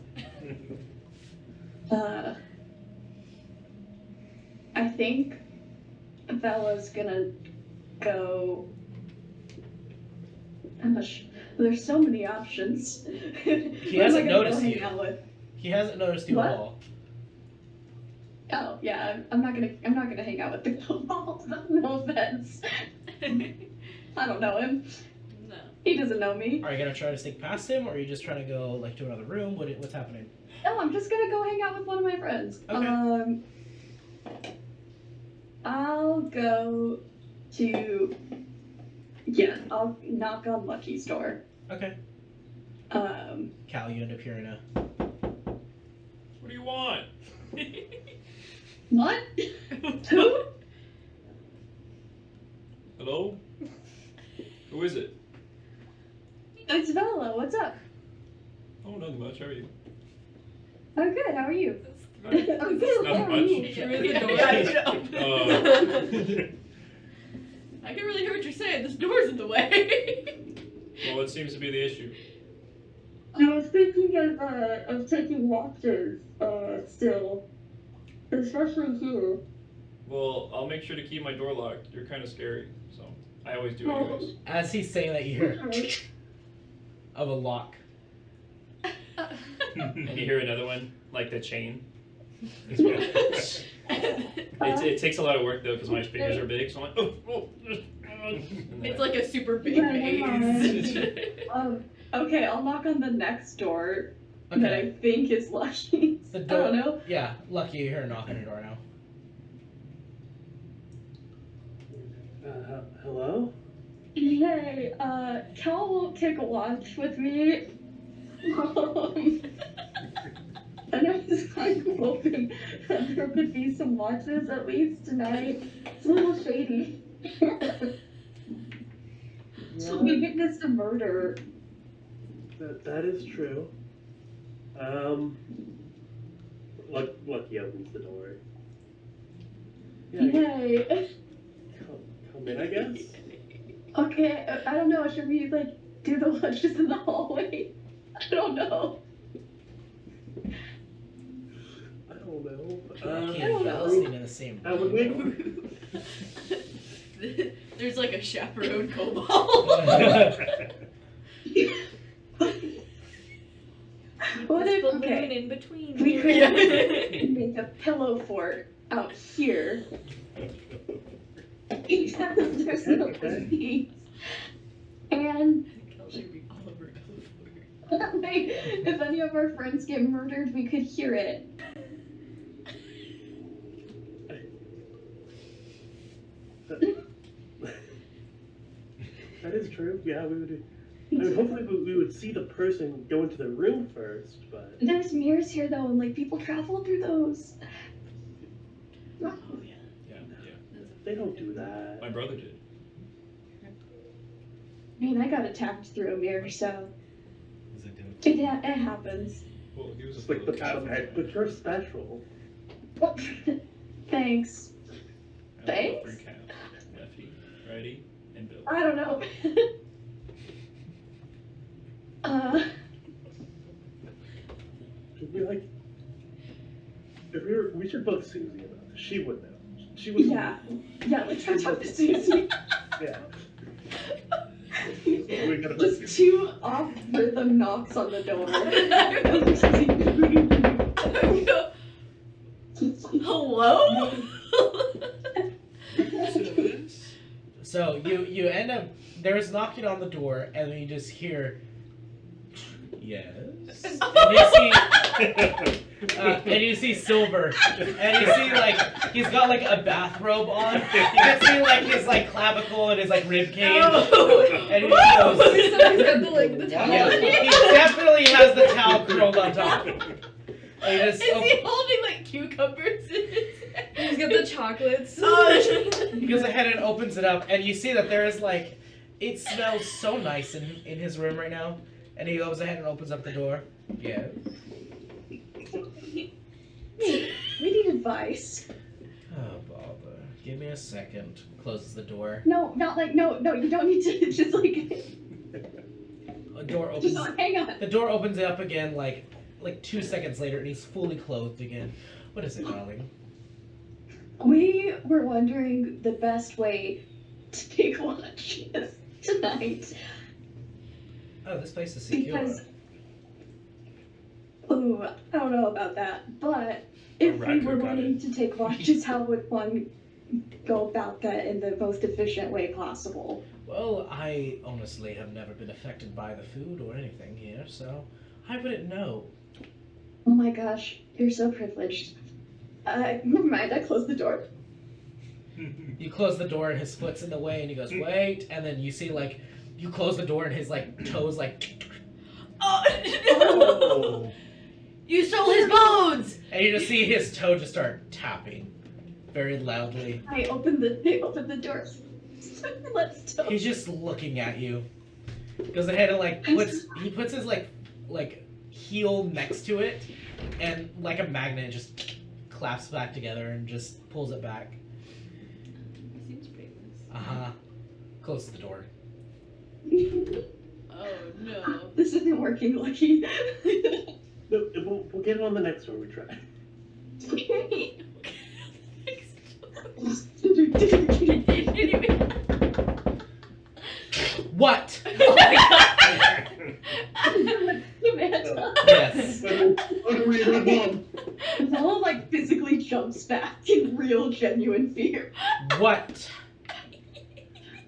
S7: I think Bella's gonna go. There's so many options.
S1: He hasn't noticed you.
S7: Hang out with?
S1: He hasn't noticed you
S7: What?
S1: at all.
S7: Oh yeah, I'm not gonna hang out with the kobold. No offense. I don't know him.
S2: No.
S7: He doesn't know me.
S1: Are you gonna try to sneak past him, or are you just trying to go like to another room? What's happening?
S7: No, I'm just gonna go hang out with one of my friends.
S1: Okay.
S7: I'll go to. Yeah, I'll knock on Lucky's door.
S1: Okay. Cal, you end up hearing a.
S3: What do you want?
S7: What? Who?
S3: Hello? Who is it?
S7: It's Bella. What's up?
S3: Oh, nothing much. How are you?
S7: Oh, good. How are you?
S3: Hi.
S7: I'm good.
S3: Not
S7: How are
S3: much.
S7: you?
S2: Through the door. I can really hear what you're saying. This door's in the way.
S3: Well, what seems to be the issue?
S7: I was thinking of taking watches. Still, especially here.
S3: Well, I'll make sure to keep my door locked. You're kind of scary, so I always do anyways.
S1: As he's saying that, you hear of a lock.
S3: And you hear another one, like the chain. It takes a lot of work though, because my fingers are big, so I'm like, oh. And
S2: It's
S3: then-
S2: like a super big
S7: Yeah,
S2: maze.
S7: Okay, I'll knock on the next door that I
S1: Okay.
S7: think is Lucky's.
S1: The
S7: I
S1: door.
S7: don't know.
S1: Yeah, Lucky, you hear a knock on your door now.
S6: Hello?
S7: Hey, Cal won't take a watch with me. And I was kind of hoping that there could be some watches at least tonight. It's a little shady. So we witnessed a murder.
S6: That is true. Lucky opens the door. Yeah,
S7: Hey.
S6: come in, I guess.
S7: Okay, I don't know. Should we like do the watches in the hallway? I don't know.
S6: I don't know.
S1: Lucky
S7: I don't
S1: and
S7: know.
S1: Bella sitting in the same
S6: would
S1: room.
S2: There's like a chaperone kobold.
S7: What if
S5: Split moon
S7: okay,
S5: in between.
S7: we could make a pillow fort out here. Because there's no
S6: Okay.
S7: seats. And
S2: All over California.
S7: like, if any of our friends get murdered, we could hear it.
S6: That is true. Yeah, we would. I mean, hopefully we would see the person go into the room first, but
S7: There's mirrors here though, and like people travel through those.
S3: Yeah.
S6: they don't do that.
S3: My brother did.
S7: mean, I got attacked through a mirror, so
S4: Is it doing-
S7: it happens.
S3: Well, he was
S6: Just like the cafe, but you're special.
S7: Thanks. Thanks?
S3: Lefty, righty, and Bill.
S7: I don't know.
S6: Should we like? If we should bug Susie about this. She would know. She was.
S7: Yeah, let's go talk to Susie.
S6: Yeah. We gotta
S7: Just 2 off-rhythm knocks on the door.
S5: Hello?
S1: So you end up there's knocking on the door, and then you just hear, yes, and you see Silver, and you see like he's got like a bathrobe on. You can see like his like clavicle and his like rib cage, and he goes,
S5: Somebody's got the towel.
S1: yeah, he definitely has the towel curled on top. And he just
S2: Is he holding like cucumbers in his hand?
S5: He's got the chocolates.
S1: He goes ahead and opens it up, and you see that there is like, it smells so nice in his room right now. And he goes ahead and opens up the door. Yes.
S7: We need advice.
S1: Oh, bother. Give me a second. Closes the door.
S7: No, not like, no, you don't need to, just like,
S1: The door
S7: just
S1: opens.
S7: hang on.
S1: The door opens up again like 2 seconds later, and he's fully clothed again. What is it, darling?
S7: We were wondering the best way to take lunches tonight.
S1: Oh, this place is secure.
S7: Because, ooh, I don't know about that, but if we were
S3: raccoon got
S7: wanting to take lunches, how would one go about that in the most efficient way possible?
S1: Well, I honestly have never been affected by the food or anything here, so I wouldn't know.
S7: Oh my gosh, you're so privileged. Never mind, I closed the door.
S1: You close the door and his foot's in the way, and he goes, wait, and then you see like you close the door and his like toes like,
S2: Oh
S4: Oh.
S2: You stole his bones!
S1: and you just see his toe just start tapping very loudly.
S7: I opened the door. Let's go.
S1: He's just looking at you. Goes ahead and like puts his like heel next to it, and like a magnet just claps back together and just pulls it back.
S2: Seems painless.
S1: Closes the door.
S2: Oh no.
S7: This isn't working, Lucky.
S6: No, we'll get it on the next one we try.
S1: What?
S2: Oh my god.
S1: Yes.
S7: Noah like physically jumps back in real genuine fear.
S1: What?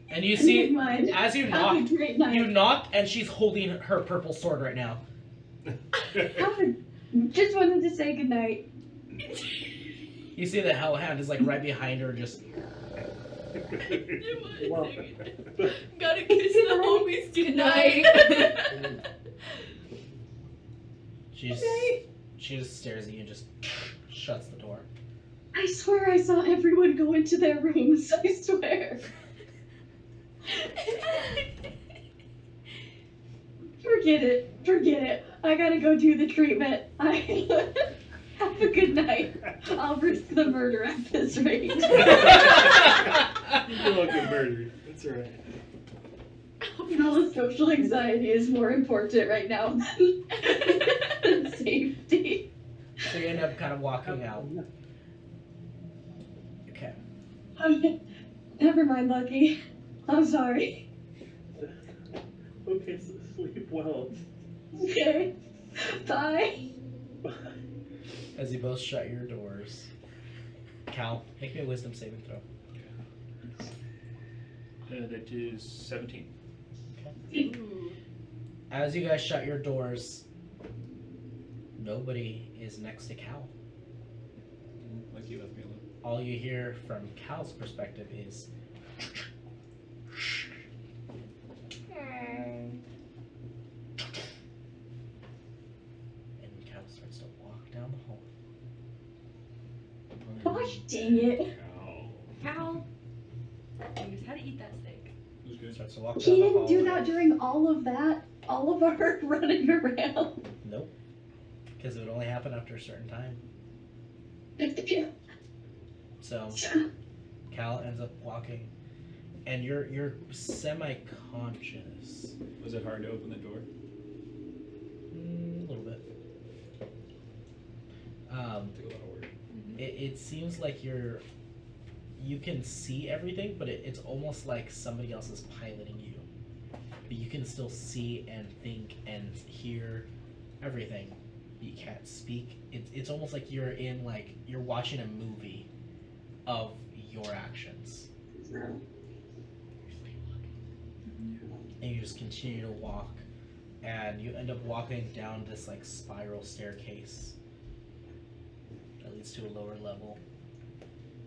S1: And you
S7: Never
S1: see,
S7: mind.
S1: as you
S7: Have a
S1: knock,
S7: great night.
S1: you knock, and she's holding her purple sword right now.
S7: Just wanted to say goodnight.
S1: You see the Hellhound is like right behind her, just.
S6: Wow.
S2: Gotta kiss the homies goodnight.
S1: She just stares at you and just shuts the door.
S7: I swear I saw everyone go into their rooms. I swear. Forget it. I gotta go do the treatment. Have a good night. I'll risk the murder at this rate.
S4: You feel like you're murdered. That's alright.
S7: Noah's social anxiety is more important right now than safety.
S1: So you end up kind of walking out. Okay.
S7: Never mind, Lucky. I'm sorry.
S6: Okay, so sleep well.
S7: Okay. Bye.
S6: Bye.
S1: As you both shut your doors. Cal, make me a wisdom saving throw.
S3: That is 17.
S2: Ooh.
S1: As you guys shut your doors, nobody is next to Cal.
S3: Like you left me alone.
S1: All you hear from Cal's perspective is. And Cal starts to walk down the hall.
S7: Gosh dang it.
S3: Ow.
S2: Cal. Fingers, how to eat that steak.
S3: Who's good?
S1: starts to walk down
S7: He
S1: the
S7: didn't do
S1: hallway.
S7: that during all of our running around.
S1: Nope. Because it would only happen after a certain time. So Cal ends up walking, and you're semi-conscious.
S3: Was it hard to open the door?
S1: A little bit.
S3: Took a lot of work.
S1: It seems like you can see everything, but it's almost like somebody else is piloting you. But you can still see and think and hear everything. You can't speak. It's almost like you're watching a movie of your actions. And you just continue to walk, and you end up walking down this like spiral staircase that leads to a lower level.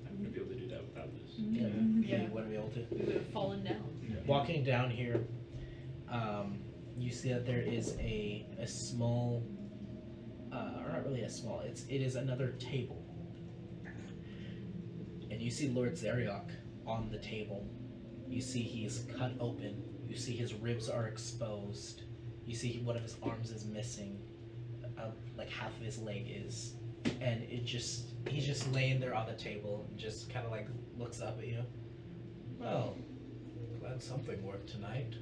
S3: I wouldn't be able to do that without this.
S1: Yeah,
S2: Yeah.
S1: you wouldn't be able to.
S2: We would have fallen down.
S1: Walking down here, you see that there is a small, or not really a small. It is another table, and you see Lord Zeriok on the table. You see he's cut open. You see his ribs are exposed. You see one of his arms is missing, like half of his leg is, and he's just laying there on the table and just kind of like looks up at you. Well, glad something worked tonight.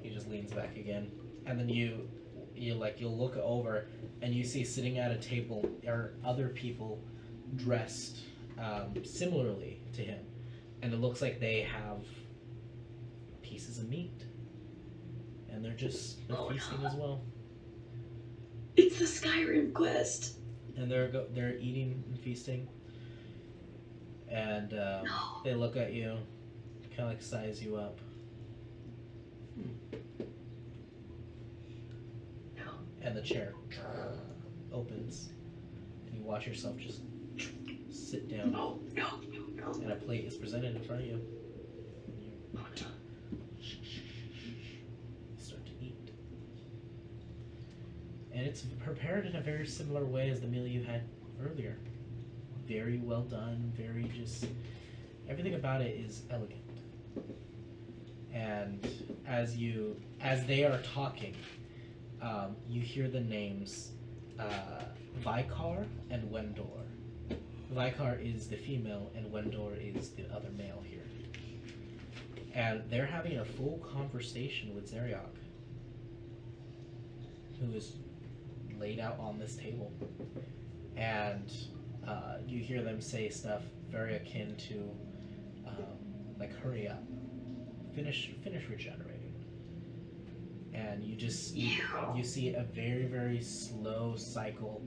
S1: He just leans back again, and then you'll look over, and you see sitting at a table are other people dressed similarly to him, and it looks like they have pieces of meat, and they're feasting as well,
S7: It's the Skyrim quest.
S1: and they're eating and feasting, and they look at you, kind of like size you up. And the chair opens, and you watch yourself just sit down,
S7: No.
S1: and a plate is presented in front of you. And you start to eat. And it's prepared in a very similar way as the meal you had earlier. Very well done, everything about it is elegant. And as they are talking, you hear the names Vikar and Wendor. Vikar is the female and Wendor is the other male here. And they're having a full conversation with Zeriok, who is laid out on this table. And you hear them say stuff very akin to, like, hurry up, finish regenerating. And you see a very, very slow cycle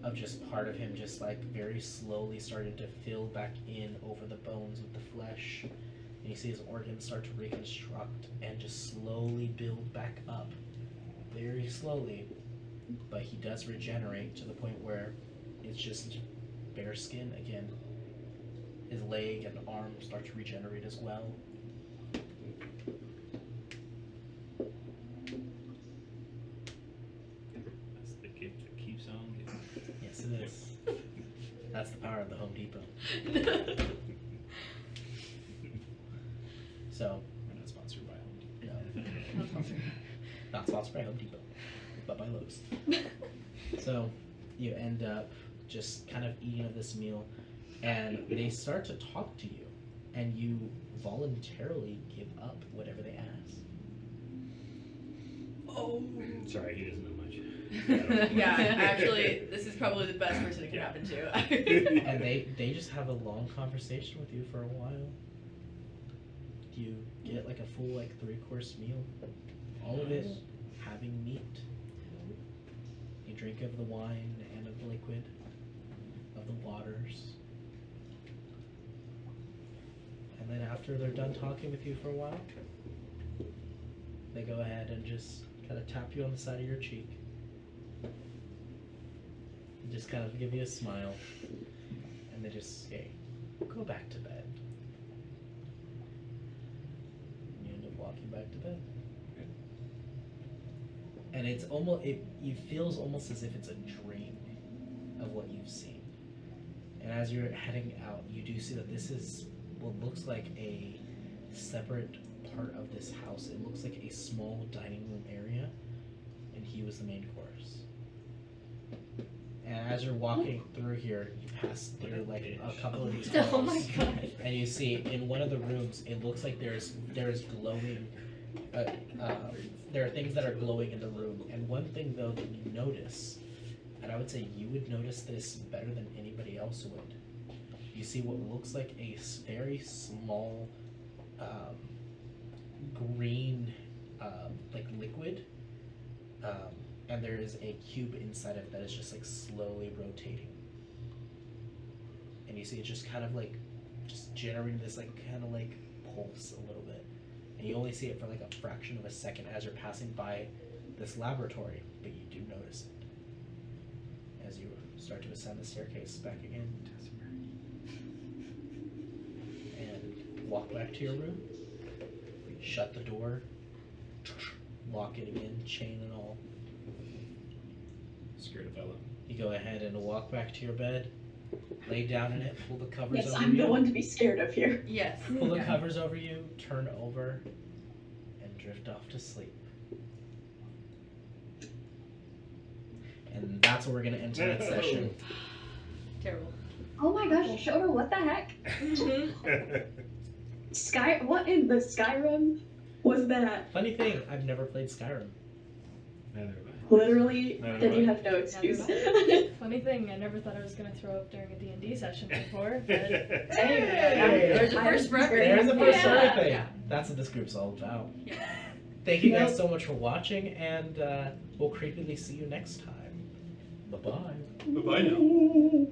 S1: of just part of him just like very slowly starting to fill back in over the bones with the flesh. And you see his organs start to reconstruct and just slowly build back up. Very slowly. But he does regenerate to the point where it's just bare skin again. His leg and arm start to regenerate as well.
S3: That's the gift that keeps on giving.
S1: Yes, it is. That's the power of the Home Depot. So,
S3: We're not sponsored by Home Depot.
S1: not sponsored by Home Depot, but by Lowe's. So, you end up just kind of eating of this meal, and they start to talk to you, and you voluntarily give up whatever they ask.
S2: Oh.
S4: Sorry, he doesn't know much.
S2: Yeah, actually, this is probably the best person it can happen to.
S1: And they just have a long conversation with you for a while. You get like a full like 3-course meal, all of it having meat. You drink of the wine and of the liquid, of the waters. And then after they're done talking with you for a while, they go ahead and just kind of tap you on the side of your cheek. And just kind of give you a smile. And they just say, go back to bed. And you end up walking back to bed. And it feels almost as if it's a dream of what you've seen. And as you're heading out, you do see that this is what looks like a separate part of this house. It looks like a small dining room area, and he was the main course. And as you're walking through here, you pass through like a couple of these halls.
S5: Oh my god.
S1: And you see in one of the rooms, it looks like there's glowing. There are things that are glowing in the room. And one thing though that you notice, and I would say you would notice this better than anybody else would. You see what looks like a very small green like liquid. And there is a cube inside of it that is just like slowly rotating. And you see it just kind of like just generating this like kind of like pulse a little bit. And you only see it for like a fraction of a second as you're passing by this laboratory, but you do notice it as you start to ascend the staircase back again. And walk back to your room. Shut the door. Lock it again, chain and all.
S3: Scared of Ella.
S1: You go ahead and walk back to your bed, lay down in it, pull the covers
S7: Yes,
S1: over
S7: I'm
S1: you.
S7: the one to be scared of here.
S2: Yes.
S1: Pull the covers over you, turn over, and drift off to sleep. And that's where we're gonna end tonight's session.
S2: Terrible.
S7: Oh my gosh, Shoto, what the heck? What in the Skyrim was that?
S1: Funny thing, I've never played Skyrim.
S4: Neither have I.
S7: Literally,
S4: No,
S7: then
S4: no.
S7: you have no excuse.
S5: Funny thing, I never thought I was gonna throw up during a D&D session before, but
S7: Hey,
S2: There's a first for everything.
S1: There's a first for
S5: Yeah.
S1: everything.
S2: Yeah.
S1: That's what this group's all about.
S2: Yeah.
S1: Thank you guys
S7: Yep.
S1: so much for watching, and we'll creepily see you next time. Bye-bye.
S3: Bye-bye now.